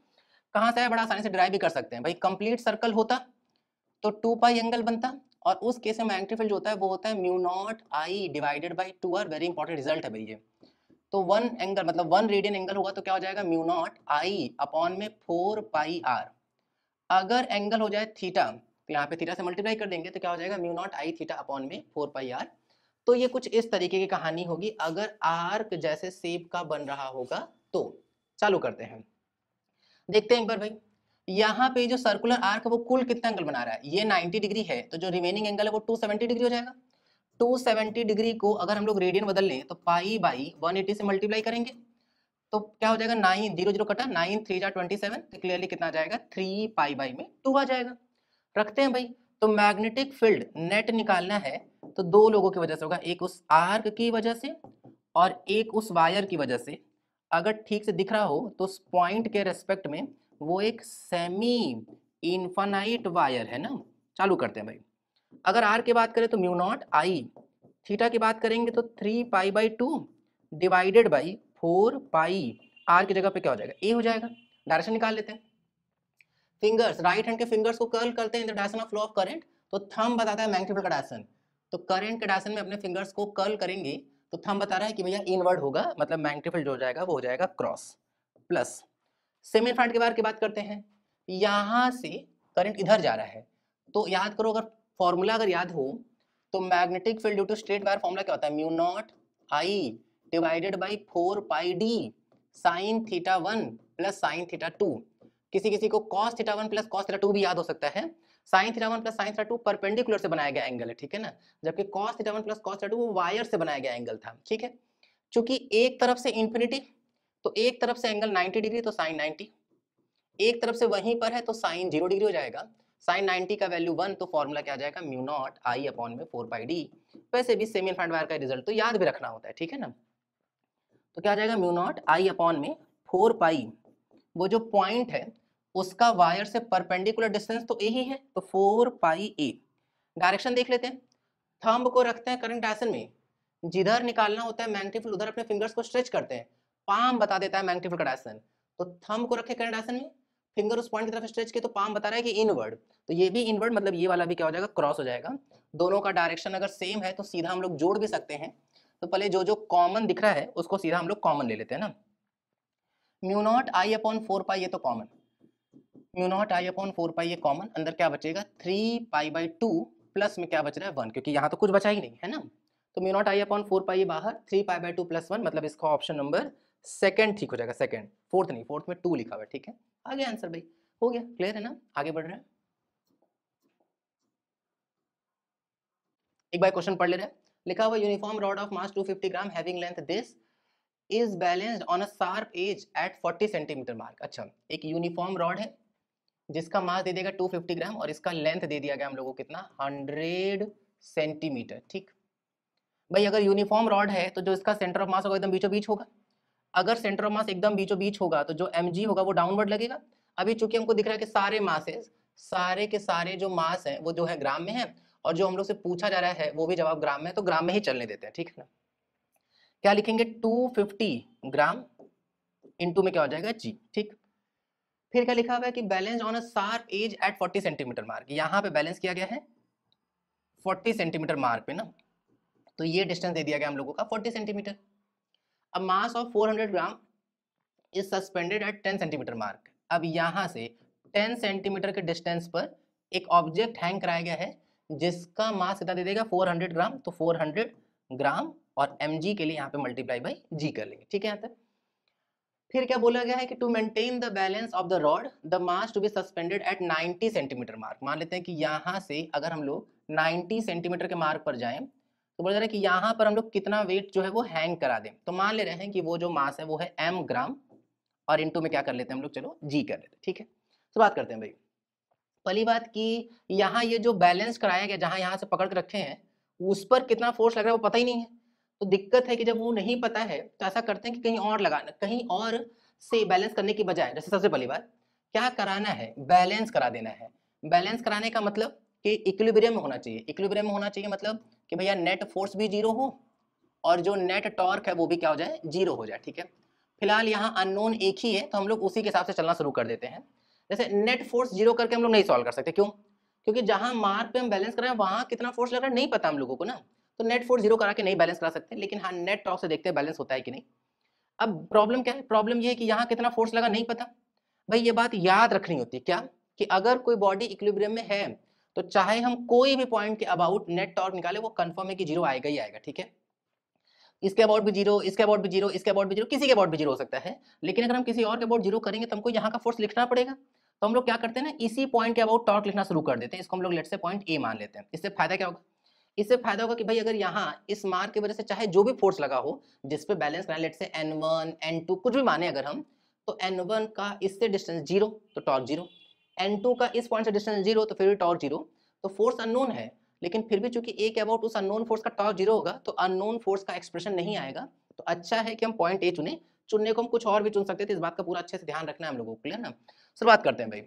कहाँ से है, बड़ा आसानी से ड्राइव भी कर सकते हैं भाई, कंप्लीट सर्कल होता तो 2 पाई एंगल बनता, और उस केस में मैग्नेटिक फील्ड जो होता है वो होता है mu naught I divided by 2r, very important result है भाई ये। तो 1 एंगल मतलब 1 रेडियन एंगल होगा तो क्या हो जाएगा, म्यू नॉट आई अपॉन में 4 पाई आर, अगर एंगल हो जाए थीटा तो यहाँ पे थीटा से मल्टीप्लाई कर देंगे तो क्या हो जाएगा, म्यू नॉट आई थीटा अपॉन में 4 पाई आर। तो ये कुछ इस तरीके की कहानी होगी अगर आर्क जैसे शेप का बन रहा होगा तो। चालू करते हैं, देखते हैं एक बार भाई, यहाँ पे जो सर्कुलर आर्क है वो कुल कितना एंगल बना रहा है, ये 90 डिग्री है, तो जो रिमेनिंग एंगल है वो 270 डिग्री हो जाएगा। 270 डिग्री को अगर हम लोग रेडियन बदल लें तो पाई बाई 180 से मल्टीप्लाई करेंगे तो क्या हो जाएगा, 9 0 0 कटा, 9 3 जा 27, तो क्लियरली कितना आ जाएगा, 3 पाई बाई में 2 आ जाएगा। रखते हैं भाई, तो मैग्नेटिक फील्ड नेट निकालना है तो दो लोगों की वजह से होगा, एक उस आर्क की वजह से और एक उस वायर की वजह से। अगर ठीक से दिख रहा हो तो उस पॉइंट के रेस्पेक्ट में वो एक सेमी इनफाइनाइट वायर है ना। चालू करते हैं भाई, अगर आर की बात करें तो म्यू नॉट आई, थीटा की बात करेंगे तो 3 pi by 2 divided by 4 pi, R की जगह पे क्या हो जाएगा, ए हो जाएगा। डायरेक्शन निकाल लेते हैं, फिंगर्स राइट हैंड के फिंगर्स को कर्ल करते हैं in the direction of flow of current, तो थंब बताता है मैग्नेटिक फील्ड का डायरेक्शन, तो करंट के डायरेक्शन में अपने फिंगर्स को कर्ल करेंगे तो थंब बता रहा है कि भैया इनवर्ड होगा, मतलब मैग्नेटिक फील्ड जो हो जाएगा वो हो जाएगा क्रॉस प्लस। सेमी इनफाइनाइट के बारे की बात करते हैं, यहाँ से करंट इधर जा रहा है, तो याद करो, अगर फॉर्मूला अगर याद हो तो magnetic field due to straight wire formula क्या होता है, mu naught I divided by 4 pi D, sine theta 1 plus sine theta 2, किसी किसी को cos theta 1 plus cos theta 2 भी याद हो सकता है। Sine theta 1 plus sine theta 2 perpendicular से बनाया गया एंगल है, ठीक है ना, जबकि cos theta 1 plus cos theta 2 वो वायर से बनाया गया एंगल था, ठीक है। चूंकि एक तरफ से इंफिनिटी, तो एक तरफ से एंगल 90 डिग्री तो साइन 90, एक तरफ से वहीं पर है तो साइन 0 डिग्री हो जाएगा। साइन 90 का वैल्यू 1, तो फॉर्मूला क्या आ जाएगा, म्यू नॉट आई अपॉन में 4 पाई डी। वैसे भी सेमी इनफाइनाइट वायर का रिजल्ट तो याद भी रखना होता है, ठीक है ना। तो क्या आ जाएगा, म्यू नॉट आई अपॉन में 4 पाई, वो जो पॉइंट है उसका वायर से परपेंडिकुलर डिस्टेंस तो ए ही है, तो 4 पाई ए। डायरेक्शन देख लेते हैं, थंब को रखते हैं करंट डायरेक्शन में, जिधर निकालना होता है मैग्नेटिक फील्ड उधर अपने फिंगर्स को स्ट्रेच करते हैं, पाम बता देता है मैग्नेटिक फील्ड का डायरेक्शन। तो थंब को रखे करंट डायरेक्शन में, फिंगर उस पॉइंट की तरफ स्ट्रेच किए तो पाम बता रहा है कि इनवर्ड, तो ये भी इनवर्ड, मतलब ये वाला भी क्या हो जाएगा, क्रॉस हो जाएगा। दोनों का डायरेक्शन अगर सेम है तो सीधा हम लोग जोड़ भी सकते हैं। तो पहले जो जो कॉमन दिख रहा है उसको सीधा हम लोग कॉमन ले लेते हैं ना। म्यू नॉट आई अपॉन 4 पाई, ये तो कॉमन, म्यू नॉट आई अपॉन 4 पाई ये कॉमन, अंदर क्या बचेगा 3 पाई बाई 2 प्लस में क्या बच रहा है 1, क्योंकि यहाँ तो कुछ बचा ही नहीं है ना। तो म्यू नॉट आई अपॉन 4 पाई बाहर, 3 पाई बाई 2 प्लस 1, मतलब इसका ऑप्शन नंबर सेकंड ठीक हो जाएगा, सेकंड, फोर्थ नहीं, फोर्थ में 2 लिखा हुआ है, ठीक है। आ गया आंसर भाई, हो गया, क्लियर है ना, आगे बढ़ रहे हैं। एक बार क्वेश्चन पढ़ ले रहे हैं, लिखा हुआ uniform rod of mass 250 gram having length this is balanced on a sharp edge at 40 centimetre mark. अच्छा, एक यूनिफॉर्म रॉड है जिसका मास दे देगा 250 ग्राम और इसका लेंथ दे दिया गया हम लोगों को कितना, 100 सेंटीमीटर, ठीक। भाई अगर यूनिफॉर्म रॉड है तो जो इसका सेंटर ऑफ मास होगा एकदम बीचों बीच होगा, अगर सेंटर ऑफ मास एकदम बीचों बीच होगा तो जो mg होगा वो डाउनवर्ड लगेगा। अभी चूंकि हमको दिख रहा है कि सारे मासेस, सारे के सारे जो मास हैं वो जो है ग्राम में है, और जो हम लोग से पूछा जा रहा है वो भी जवाब ग्राम में है, तो ग्राम में ही चलने देते हैं, ठीक है ना। क्या लिखेंगे, 250 ग्राम इंटू में क्या हो जाएगा जी, ठीक। फिर क्या लिखा हुआ है कि balance on a sharp edge at 40 centimetre mark, यहाँ पे बैलेंस किया गया है 40 सेंटीमीटर मार्क पे ना, तो ये डिस्टेंस दे दिया गया हम लोगों का 40 सेंटीमीटर। अब mass of 400 gram is suspended at 10 centimetre mark, अब यहाँ से 10 सेंटीमीटर के डिस्टेंस पर एक ऑब्जेक्ट हैंग कराया गया है जिसका मास कितना दे देगा 400 ग्राम, तो 400 ग्राम और mg के लिए यहाँ पे मल्टीप्लाई बाई g कर लेंगे, ठीक है। यहाँ तक फिर क्या बोला गया है कि to maintain the balance of the rod the mass to be suspended at 90 centimetre mark. मान लेते हैं कि यहाँ से अगर हम लोग 90 सेंटीमीटर के मार्क पर जाएं तो बोला जा रहा है कि यहाँ पर हम लोग कितना वेट जो है वो हैंग करा दें, तो मान ले रहे हैं कि वो जो मास है वो है m ग्राम और इंटू में क्या कर लेते हैं हम लोग, चलो g कर लेते हैं, ठीक है। तो बात करते हैं भाई, पहली बात कि यहाँ ये जो बैलेंस कराया गया, जहाँ यहाँ से पकड़ के रखे हैं उस पर कितना फोर्स लग रहा है वो पता ही नहीं है। तो दिक्कत है कि जब वो नहीं पता है तो ऐसा करते हैं कि कहीं और लगाना, कहीं और से बैलेंस करने की बजाय, जैसे सबसे पहली बात क्या कराना है, बैलेंस करा देना है। बैलेंस कराने का मतलब कि इक्विलिब्रियम में होना चाहिए, इक्विलिब्रियम में होना चाहिए मतलब कि भैया नेट फोर्स भी जीरो हो और जो नेट टॉर्क है वो भी क्या हो जाए, जीरो हो जाए, ठीक है। फिलहाल यहाँ अननोन एक ही है तो हम लोग उसी के हिसाब से चलना शुरू कर देते हैं। जैसे नेट फोर्स जीरो करके हम लोग नहीं सॉल्व कर सकते, क्यों, क्योंकि जहां मार्क पे हम बैलेंस कर रहे हैं वहां कितना फोर्स लग रहा है नहीं पता हम लोगों को ना, तो नेट फोर्स जीरो करा के नहीं बैलेंस करा सकते, लेकिन हाँ नेट टॉर्क से देखते हैं बैलेंस होता है कि नहीं। अब प्रॉब्लम क्या है, प्रॉब्लम ये है कि यहाँ कितना फोर्स लगा नहीं पता। भाई ये बात याद रखनी होती है, क्या कि अगर कोई बॉडी इक्विलिब्रियम में है तो चाहे हम कोई भी पॉइंट के अबाउट नेट टॉर्क निकाले वो कंफर्म है कि जीरो आएगा ही आएगा, ठीक है। इसके अबाउट भी जीरो, इसके अबाउट भी जीरो, इसके अबाउट भी जीरो, किसी के अबाउट भी जीरो हो सकता है, लेकिन अगर हम किसी और के अबाउट जीरो करेंगे तो हमको यहाँ का फोर्स लिखना पड़ेगा। तो हम लोग क्या करते हैं ना, इसी पॉइंट के अबाउट टॉर्क लिखना शुरू कर देते हैं, इसको हम लोग लेट से पॉइंट ए मान लेते हैं। इससे फायदा क्या होगा, इससे फायदा होगा कि भाई अगर यहाँ इस मार्क की वजह से चाहे जो भी फोर्स लगा हो जिस पे बैलेंस कराए, लेट से n1 n2 कुछ भी माने अगर हम, तो n1 का इससे डिस्टेंस जीरो तो टॉर्क जीरो, n2 का इस पॉइंट से डिस्टेंस जीरो तो फिर भी टॉर्क जीरो, तो फोर्स अननोन है, लेकिन फिर भी चूंकि ए के अबाउट उस अननोन फोर्स का टॉर्क जीरो होगा तो अननोन फोर्स का एक्सप्रेशन नहीं आएगा। तो अच्छा है कि हम पॉइंट ए चुने, चुनने को हम कुछ और भी चुन सकते थे, इस बात का पूरा अच्छे से ध्यान रखना है हम लोगों को, क्लियर ना। शुरुआत करते हैं भाई,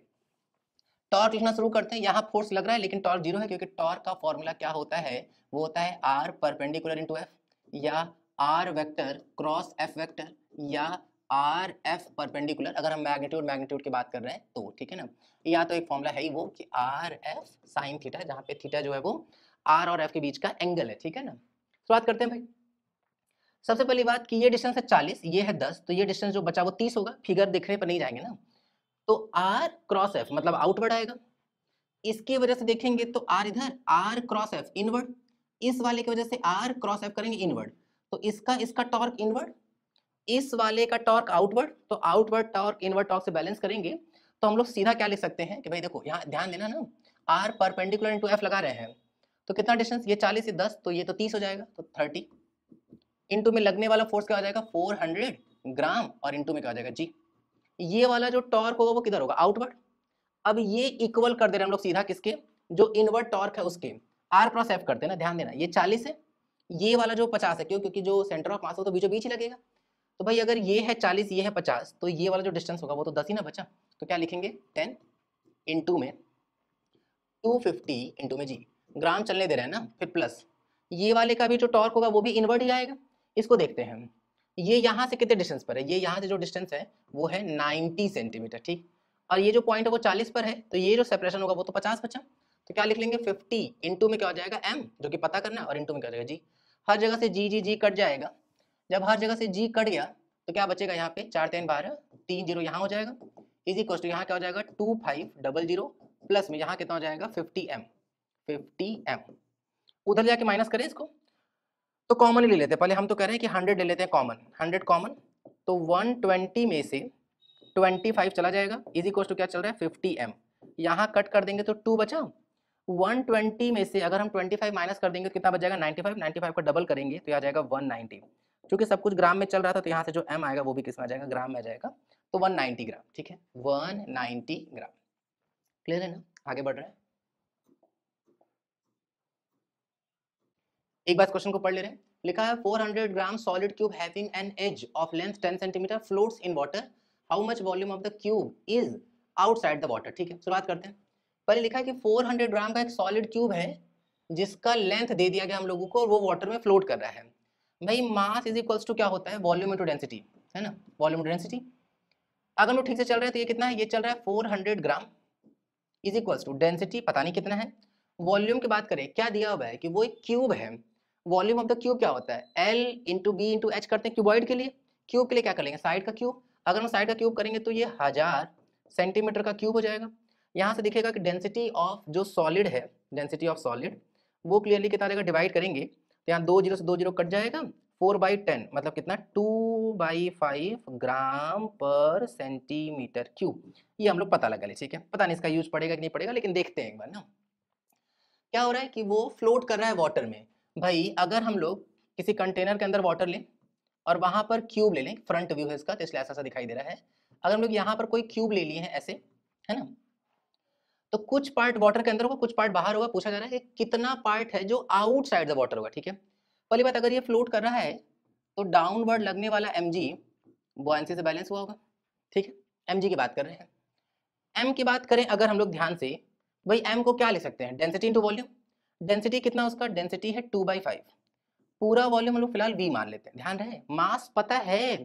टॉर्क लिखना शुरू करते हैं। यहाँ फोर्स लग रहा है लेकिन टॉर्क जीरो है, क्योंकि टॉर्क का फॉर्मूला क्या होता है, वो होता है आर परपेंडिकुलर इंटू एफ, या R vector cross F vector, या आर एफ परपेंडिकुलर, अगर हम मैग्नीट्यूड मैग्नीट्यूड की बात कर रहे हैं तो, ठीक है ना। या तो एक फॉर्मूला है ही वो कि आर एफ साइन थीटा, जहाँ पे थीटा जो है वो आर और एफ के बीच का एंगल है, ठीक है ना। शुरुआत करते हैं भाई, सबसे पहली बात कि ये डिस्टेंस है 40, ये है 10, तो ये डिस्टेंस जो बचा वो 30 होगा, फिगर दिखने पर नहीं जाएंगे ना। तो आर क्रॉस एफ मतलब आउटवर्ड आएगा, इसकी वजह से देखेंगे तो आर इधर, आर क्रॉस एफ इनवर्ड, इस वाले की वजह से आर क्रॉस एफ करेंगे इनवर्ड, तो इसका इसका टॉर्क इनवर्ड, इस वाले का टॉर्क आउटवर्ड, तो आउटवर्ड टॉर्क इनवर्ड टॉर्क से बैलेंस करेंगे तो हम लोग सीधा क्या लिख सकते हैं कि भाई देखो यहाँ ध्यान देना ना, आर परपेंडिकुलर इनटू एफ लगा रहे हैं, तो कितना डिस्टेंस, ये 40 से 10, तो ये तो 30 हो जाएगा, तो 30 इनटू में लगने वाला फोर्स क्या हो जाएगा 400 ग्राम, और इनटू में क्या हो जाएगा जी, ये वाला जो टॉर्क होगा वो किधर होगा आउटवर्ड। अब ये इक्वल कर दे रहे हैं हम लोग सीधा किसके, जो इनवर्ड टॉर्क है उसके, आर क्रॉस एफ करते हैं ना, ध्यान देना ये 40 है, ये वाला जो 50 है, क्यों, क्योंकि जो सेंटर ऑफ मास हो तो बीचों बीच ही लगेगा, तो भाई अगर ये है 40 ये है 50, तो ये वाला जो डिस्टेंस होगा वो तो 10 ही ना बचा, तो क्या लिखेंगे 10 इंटू में 250 इंटू में जी, ग्राम चलने दे रहे हैं ना, फिर प्लस ये वाले का भी जो टॉर्क होगा वो भी इनवर्ड ही आएगा। इसको देखते हैं हम, ये यहाँ से कितने डिस्टेंस पर है, ये यहाँ से जो डिस्टेंस है वो है 90 सेंटीमीटर, ठीक, और ये जो पॉइंट है वो 40 पर है, तो ये जो सेपरेशन होगा वो तो 50 बचा, तो क्या लिख लेंगे 50 इंटू में क्या हो जाएगा m, जो कि पता करना है, और इंटू में क्या हो जाएगा जी, हर जगह से जी कट जाएगा, जब हर जगह से जी कट गया तो क्या बचेगा यहाँ पे 4 3 12, 3 0 यहाँ हो जाएगा, इज इक्वल टू यहाँ क्या हो जाएगा 2500 प्लस में यहाँ कितना हो जाएगा 50m, उधर जाके माइनस करें इसको, तो कॉमन ले लेते हैं, पहले हम तो कह रहे हैं कि 100 ले लेते हैं कॉमन, 100 कॉमन, तो 120 में से 25 चला जाएगा, इज इक्वल टू क्या चल रहा है 50m, यहाँ कट कर देंगे तो 2 बचा, 120 में से अगर हम 25 माइनस कर देंगे तो कितना बच जाएगा 95, 95 का डबल करेंगे तो आ जाएगा 190, क्योंकि सब कुछ ग्राम में चल रहा था तो यहाँ से जो m आएगा वो भी किस में आ जाएगा, ग्राम में आ जाएगा, तो 190 ग्राम, ठीक है 190 ग्राम, क्लियर है ना, आगे बढ़ रहे हैं, एक बार क्वेश्चन को पढ़ ले रहे हैं, लिखा है 400 gram solid cube having an edge of length 10 centimetre floats in water, how much volume of the cube is outside the water, ठीक है शुरुआत करते हैं, पहले लिखा है कि 400 ग्राम का एक सॉलिड क्यूब है जिसका लेंथ दे दिया गया हम लोगों को और वो वाटर में फ्लोट कर रहा है, भाई मास इज इक्वल्स टू क्या होता है वॉल्यूम इनटू डेंसिटी, है ना, वॉल्यूम इनटू डेंसिटी, अगर हम लोग ठीक से चल रहे हैं तो ये कितना है, ये चल रहा है 400 gram is equals to density पता नहीं कितना है, वॉल्यूम की बात करें क्या दिया हुआ है कि वो एक क्यूब है, वॉल्यूम ऑफ द क्यूब क्या होता है L into B into H करते हैं क्यूबॉइड के लिए, क्यूब के लिए क्या कर लेंगे साइड का क्यूब, अगर हम साइड का क्यूब करेंगे तो ये 1000 सेंटीमीटर का क्यूब हो जाएगा, यहाँ से दिखेगा कि डेंसिटी ऑफ जो सॉलिड है, डेंसिटी ऑफ सॉलिड वो क्लियरली कितना देगा, डिवाइड करेंगे तो यहाँ 2 जीरो से 2 जीरो कट जाएगा, 4/10 मतलब कितना 2/5 ग्राम पर सेंटीमीटर क्यूब, ये हम लोग पता लगा ले, ठीक है पता नहीं इसका यूज पड़ेगा कि नहीं पड़ेगा लेकिन देखते हैं एक बार ना, क्या हो रहा है कि वो फ्लोट कर रहा है वाटर में, भाई अगर हम लोग किसी कंटेनर के अंदर वाटर लें और वहां पर क्यूब ले लें, फ्रंट व्यू है इसका तो इसलिए ऐसा दिखाई दे रहा है, अगर हम लोग यहाँ पर कोई क्यूब ले लिए हैं ऐसे, है ना, तो कुछ पार्ट वाटर के अंदर होगा कुछ पार्ट बाहर होगा, पूछा जा रहा है कि कितना पार्ट है जो आउटसाइड द वाटर होगा, ठीक है पहली बात अगर ये फ्लोट कर रहा है तो डाउनवर्ड लगने वाला mg बुआंसी से बैलेंस हुआ होगा, ठीक है mg की बात कर रहे हैं, m की बात करें अगर हम लोग ध्यान से, भाई m को क्या ले सकते हैं डेंसिटी इंटू वॉल्यूम, डेंसिटी कितना उसका डेंसिटी है 2/5, पूरा वॉल्यूम हम लोग फिलहाल v मान लेते हैं, ध्यान रहे मास पता है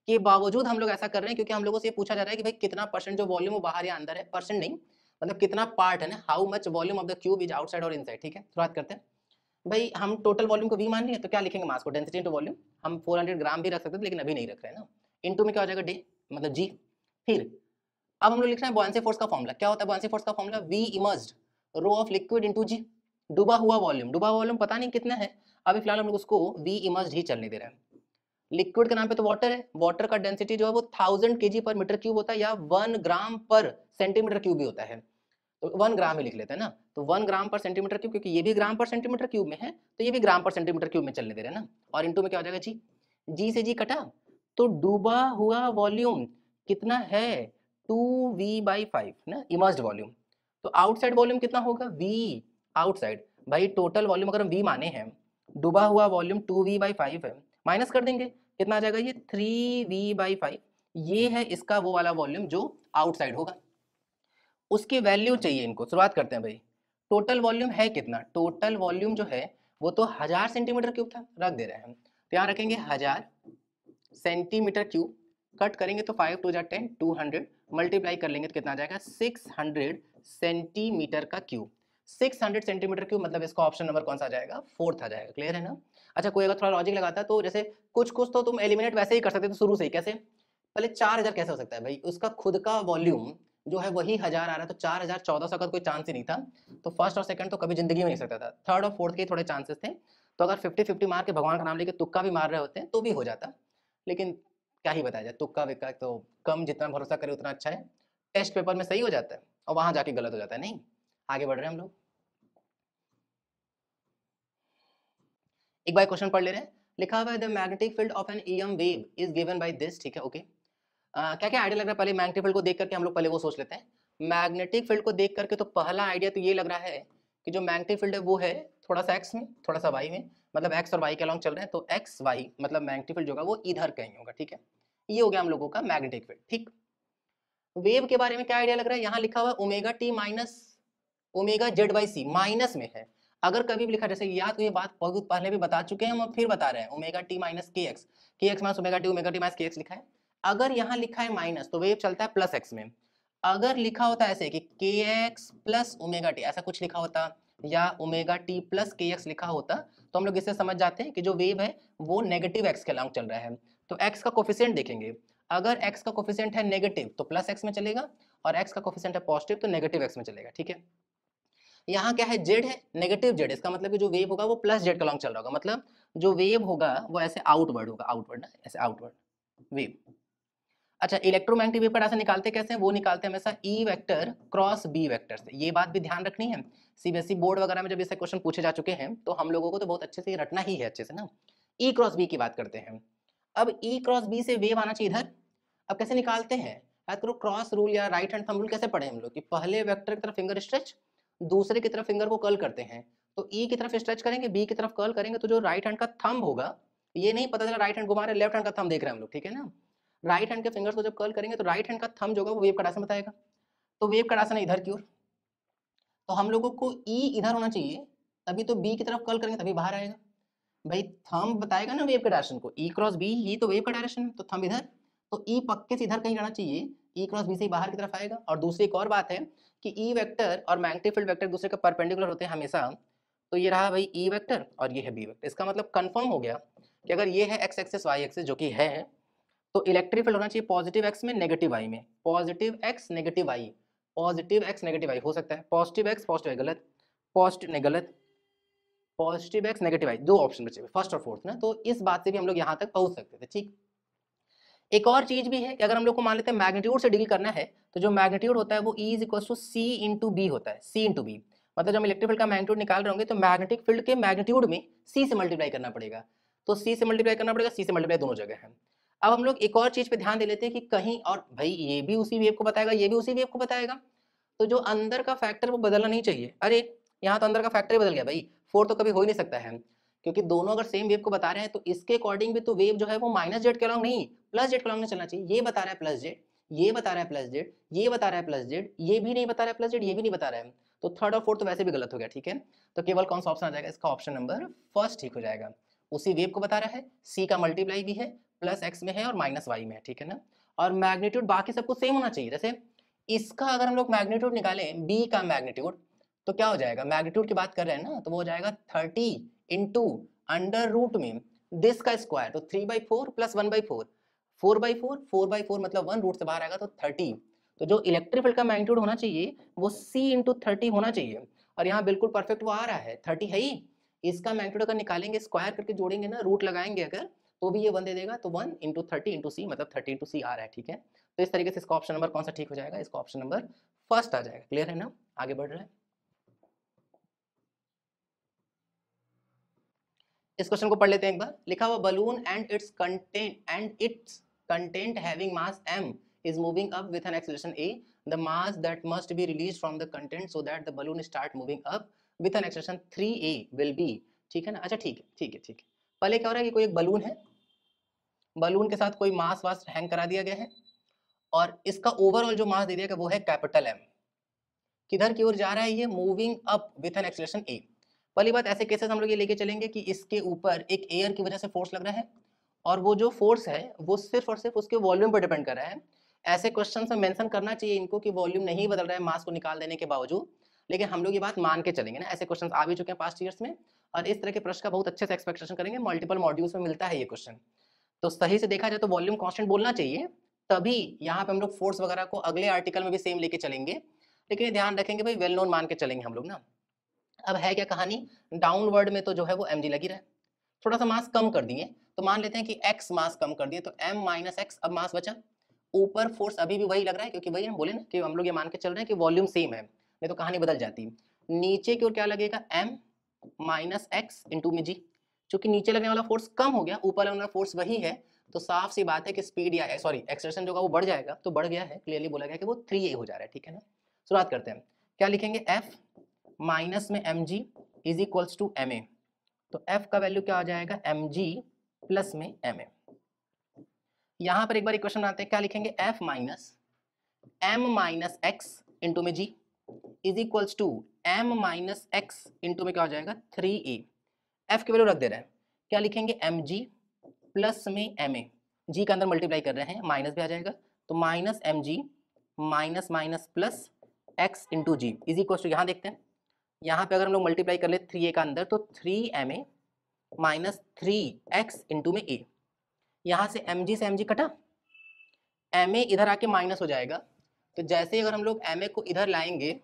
के बावजूद हम लोग ऐसा कर रहे हैं क्योंकि हम लोगों से ये पूछा जा रहा है कि भाई कितना परसेंट जो वॉल्यूम वो बाहर या अंदर है, परसेंट नहीं मतलब कितना पार्ट है ना, how much volume of the cube is outside और इनसाइड, ठीक है शुरुआत करते हैं, भाई हम टोटल वॉल्यूम को v मान लिए तो क्या लिखेंगे मास को डेंसिटी इंटू वॉल्यूम, हम 400 ग्राम भी रख सकते थे लेकिन अभी नहीं रख रहे हैं ना, इंटू में क्या हो जाएगा d मतलब g, फिर अब हम लोग लिख रहे हैं बुआंसी फोर्स का फॉर्मूला, क्या होता है बुआंसी फोर्स का formula, v immersed rho of liquid into g, डूबा हुआ वॉल्यूम पता नहीं कितना है, अभी फिलहाल हम लोग उसको v इमर्ज्ड ही चलने दे रहे हैं, लिक्विड के नाम पे तो वाटर है, वाटर का डेंसिटी जो है वो 1000 kg पर मीटर क्यूब होता है या 1 ग्राम पर सेंटीमीटर क्यूब भी होता है, तो 1 ग्राम ही लिख लेते हैं ना, तो 1 ग्राम पर सेंटीमीटर क्यूब, क्योंकि ये भी ग्राम पर सेंटीमीटर क्यूब में है तो ये भी ग्राम पर सेंटीमीटर क्यूब में चलने दे रहे हैं ना, और इनटू में क्या हो जाएगा जी, जी से जी कटा, तो डूबा हुआ वॉल्यूम कितना है 2v/5 ना, इमर्ज्ड वॉल्यूम, तो आउटसाइड वॉल्यूम कितना होगा v आउटसाइड, भाई टोटल वॉल्यूम अगर हम v माने हैं, डूबा हुआ वॉल्यूम 2v/5 है, माइनस कर देंगे कितना आ जाएगा ये 3v/5, ये है इसका वो वाला वॉल्यूम जो आउटसाइड होगा, उसकी वैल्यू चाहिए इनको, शुरुआत करते हैं भाई, टोटल वॉल्यूम है कितना, टोटल वॉल्यूम जो है वो तो 1000 सेंटीमीटर क्यूब था, रख दे रहे हैं हम, तो यहाँ रखेंगे 1000 सेंटीमीटर क्यूब, कट करेंगे तो 5 2 10 200 मल्टीप्लाई कर लेंगे तो कितना आ जाएगा 600 सेंटीमीटर का क्यूब, 600 सेंटीमीटर क्यूब मतलब इसका ऑप्शन नंबर कौन सा आ जाएगा, फोर्थ आ जाएगा, क्लियर है ना। अच्छा कोई अगर थोड़ा लॉजिक लगाता है तो जैसे कुछ तो तुम एलिमिनेट वैसे ही कर सकते थे शुरू से ही, कैसे, पहले 4000 कैसे हो सकता है भाई, उसका खुद का वॉल्यूम जो है वही 1000 आ रहा है, तो 4000 1400 का कोई चांस ही नहीं था, तो फर्स्ट और सेकंड तो कभी जिंदगी में नहीं सकता था, थर्ड और फोर्थ के थोड़े चांसेस थे, तो अगर 50-50 मार के भगवान का नाम लेके तुक्का भी मार रहे होते हैं तो भी हो जाता, लेकिन क्या ही बताया जाए, तुक्का विक्का तो कम, जितना भरोसा करे उतना अच्छा है। टेस्ट पेपर में सही हो जाता है और वहां जाके गलत हो जाता है। नहीं, आगे बढ़ रहे हैं हम लोग। एक बार क्वेश्चन पढ़ ले रहे हैं। लिखा हुआ है the magnetic field of an EM wave is given by this. ठीक है, ओके। क्या क्या आइडिया लग रहा है? पहले मैग्नेटिक फील्ड को देख करके हम लोग पहले वो सोच लेते हैं। मैग्नेटिक फील्ड को देख करके तो पहला आइडिया तो ये लग रहा है कि जो मैग्नेटिक फील्ड है वो है थोड़ा सा एक्स में थोड़ा सा वाई में, मतलब एक्स और वाई के अलॉन्ग चल रहे हैं, तो एक्स वाई मतलब मैग्नेटिक फील्ड जो होगा वो इधर कहीं होगा। ठीक है, ये हो गया हम लोगों का मैग्नेटिक फील्ड। ठीक, वेव के बारे में क्या आइडिया लग रहा है? यहाँ लिखा हुआ omega T minus omega Z by C, minus में है। अगर कभी भी लिखा, जैसे या तो ये बात बहुत पहले भी बता चुके हैं हम और फिर बता रहे हैं, ओमेगा टी माइनस के x minus omega T minus के एक्स लिखा है। अगर यहाँ लिखा है माइनस तो वेव चलता है प्लस एक्स में। अगर लिखा होता है ऐसे कि के एक्स प्लस ओमेगा टी ऐसा कुछ लिखा होता, या ओमेगा टी प्लस के एक्स लिखा होता, तो हम लोग इससे समझ जाते हैं कि जो वेव है वो नेगेटिव एक्स के अलॉन्ग चल रहा है। तो एक्स का कोफिशिएंट देखेंगे, अगर एक्स का कोफिशिएंट है नेगेटिव तो प्लस एक्स में चलेगा, और एक्स का कोफिशिएंट है पॉजिटिव तो नेगेटिव एक्स में चलेगा। ठीक है, यहाँ क्या है, जेड है, नेगेटिव जेड, इसका मतलब कि जो वेव होगा वो प्लस जेड का लॉन्ग चल रहा होगा, मतलब जो वेव होगा वो ऐसे आउटवर्ड होगा, आउटवर्ड ना, ऐसे आउटवर्ड वेव। अच्छा, इलेक्ट्रोमैग्नेटिक वेव का डायरेक्शन निकालते कैसे हैं? वो निकालते हैं हमेशा E vector cross B vector से। ये बात भी ध्यान रखनी है, सीबीएसई बोर्ड वगैरह में जब इससे क्वेश्चन पूछे जा चुके हैं तो हम लोगों को तो बहुत अच्छे से रटना ही है, अच्छे से ना। ई क्रॉस बी की बात करते हैं। अब ई क्रॉस बी से वेव आना चाहिए इधर। अब कैसे निकालते हैं? याद करो, क्रॉस रूल या राइट हैंड थंब रूल कैसे पढ़े हम लोग, कि पहले वेक्टर की तरफ फिंगर स्ट्रेच, दूसरे की तरफ फिंगर को कर्ल करते हैं। तो ई की तरफ स्ट्रेच करेंगे, बी की तरफ कर्ल करेंगे, तो जो राइट हैंड का थंब होगा, ये नहीं पता चला राइट हैंड घुमा रहे, लेफ्ट हैंड का थंब देख रहे हैं हम लोग, ठीक है ना। राइट हैंड के फिंगर्स को जब कर्ल करेंगे तो राइट हैंड का थंब जो होगा वो वेव का डायरेक्शन बताएगा। तो वेव का डायरेक्शन है इधर की ओर, तो हम लोगों को ई इधर होना चाहिए, तभी तो बी की तरफ कर्ल करेंगे तभी बाहर आएगा। भाई थंब बताएगा ना वेव के डायरेक्शन को, ई क्रॉस बी ही तो वेव का डायरेक्शन है, तो थंब इधर, तो ई पक्के से इधर कहीं जाना चाहिए, ई क्रॉस बी से ही बाहर की तरफ आएगा। और दूसरी एक और बात है कि ई वेक्टर और मैग्नेटिक फील्ड वेक्टर दूसरे के परपेंडिकुलर होते हैं हमेशा। तो ये रहा भाई ई वेक्टर और ये है बी वेक्टर, इसका मतलब कंफर्म हो गया कि अगर ये है एक्स एक्सिस वाई एक्सिस जो कि है, तो इलेक्ट्रिक फील्ड होना चाहिए पॉजिटिव एक्स में नेगेटिव वाई में, positive x negative Y, positive x negative Y हो सकता है, पॉजिटिव एक्स पॉजिटिव वाई गलत, पॉजिटिव नहीं गलत, पॉजिटिव एक्स नेगेटिव वाई, दो ऑप्शन बचे फर्स्ट और फोर्थ ना। तो इस बात से भी हम लोग यहाँ तक पहुंच सकते थे। ठीक, एक और चीज भी है कि अगर हम लोग को मान लेते हैं मैग्नीट्यूड से डील करना है, तो जो मैग्नीट्यूड होता है वो E is equal to C into B होता है, सी इंटू बी, मतलब जब हम इलेक्ट्रिक फील्ड का मैग्नीट्यूड निकाल रहे होंगे तो मैग्नेटिक फील्ड के मैग्नीट्यूड में सी से मल्टीप्लाई करना पड़ेगा, तो सी से मल्टीप्लाई करना पड़ेगा, सी से मल्टीप्लाई दोनों जगह है। अब हम लोग एक और चीज पे ध्यान दे लेते हैं कि कहीं, और भाई ये भी उसी वेव को बताएगा, ये भी उसी वेव को बताएगा, तो जो अंदर का फैक्टर वो बदलना नहीं चाहिए। अरे यहाँ तो अंदर का फैक्टर ही बदल गया भाई, 4 तो कभी हो ही नहीं सकता है, क्योंकि दोनों अगर सेम वेव को बता रहे हैं तो इसके अकॉर्डिंग भी तो वेव जो है वो माइनस जेड के अलॉन्ग नहीं प्लस जेड के अलॉन्ग में चलना चाहिए। ये बता रहा है प्लस जेड, ये बता रहा है प्लस जेड, ये बता रहा है प्लस जेड, ये भी नहीं बता रहा है प्लस जेड, ये भी नहीं बता रहा है, तो थर्ड और फोर्थ तो वैसे भी गलत हो गया। ठीक है, तो केवल कौन सा ऑप्शन आ जाएगा? इसका ऑप्शन नंबर फर्स्ट ठीक हो जाएगा। उसी वेव को बता रहा है, सी का मल्टीप्लाई भी है, प्लस एक्स में है और माइनस वाई में है, ठीक है ना। और मैग्नीट्यूड बाकी सब कुछ सेम होना चाहिए। जैसे इसका अगर हम लोग मैग्नीट्यूड निकालें, बी का मैग्नीट्यूड, तो क्या हो जाएगा? मैग्नीट्यूड की बात कर रहे हैं ना, तो वो हो जाएगा 30 इंटू अंडर रूट में दिस का स्क्वायर, तो 3/4 प्लस 1/4, 4/4 मतलब 1 रूट से बाहर आएगा तो 30। तो जो इलेक्ट्रिक फील्ड का मैग्नीट्यूड होना चाहिए वो c इंटू 30 होना चाहिए, और यहाँ बिल्कुल परफेक्ट वो आ रहा है, 30 है ही। इसका मैग्नीट्यूड अगर निकालेंगे, स्क्वायर करके जोड़ेंगे ना, रूट लगाएंगे अगर, तो भी ये 1 दे देगा, तो 1 इंटू 30 इंटू सी मतलब 30 इंटू सी आ रहा है। ठीक है, तो इस तरीके से इसका ऑप्शन नंबर कौन सा ठीक हो जाएगा? इसका ऑप्शन नंबर फर्स्ट आ जाएगा। क्लियर है ना? आगे बढ़ रहे हैं। इस क्वेश्चन को पढ़ लेते हैं एक बार। लिखा हुआ balloon and it's content having mass m is moving up with an acceleration a, the mass that must be released from the content so that the balloon start moving up with an acceleration 3a will be। ठीक है ना? अच्छा ठीक है ठीक है ठीक है। पहले क्या हो रहा है कि कोई एक बलून है, बलून के साथ कोई मास वास हैंग करा दिया गया है, और इसका ओवरऑल जो मास दे दिया गया वो है कैपिटल M। किधर की ओर जा रहा है ये? Moving up with an acceleration a। पहली बात, ऐसे केसेस हम लोग ये लेके चलेंगे कि इसके ऊपर एक एयर की वजह से फोर्स लग रहा है, और वो जो फोर्स है वो सिर्फ और सिर्फ उसके वॉल्यूम पर डिपेंड कर रहा है। ऐसे क्वेश्चन में मेंशन करना चाहिए इनको कि वॉल्यूम नहीं बदल रहा है मास को निकाल देने के बावजूद, लेकिन हम लोग ये बात मान के चलेंगे ना, ऐसे क्वेश्चन आ भी चुके हैं पास्ट ईयर्स में, और इस तरह के प्रश्न का बहुत अच्छे से एक्सपेक्टेशन करेंगे, मल्टीपल मॉड्यूल्स में मिलता है ये क्वेश्चन। तो सही से देखा जाए तो वॉल्यूम कांस्टेंट बोलना चाहिए, तभी यहाँ पे हम लोग फोर्स वगैरह को अगले आर्टिकल में भी सेम लेके चलेंगे, लेकिन ये ध्यान रखेंगे भाई वेल नोन मान के चलेंगे हम लोग ना। अब है क्या कहानी? डाउनवर्ड में तो जो है वो mg लगी रहे, थोड़ा सा मास कम कर दिए, तो मान लेते हैं कि x मास कम कर दिए, तो m माइनस एक्स अब मास बचा। ऊपर फोर्स अभी भी वही लग रहा है, क्योंकि वही हम बोले ना कि हम लोग ये मान के चल रहे हैं कि वॉल्यूम सेम है, नहीं तो कहानी बदल जाती। नीचे की ओर क्या लगेगा, m माइनस एक्स इंटू में जी। चूंकि नीचे लगने वाला फोर्स कम हो गया, ऊपर लगने वाला फोर्स वही है, तो साफ सी बात है कि स्पीड या सॉरी एक्सेलरेशन जो होगा वो बढ़ जाएगा, तो बढ़ गया है, क्लियरली बोला गया कि वो 3a हो जा रहा है, ठीक है ना। शुरुआत करते हैं, क्या लिखेंगे, f माइनस में mg is equals to ma। तो f का वैल्यू क्या आ जाएगा, mg प्लस में ma। यहां पर एक बार इक्वेशन बनाते हैं, क्या लिखेंगे, f minus m minus X into में g is equals to m minus X into में क्या हो जाएगा, 3a। f की वैल्यू रख दे रहे हैं, क्या लिखेंगे, mg प्लस में ma। g का अंदर मल्टीप्लाई कर रहे हैं, माइनस भी आ जाएगा, तो minus mg minus minus plus x into G is equal to, यहाँ देखते हैं, यहाँ पे अगर हम लोग मल्टीप्लाई कर ले 3a का अंदर, तो 3ma माइनस 3x इंटू में a। यहाँ से mg से mg कटा, ma इधर आके माइनस हो जाएगा, तो जैसे ही अगर हम लोग ma को इधर लाएंगे,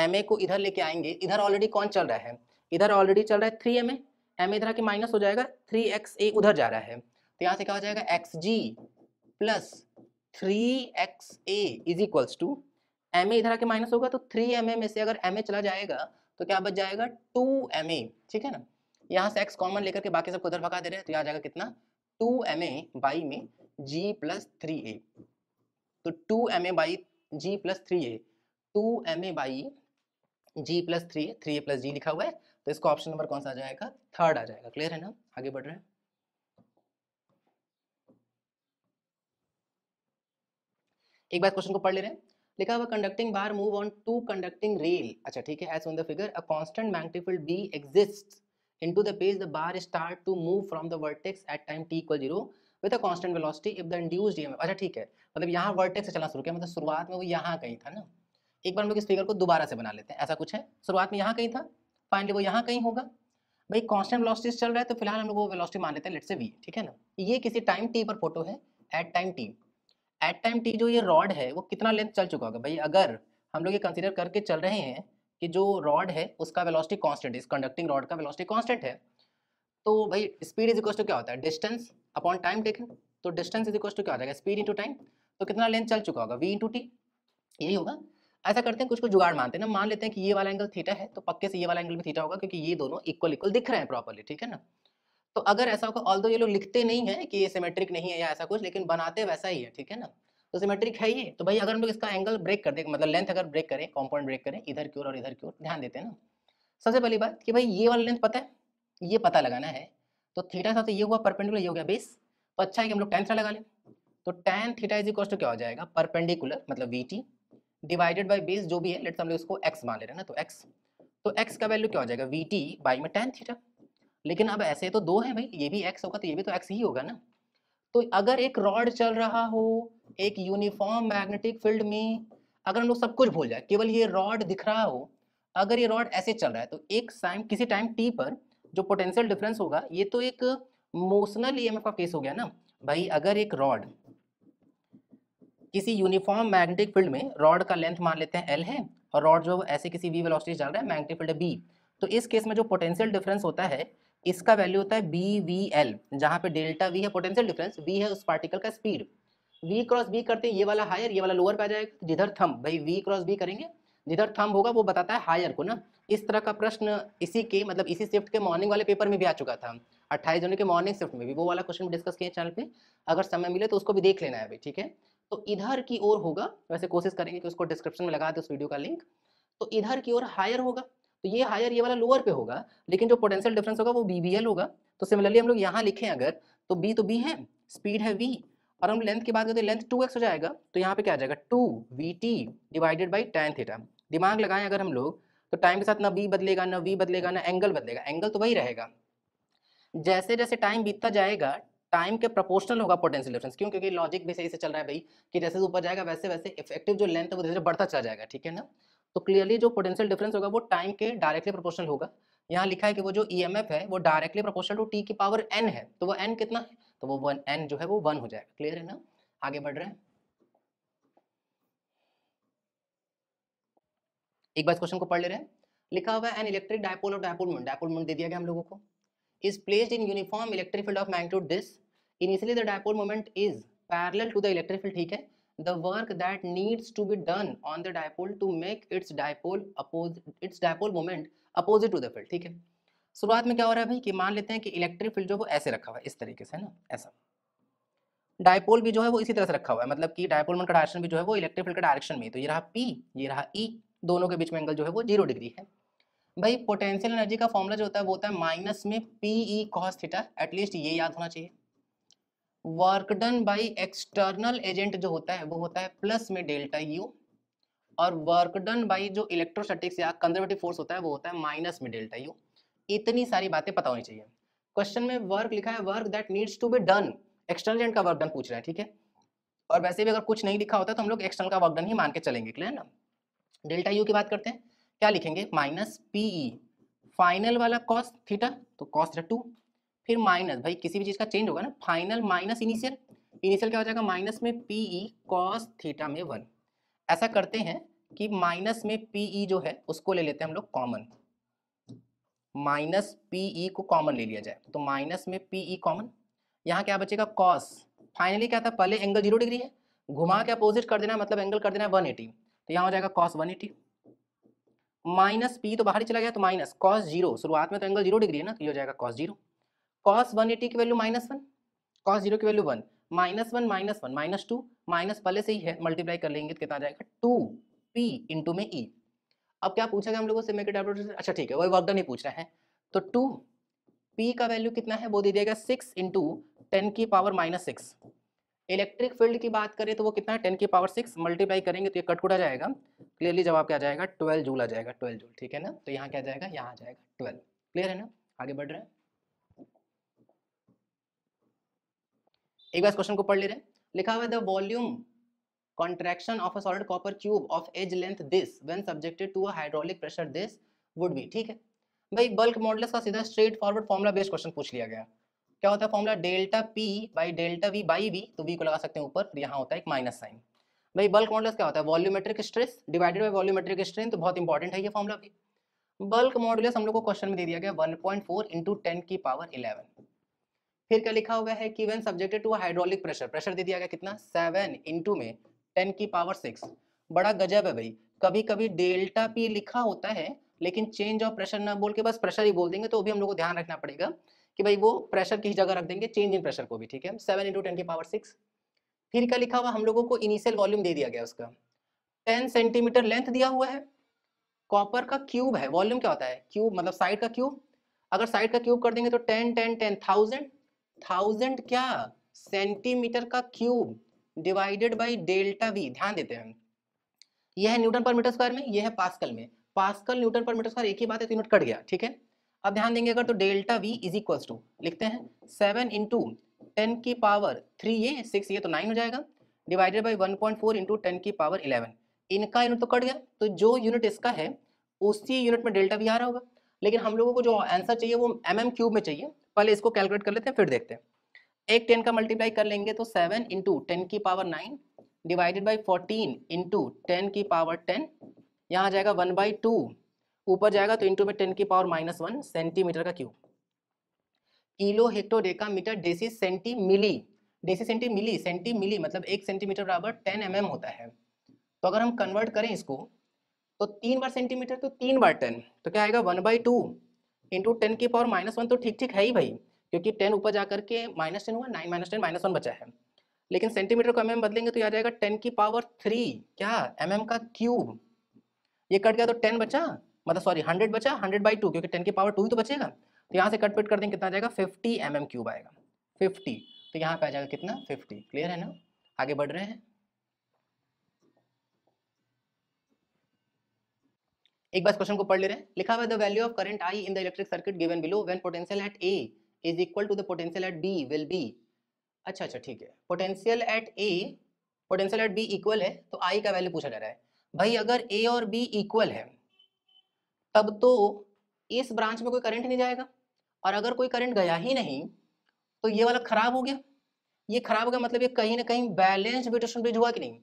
ma को इधर लेके आएंगे, इधर ऑलरेडी कौन चल रहा है, इधर ऑलरेडी चल रहा है 3ma, ma इधर आके माइनस हो जाएगा, 3xa उधर जा रहा है, तो यहाँ से क्या हो जाएगा, xg plus 3xa is equals to, ma इधर आके माइनस होगा, तो 3ma में से अगर ma चला जाएगा तो क्या बच जाएगा, 2ma, ठीक है ना। यहाँ से x कॉमन लेकर के बाकी सबको उधर भगा दे रहे हैं, तो यहाँ जाएगा कितना, 2ma बाई में g प्लस 3a, तो 2ma by g plus 3a, 2ma by g plus 3a, 3a plus g लिखा हुआ है, तो इसको ऑप्शन नंबर कौन सा आ जाएगा, थर्ड आ जाएगा। क्लियर है ना, आगे बढ़ रहे हैं। एक बार क्वेश्चन को पढ़ ले रहे हैं, लिखा हुआ conducting bar move on to conducting rail, अच्छा ठीक है, as on the figure a constant magnetic field B exists into the page the bar start to move from the vertex at time t equal 0 with a constant velocity if the induced EMF, अच्छा ठीक है, मतलब यहाँ vertex से चलना शुरू किया, मतलब शुरुआत में वो यहाँ कहीं था ना। एक बार हम लोग इस फिगर को दोबारा से बना लेते हैं, ऐसा कुछ है, शुरुआत में यहाँ कहीं था, फाइनली वो यहाँ कहीं होगा। भाई कांस्टेंट वेलोसिटी चल रहा है, तो फिलहाल हम लोग वो वेलोसिटी मान लेते हैं, लेट्स से v, ठीक है ना। ये किसी टाइम t पर फोटो है, at time t, at time T जो ये रॉड है वो कितना लेंथ चल चुका होगा भाई, अगर हम लोग ये कंसीडर करके चल रहे हैं कि जो रॉड है उसका वेलोसिटी कांस्टेंट है, इस कंडक्टिंग रॉड का वेलोसिटी कांस्टेंट है, तो भाई स्पीड इज इक्वल टू क्या होता है, डिस्टेंस अपॉन टाइम टेकन, तो डिस्टेंस इज इक्वल टू क्या हो जाएगा, स्पीड इंटू टाइम, तो कितना लेंथ चल चुका होगा, v इंटू टी, यही होगा। ऐसा करते हैं, कुछ कुछ जुगाड़ मानते हैं ना, मान लेते हैं कि ये वाला एंगल थीटा है, तो पक्के से ये वाला एंगल भी थीटा होगा, क्योंकि ये दोनों इक्वल इक्वल दिख रहे हैं प्रॉपर्ली, ठीक है ना। तो अगर ऐसा होगा, ऑल्दो ये लोग लिखते नहीं है कि ये सिमेट्रिक नहीं है या ऐसा कुछ, लेकिन बनाते वैसा ही है, ठीक है ना, तो सिमेट्रिक है ये, तो भाई अगर हम लोग इसका एंगल ब्रेक कर दें, मतलब लेंथ अगर ब्रेक करें, कंपाउंड ब्रेक करें, इधर की ओर और इधर की ओर ध्यान देते हैं ना। सबसे पहली बात कि भाई ये वाला लेंथ पता है, ये पता लगाना है, तो थीटा साथ ये हुआ परपेंडिकुलर, ये हो गया बेस, तो अच्छा है कि हम लोग tan थीटा लगा लें, तो tan theta is equal to क्या हो जाएगा, परपेंडिकुलर मतलब vt डिवाइडेड बाय बेस जो भी है, लेट्स हम लोग इसको x मान ले रहे हैं ना, तो x, तो x का वैल्यू क्या हो जाएगा, vt बाई में tan थीटा। लेकिन अब ऐसे तो दो है भाई, ये भी x होगा तो ये भी तो x ही होगा ना। तो अगर एक रॉड चल रहा हो एक यूनिफॉर्म मैग्नेटिक फील्ड में, अगर हम लोग सब कुछ भूल जाए, केवल ये रॉड दिख रहा हो, अगर ये रॉड ऐसे चल रहा है, तो एक टाइम किसी टाइम t पर जो पोटेंशियल डिफरेंस होगा, ये तो एक मोशनल ईएमएफ का केस हो गया ना भाई। अगर एक रॉड किसी यूनिफॉर्म मैग्नेटिक फील्ड में, रॉड का लेंथ मान लेते हैं l है, और रॉड जो ऐसे किसी v वेलोसिटी चल रहा है, मैग्नेटिक फील्ड है b, तो इस केस में जो पोटेंशियल डिफरेंस होता है, इसका वैल्यू होता है BVL, जहां पे डेल्टा v है पोटेंशियल डिफरेंस, v है उस पार्टिकल का स्पीड, v क्रॉस b करते हैं, ये वाला हायर ये वाला लोअर पे आ जाएगा, जिधर थंब, भाई v क्रॉस b करेंगे, जिधर थंब होगा वो बताता है हायर को ना। इस तरह का प्रश्न इसी के मतलब इसी शिफ्ट के मॉर्निंग वाले पेपर में भी आ चुका था, 28 जनवरी के मॉर्निंग शिफ्ट में भी वो वाला क्वेश्चन डिस्कस किए चैनल पे, अगर समय मिले तो उसको भी देख लेना है भाई, ठीक है। तो इधर की ओर होगा, वैसे कोशिश करेंगे कि उसको डिस्क्रिप्शन में लगा दे उस वीडियो का लिंक, तो इधर की ओर हायर होगा, तो ये हायर ये वाला लोअर पे होगा, लेकिन जो पोटेंशियल डिफरेंस होगा वो BBL होगा। तो सिमिलरली हम लोग यहाँ लिखें अगर, तो B है, स्पीड है v, और हम लेंथ की बात करते हैं, लेंथ 2x हो जाएगा, तो यहाँ पे क्या आ जाएगा 2vt divided by tan theta. दिमाग लगाएं अगर हम लोग, तो टाइम के साथ ना b बदलेगा ना v बदलेगा ना एंगल बदलेगा, एंगल तो वही रहेगा। जैसे जैसे टाइम बीतता जाएगा, टाइम के प्रोपोर्शनल होगा पोटेंशियल डिफरेंस, क्यों, क्योंकि लॉजिक भी सही से चल रहा है भाई, कि जैसे ऊपर जाएगा वैसे वैसे इफेक्टिव जो लेंथ है वो धीरे धीरे बढ़ता चला जाएगा, ठीक है ना। तो क्लियरली जो पोटेंशियल डिफरेंस होगा वो टाइम के डायरेक्टली प्रोपोर्शनल होगा। यहाँ लिखा है कि वो जो ईएमएफ है वो डायरेक्टली प्रोपोर्शनल टू टी की पावर n है, तो वो n कितना है, तो वो n जो है वो 1 हो जाएगा। क्लियर है ना, आगे बढ़ रहे हैं। एक बार क्वेश्चन को पढ़ ले रहे हैं, लिखा हुआ है एन इलेक्ट्रिक डायपोल और डायपोल मोमेंट, डायपोल मोमेंट दे दिया गया हम लोगों को, is placed in uniform electric field of magnitude this, initially the dipole moment is parallel to the electric field, ठीक है, the work that needs to be done on the dipole to make its dipole moment opposite to the field, ठीक है। शुरुआत में क्या हो रहा है भाई कि मान लेते हैं कि इलेक्ट्रिक फील्ड जो वो ऐसे रखा हुआ है इस तरीके से, है ना, ऐसा। डायपोल भी जो है वो इसी तरह से रखा हुआ है, मतलब कि डायपोल मोमेंट का डायरेक्शन भी जो है वो इलेक्ट्रिक फील्ड के डायरेक्शन में, तो ये रहा P, ये रहा E, दोनों के बीच में एंगल जो है वो 0 डिग्री है। भाई पोटेंशियल एनर्जी का फॉर्मूला जो होता है वो होता है माइनस में PE cos थीटा, एटलीस्ट ये याद होना चाहिए। Work done by external agent जो होता है वो होता है प्लस में डेल्टा U, और वर्क डन बाई जो इलेक्ट्रोस्टैटिक्स या कंजर्वेटिव फोर्स होता है वो होता है माइनस में डेल्टा U। इतनी सारी बातें पता होनी चाहिए। क्वेश्चन में वर्क लिखा है, work that needs to be done, external agent का वर्क डन पूछ रहा है, ठीक है। और वैसे भी अगर कुछ नहीं लिखा होता तो हम लोग एक्सटर्नल का वर्क डन ही मान के चलेंगे, क्लियर ना। डेल्टा यू की बात करते हैं, क्या लिखेंगे, माइनस PE फाइनल वाला कॉस थीटा, तो कॉस थीटा 2, फिर माइनस, भाई किसी भी चीज का चेंज होगा ना, फाइनल माइनस इनिशियल, इनिशियल क्या हो जाएगा, माइनस में PE कॉस थीटा में 1। ऐसा करते हैं कि माइनस में PE जो है उसको ले लेते हैं हम लोग कॉमन, माइनस PE को कॉमन ले लिया जाए, तो माइनस में PE कॉमन, यहाँ क्या बचेगा कॉस, फाइनली क्या था, पहले एंगल 0 डिग्री है, घुमा के अपोजिट कर देना, मतलब एंगल कर देना 180, तो यहाँ हो जाएगा कॉस 180, माइनस P तो बाहर ही चला गया, तो माइनस कॉस 0, शुरुआत में तो एंगल 0 डिग्री है ना, तो ये हो जाएगा कॉस 0, कॉस 180 की वैल्यू -1, कॉस 0 की वैल्यू 1, -1 -1 -2, माइनस पहले से ही है, मल्टीप्लाई कर लेंगे तो कितना आ जाएगा 2P इंटू में E। अब क्या पूछा गया हम लोगों से, मेक डायपोल, अच्छा ठीक है, वही वर्क डन ही पूछ रहा है, तो 2P का वैल्यू कितना है वो दे दिएगा 6 इंटू 10 की पावर -6। इलेक्ट्रिक फील्ड की बात करें तो वो कितना है 10 की पावर 6, मल्टीप्लाई करेंगे तो ये कट आ जाएगा, क्लियरली जवाब क्या आ जाएगा 12 जूल आ जाएगा, 12 जूल, ठीक है ना। तो यहाँ क्या आ जाएगा, यहाँ आ जाएगा 12, क्लियर है ना। आगे बढ़ रहे हैं, एक बार क्वेश्चन को पढ़ ले रहे हैं। लिखा हुआ है the volume contraction of a solid copper cube of edge length this when subjected to a hydraulic pressure this would be, ठीक है भाई। बल्क मॉडुलस का सीधा straight forward formula based question पूछ लिया गया। क्या होता है formula, delta P by delta V by V, तो V को लगा सकते हैं ऊपर, यहाँ होता है एक माइनस साइन। भाई बल्क मॉडुलस क्या होता है, volumetric stress divided by volumetric strain, तो बहुत इंपॉर्टेंट है ये फॉर्मूला भी। बल्क मॉडुलस हम लोग को क्वेश्चन में दे दिया गया 1.4 इंटू 10 की पावर 11। फिर क्या लिखा हुआ है कि when subjected to hydraulic pressure, pressure दे दिया गया कितना 7 इंटू में 10 की पावर 6। बड़ा गजब है भाई, कभी कभी डेल्टा P लिखा होता है लेकिन चेंज ऑफ प्रेशर ना बोल के बस प्रेशर ही बोल देंगे, तो भी हम लोग को ध्यान रखना पड़ेगा कि भाई वो प्रेशर की जगह रख देंगे चेंज इन प्रेशर को भी, ठीक है। 7 इंटू 10 की पावर 6। फिर क्या लिखा हुआ, हम लोगों को इनिशियल वॉल्यूम दे दिया गया, उसका 10 सेंटीमीटर लेंथ दिया हुआ है, कॉपर का क्यूब है, वॉल्यूम क्या होता है क्यूब मतलब साइड का क्यूब, अगर साइड का क्यूब कर देंगे तो 10 10 10 1000, 1000 क्या सेंटीमीटर का cube divided by delta V, ध्यान देते हैं यह है न्यूटन पर मीटर स्क्वायर में, यह है पास्कल में, पास्कल न्यूटन पर मीटर स्क्वायर एक ही बात है, तो यूनिट कट गया, ठीक है। अब ध्यान देंगे अगर, तो delta V is equals to लिखते हैं 7 इंटू 10 की पावर 3 ये 6 ये, तो 9 हो जाएगा, डिवाइडेड बाई 1.4 इंटू 10 की पावर 11। इनका यूनिट तो कट गया, तो जो यूनिट इसका है उसी यूनिट में डेल्टा V आ रहा होगा, लेकिन हम लोगों को जो आंसर चाहिए वो mm क्यूब में चाहिए। पहले इसको कैलकुलेट कर लेते हैं फिर देखते हैं। एक 10 का मल्टीप्लाई कर लेंगे तो 7 इंटू 10 की पावर 9 डिवाइडेड बाई 14 इंटू 10 की पावर 10, यहाँ आ जाएगा 1/2, ऊपर जाएगा तो इंटू में 10 की पावर -1 सेंटीमीटर का cube. Kilo hecto deca metre deci centi milli, deci centi milli, centi milli मतलब 1 सेंटीमीटर बराबर 10 mm होता है। तो अगर हम कन्वर्ट करें इसको तो 3 बार सेंटीमीटर तो 3 बार 10, तो क्या आएगा 1/2 इंटू 10 की पावर -1, तो ठीक ठीक है ही भाई, क्योंकि 10 ऊपर जाकर के -10 हुआ, 9 -10 -1 बचा है। लेकिन सेंटीमीटर को mm बदलेंगे तो आ जाएगा 10 की पावर 3 क्या mm का क्यूब, ये कट गया तो 10 बचा, मतलब सॉरी 100 बचा, 100/2 क्योंकि 10 की पावर 2 ही तो बचेगा, तो यहाँ से कट पिट कर देंगे कितना आ जाएगा 50 mm क्यूब आएगा, 50, तो यहाँ पे आ जाएगा कितना 50, क्लियर है ना। आगे बढ़ रहे हैं, एक बार क्वेश्चन को पढ़ ले रहे हैं। लिखा हुआ है the value of current I in the electric circuit given below when potential at A is equal to the potential at B will be. अच्छा ठीक है, पोटेंशियल एट B इक्वल है तो I का वैल्यू पूछा जा रहा है। भाई अगर A और B इक्वल है तब तो इस ब्रांच में कोई करंट नहीं जाएगा, और अगर कोई करंट गया ही नहीं तो ये वाला खराब हो गया, ये खराब हो गया मतलब ये कहीं ना कहीं बैलेंस विट्यूशन ब्रिज हुआ कि नहीं।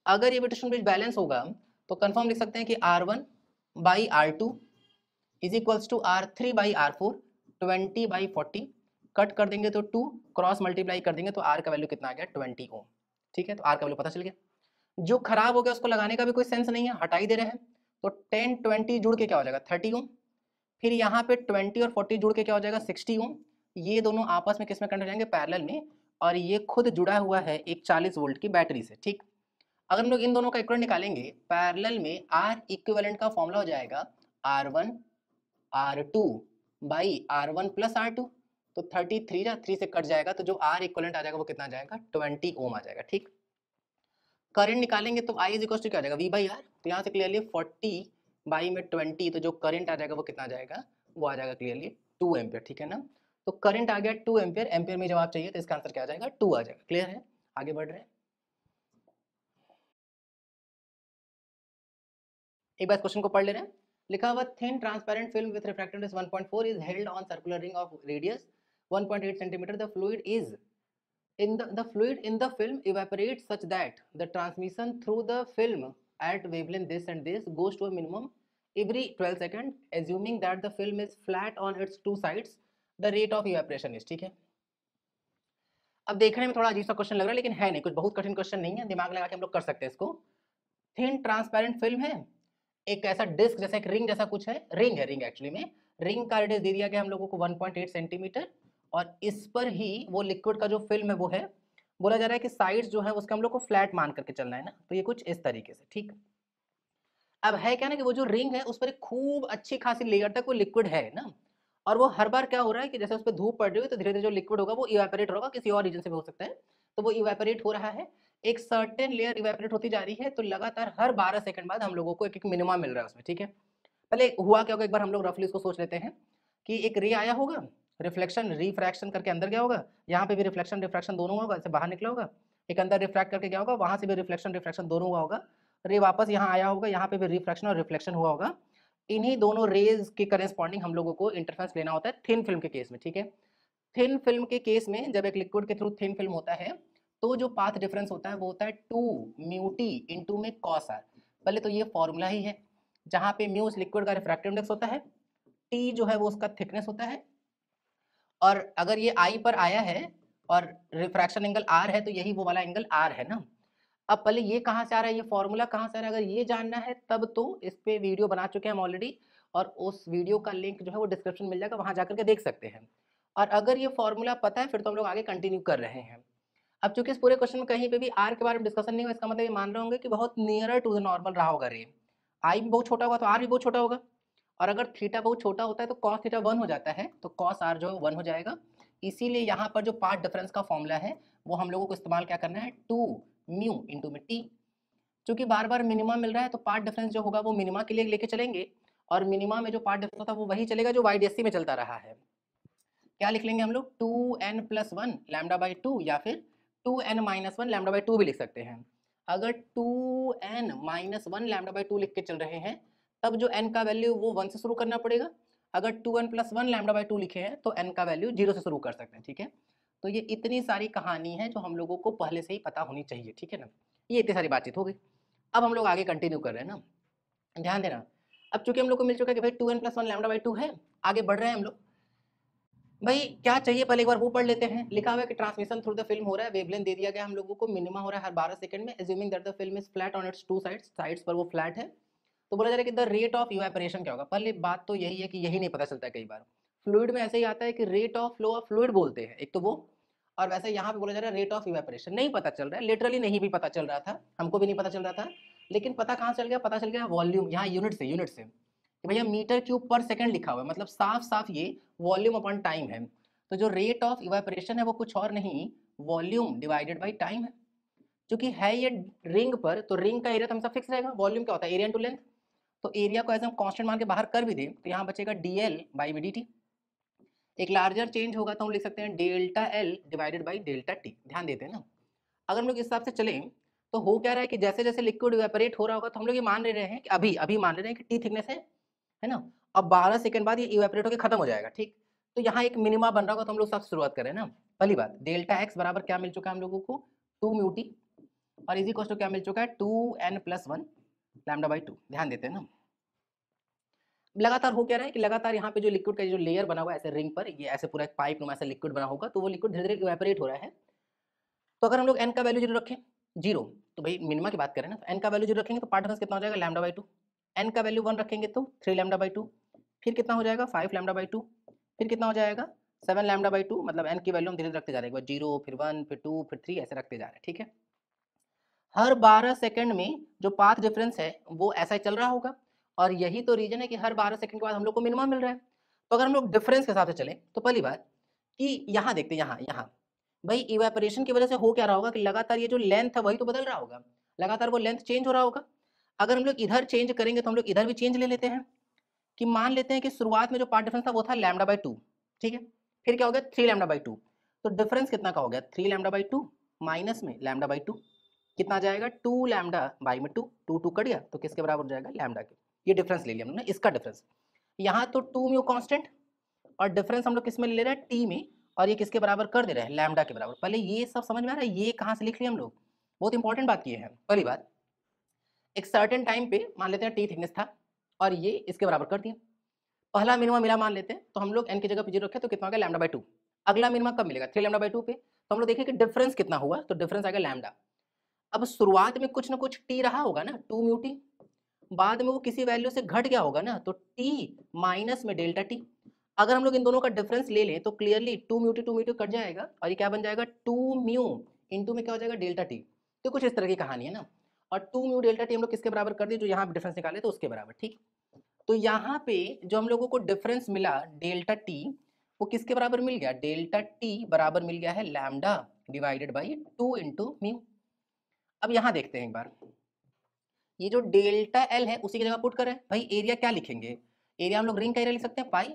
अगर ये विट्यूशन ब्रिज बैलेंस होगा तो कंफर्म लिख सकते हैं कि R1 by R2 is equals to R3 by R4, 20/40, cut कर देंगे तो 2, क्रॉस मल्टीप्लाई कर देंगे तो आर का वैल्यू कितना आ गया 20 ओम। ठीक है, तो आर का वैल्यू पता चल गया। जो खराब हो गया उसको लगाने का भी कोई सेंस नहीं है, हटा ही दे रहे हैं। तो 10 20 जुड़ के क्या हो जाएगा 30 ओम। फिर यहाँ पे 20 और 40 जुड़ के क्या हो जाएगा 60 ओम। ये दोनों आपस में किस में कनेक्ट हो जाएंगे पैरेलल में, और ये खुद जुड़ा हुआ है एक 40 वोल्ट की बैटरी से। ठीक, अगर हम लोग इन दोनों का इक्विवेलेंट निकालेंगे पैरेलल में, आर इक्विवेलेंट का फॉर्मूला हो जाएगा R1 R2 by R1 plus R2। तो 33 या 3 से कट जाएगा, तो जो आर इक्विवेलेंट आ जाएगा वो कितना आ जाएगा 20 ओम आ जाएगा। ठीक, करंट निकालेंगे तो I इज इक्वल टू क्या आ जाएगा V बाई आर। तो यहाँ से क्लियरली 40 बाई में 20, तो जो करंट आ जाएगा वो कितना आ जाएगा, वो आ जाएगा क्लियरली 2 एम्पियर। ठीक है ना, तो करंट आ गया 2 एम्पियर, एम्पियर में जवाब चाहिए तो इसका आंसर क्या आ जाएगा 2 आ जाएगा। क्लियर है, आगे बढ़ रहे हैं। एक बार क्वेश्चन को पढ़ ले रहे हैं। लिखा हुआ thin transparent film with refractive index 1.4 is held on circular ring of radius 1.8 centimetre. The fluid is the fluid in the film evaporates such that the transmission through the film at wavelength this and this goes to a minimum every 12 seconds, assuming that the film is flat on its two sides, the rate of evaporation is। ठीक है, अब देखने में थोड़ा अजीब सा question लग रहा है, लेकिन है नहीं, कुछ बहुत कठिन क्वेश्चन नहीं है, दिमाग लगा के हम लोग कर सकते हैं इसको। थिन ट्रांसपेरेंट फिल्म है, एक ऐसा डिस्क जैसा, एक रिंग जैसा कुछ है, रिंग है, रिंग एक्चुअली में रिंग का रेडियस दे दिया गया हम लोगों को 1.8 सेंटीमीटर, और इस पर ही वो लिक्विड का जो फिल्म है वो है। बोला जा रहा है कि साइड्स जो है उसका हम लोग को फ्लैट मान करके चलना है ना, तो ये कुछ इस तरीके से। ठीक, अब है क्या ना कि वो जो रिंग है उस पर एक खूब अच्छी खासी लेयर तक वो लिक्विड है ना, और वो हर बार क्या हो रहा है कि जैसे उस पर धूप पड़ रही है तो धीरे धीरे जो लिक्विड होगा वो इवेपोरेट होगा, किसी और रीजन से भी हो सकता है, तो वो इवेपोरेट हो रहा है, एक सर्टेन लेयर इवेपोरेट होती जा रही है। तो लगातार हर 12 सेकंड बाद हम लोगों को एक एक मिनिमा मिल रहा है उसमें। ठीक है, पहले हुआ क्या होगा एक बार हम लोग रफली इसको सोच लेते हैं कि एक रे आया होगा, रिफ्लेक्शन रिफ्रैक्शन करके अंदर गया होगा, यहाँ पे भी रिफ्लेक्शन रिफ्रैक्शन दोनों होगा, ऐसे बाहर निकला होगा, एक अंदर रिफ्रैक्ट करके गया होगा, वहां से भी रिफ्लेक्शन रिफ्रैक्शन दोनों हुआ होगा, रे वापस यहाँ आया होगा, यहाँ पे भी रिफ्रैक्शन और रिफ्लेक्शन हुआ होगा। इन्हीं दोनों रेज के करेस्पॉन्डिंग हम लोगों को इंटरफेरेंस लेना होता है थिन फिल्म के केस में। ठीक है, थिन फिल्म के केस में जब एक लिक्विड के थ्रू थिन फिल्म होता है तो जो पाथ डिफरेंस होता है वो होता है 2 म्यू टी इंटू में कॉस आर। पहले तो ये फॉर्मूला ही है, जहाँ पे म्यू उस लिक्विड का रिफ्रैक्टिव इंडेक्स होता है, टी जो है वो उसका थिकनेस होता है, और अगर ये आई पर आया है और रिफ्रैक्शन एंगल आर है तो यही वो वाला एंगल आर है ना। अब पहले ये कहाँ से आ रहा है, ये फॉर्मूला कहाँ से आ रहा है, अगर ये जानना है तब तो इस पे वीडियो बना चुके हैं हम ऑलरेडी, और उस वीडियो का लिंक जो है वो डिस्क्रिप्शन मिल जाएगा, वहां जाकर के देख सकते हैं। और अगर ये फॉर्मूला पता है फिर तो हम लोग आगे कंटिन्यू कर रहे हैं। अब चूंकि इस पूरे क्वेश्चन में कहीं पे भी आर के बारे में डिस्कशन नहीं हुआ, इसका मतलब ये मान रहे होंगे कि बहुत नियरर टू द नॉर्मल रहा होगा रे। आई भी बहुत छोटा होगा तो आर भी बहुत छोटा होगा, और अगर थीटा बहुत छोटा होता है तो कॉस थीटा 1 हो जाता है, तो कॉस आर जो है 1 हो जाएगा। इसीलिए यहाँ पर जो पार्ट डिफरेंस का फॉर्मूला है वो हम लोगों को इस्तेमाल क्या करना है 2 म्यू इंटू में टी। चूंकि बार बार मिनिमा मिल रहा है तो पार्ट डिफरेंस जो होगा वो मिनिमा के लिए लेके चलेंगे, और मिनिमा में जो पार्ट डिफरेंस होता है वो वही चलेगा जो वाईडीएससी में चलता रहा है। क्या लिख लेंगे हम लोग 2n+1 लैम्डा बाई 2, या फिर 2n-1 लैम्डा बाई 2 भी लिख सकते हैं। अगर 2n-1 लैम्डा बाई 2 लिख के चल रहे हैं तब जो n का वैल्यू वो 1 से शुरू करना पड़ेगा, अगर 2n+1 लैम्डा बाई 2 लिखे हैं तो n का वैल्यू 0 से शुरू कर सकते हैं। ठीक है, तो ये इतनी सारी कहानी है जो हम लोगों को पहले से ही पता होनी चाहिए। ठीक है ना, ये इतनी सारी बातचीत हो गई। अब हम लोग आगे कंटिन्यू कर रहे हैं ना, ध्यान देना। अब चूंकि हम लोग को मिल चुका है कि भाई 2n+1 लैम्डा बाई 2 है, आगे बढ़ रहे हैं हम लोग। भाई क्या चाहिए पहले एक बार वो पढ़ लेते हैं। लिखा हुआ है कि ट्रांसमिशन थ्रू द फिल्म हो रहा है, वेवलेंथ दे दिया गया हम लोगों को, मिनिमा हो रहा है हर 12 सेकंड में, assuming that the film is flat on it's two sides, sides पर वो फ्लैट है। तो बोला जा रहा है कि द रेट ऑफ इवेपोरेशन क्या होगा। पहले बात तो यही है कि यही नहीं पता चलता है, कई बार फ्लूइड में ऐसे ही आता है कि rate of flow of fluid बोलते हैं एक तो वो, और वैसे यहाँ पे बोला जा रहा है रेट ऑफ इवेपोरेशन, नहीं पता चल रहा है, लिटरली नहीं भी पता चल रहा था, हमको भी नहीं पता चल रहा था, लेकिन पता कहाँ चल गया, पता चल गया वॉल्यूम, यहाँ यूनिट से कि भैया मीटर क्यूब पर सेकंड लिखा हुआ है, मतलब साफ साफ ये वॉल्यूम अपॉन टाइम है। तो जो रेट ऑफ इवेपोरेशन है वो कुछ और नहीं, वॉल्यूम डिवाइडेड बाई टाइम है। क्योंकि है ये रिंग पर, तो रिंग का एरिया तो हमेशा फिक्स रहेगा, वॉल्यूम क्या होता है एरिया इनटू लेंथ, तो एरिया को ऐसे हम कांस्टेंट मान के बाहर कर भी दें तो यहाँ बचेगा dl बाई वी dt। एक लार्जर चेंज होगा तो हम लिख सकते हैं delta L divided by delta T. ध्यान देते हैं ना, अगर हम लोग इस हिसाब से चलें तो हो क्या रहा है कि जैसे जैसे लिक्विड इवेपोरेट हो रहा होगा तो हम लोग ये मान ले रहे हैं कि अभी अभी मान ले रहे हैं कि टी थिकनेस है ना, अब 12 सेकंड बाद ये इवेपोरेट होकर खत्म हो जाएगा। ठीक, तो यहाँ एक मिनिमा बन रहा होगा तो हम लोग सबसे शुरुआत करें ना। पहली बात डेल्टा एक्स बराबर क्या मिल चुका है हम लोगों को 2 म्यू टी, और इजी क्वेश्चन क्या मिल चुका है 2n+1 लैम्डा बाई 2। ध्यान देते हैं ना लगातार हो क्या रहा है कि लगातार यहाँ पे जो लिक्विड का जो लेयर बना हुआ है ऐसे रिंग पर, ये ऐसे पूरा एक पाइप नुमा ऐसा लिक्विड बना होगा, तो वो लिक्विड धीरे धीरे इवेपोरेट हो रहा है। तो अगर हम लोग n का वैल्यू 0 रखें, 0, तो भाई मिनिमा की बात करें ना, तो n का वैल्यू 0 रखेंगे तो पार्ट डिफरेंस कितना हो जाएगा, लैम्डा बाई 2। n का वैल्यू 1 रखेंगे तो 3 लैम्डा बाई 2, फिर कितना हो जाएगा 5 लैम्डा बाई 2, फिर कितना हो जाएगा 7 लैम्डा बाई 2। मतलब n की वैल्यू हम धीरे धीरे रखते जा रहे हैं, 0 फिर 1 फिर 2 फिर 3 ऐसे रखते जा रहे हैं, ठीक है। हर 12 सेकंड में जो पाथ डिफरेंस है वो ऐसा ही चल रहा होगा, और यही तो रीजन है कि हर 12 सेकंड के बाद हम लोग को मिनिमा मिल रहा है। तो अगर हम लोग डिफरेंस के हिसाब से चले तो पहली बात कि यहाँ देखते हैं, यहाँ भाई इवेपोरेशन की वजह से हो क्या रहा होगा कि लगातार ये जो लेंथ है वही तो बदल रहा होगा, लगातार वो लेंथ चेंज हो रहा होगा। अगर हम लोग इधर चेंज करेंगे तो हम लोग इधर भी चेंज ले लेते हैं, कि मान लेते हैं कि शुरुआत में जो पार्ट डिफरेंस था वो था लैम्डा बाई 2, ठीक है। फिर क्या हो गया 3 लैम्डा बाई 2, तो डिफरेंस कितना का हो गया 3 लैम्डा बाई 2 माइनस में लैम्डा बाई 2, कितना आ जाएगा 2 लैम्डा बाई में 2, 2 2 कट गया तो किसके बराबर हो जाएगा, लैम्डा के। ये डिफरेंस ले लिया हमने, इसका डिफरेंस। यहाँ तो 2 म्यू कांस्टेंट और डिफरेंस हम लोग किस में ले रहे हैं, टी में, और ये किसके बराबर कर दे रहे हैं, लैम्डा के बराबर। पहले ये सब समझ में आ रहा है, ये कहाँ से लिख लिया हम लोग, बहुत इंपॉर्टेंट बात ये है। पहली बात, एक सर्टेन टाइम पे मान लेते हैं टी थिकनेस था और ये इसके बराबर कर दिया, पहला मिनिमम मिला मान लेते हैं, तो हम लोग n की जगह पे 0 रखे तो कितना हो गया लैम्डा बाई 2। अगला मिनिमम कब मिलेगा 3 लैम्डा बाई 2 पे, तो हम लोग देखें कि डिफरेंस कितना हुआ, तो डिफरेंस आएगा लैम्डा। अब शुरुआत में कुछ ना कुछ टी रहा होगा ना, 2 म्यू टी, बाद में वो किसी वैल्यू से घट गया होगा ना, तो टी माइनस में डेल्टा टी। अगर हम लोग इन दोनों का डिफरेंस ले लें तो क्लियरली 2 म्यू टी कट जाएगा और ये क्या बन जाएगा 2 म्यू इंटू में क्या हो जाएगा डेल्टा टी। तो कुछ इस तरह की कहानी है ना, और 2 म्यू डेल्टा टी हम लोग किसके बराबर कर दिए, जो यहाँ डिफरेंस निकाले तो उसके बराबर, ठीक। तो यहाँ पे जो हम लोगों को डिफरेंस मिला डेल्टा टी, वो किसके बराबर मिल गया, डेल्टा टी बराबर मिल गया है lambda divided by 2 into mu. अब यहाँ देखते हैं एक बार, ये जो डेल्टा एल है उसी की जगह पुट करें, भाई एरिया क्या लिखेंगे, एरिया हम लोग रिंग का एरिया लिख सकते हैं पाई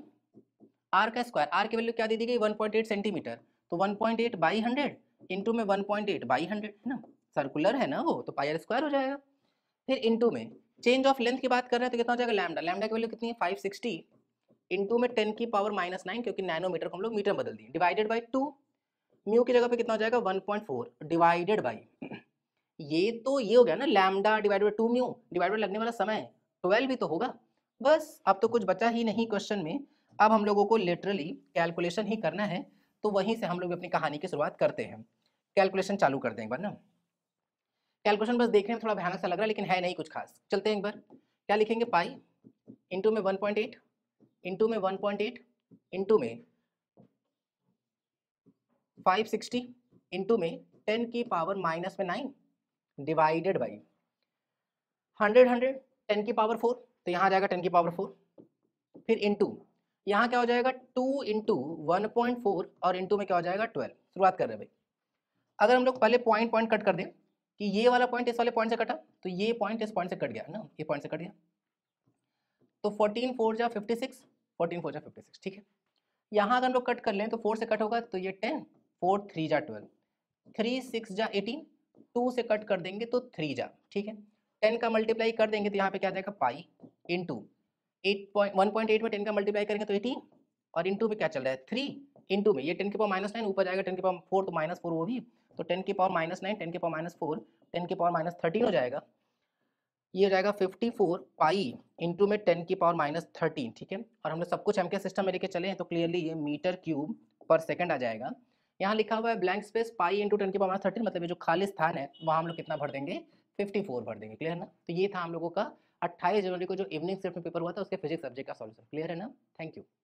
आर का स्क्वायर, आर की वैल्यू क्या दे दी गई 1.8 सेंटीमीटर, तो 1.8 बाई 100 इंटू में 1.8 बाई 100 है ना, सर्कुलर है ना वो, तो पाई आर स्क्वायर हो जाएगा। फिर इंटू में चेंज ऑफ लेंथ की बात कर रहे हैं तो कितना हो जाएगा लैम्डा, लैम्डा की वैल्यू कितनी है 560 इंटू में 10 की पावर -9, क्योंकि नैनोमीटर को हम लोग मीटर बदल दिए, डिवाइडेड बाई 2, म्यू की जगह पे कितना हो जाएगा 1.4 डिवाइडेड बाई, ये तो ये हो गया ना lambda divided by 2 mu, divided लगने वाला समय 12 भी तो होगा। बस अब तो कुछ बचा ही नहीं क्वेश्चन में, अब हम लोगों को लिटरली कैलकुलेशन ही करना है। तो वहीं से हम लोग अपनी कहानी की शुरुआत करते हैं, कैलकुलेशन चालू करते हैं एक बार ना। कैलकुलेशन बस देखने में थोड़ा भयानक सा लग रहा है लेकिन है नहीं कुछ खास, चलते हैं एक बार। क्या लिखेंगे पाई इंटू में 1.8 इंटू में 1.8 इंटू में 560 इंटू में 10 की पावर -9 डिवाइडेड बाई 100 100 10 की पावर 4, तो यहाँ आ जाएगा 10 की पावर 4, फिर इंटू यहाँ क्या हो जाएगा 2 इंटू 1.4 और इंटू में क्या हो जाएगा 12। शुरुआत कर रहे हैं भाई, अगर हम लोग पहले पॉइंट पॉइंट कट कर दें कि ये वाला पॉइंट इस वाले पॉइंट से कटा, तो ये पॉइंट इस पॉइंट से कट गया ना, ये पॉइंट से कट गया, तो 14 4 जा 56, 14 4 जा 56, ठीक है। यहाँ अगर हम लोग कट कर लें तो 4 से कट होगा तो ये 10, 4 3 जा 12, 3 6 जा 18, 2 से कट कर देंगे तो 3 जा, ठीक है। 10 का मल्टीप्लाई कर देंगे तो यहाँ पे क्या आ जाएगा पाई इंटू 1.8 में 10 का मल्टीप्लाई करेंगे तो 18, और इंटू में क्या चल रहा है 3, इंटू में ये 10 की पावर -9 ऊपर जाएगा 10 की पावर 4 तो -4 वो भी, तो 10 की पावर -9 10 की पावर -4 10 की पावर -13 हो जाएगा, ये हो जाएगा 54 पाई इंटू में 10 की पावर -13, ठीक है। और हम लोग सब कुछ एमके सिस्टम में लेके चले हैं तो क्लियरली ये मीटर क्यूब पर सेकंड आ जाएगा। यहाँ लिखा हुआ है ब्लैंक स्पेस पाई इंटू 10 की पावर -13, मतलब ये जो खाली स्थान है वहाँ हम लोग कितना भर देंगे 54 भर देंगे, क्लियर है ना। तो ये था हम लोगों का 28 जनवरी को जो इवनिंग शिफ्ट में पेपर हुआ था उसके फिजिक्स सब्जेक्ट का सॉल्यूशन, क्लियर है ना। Thank you.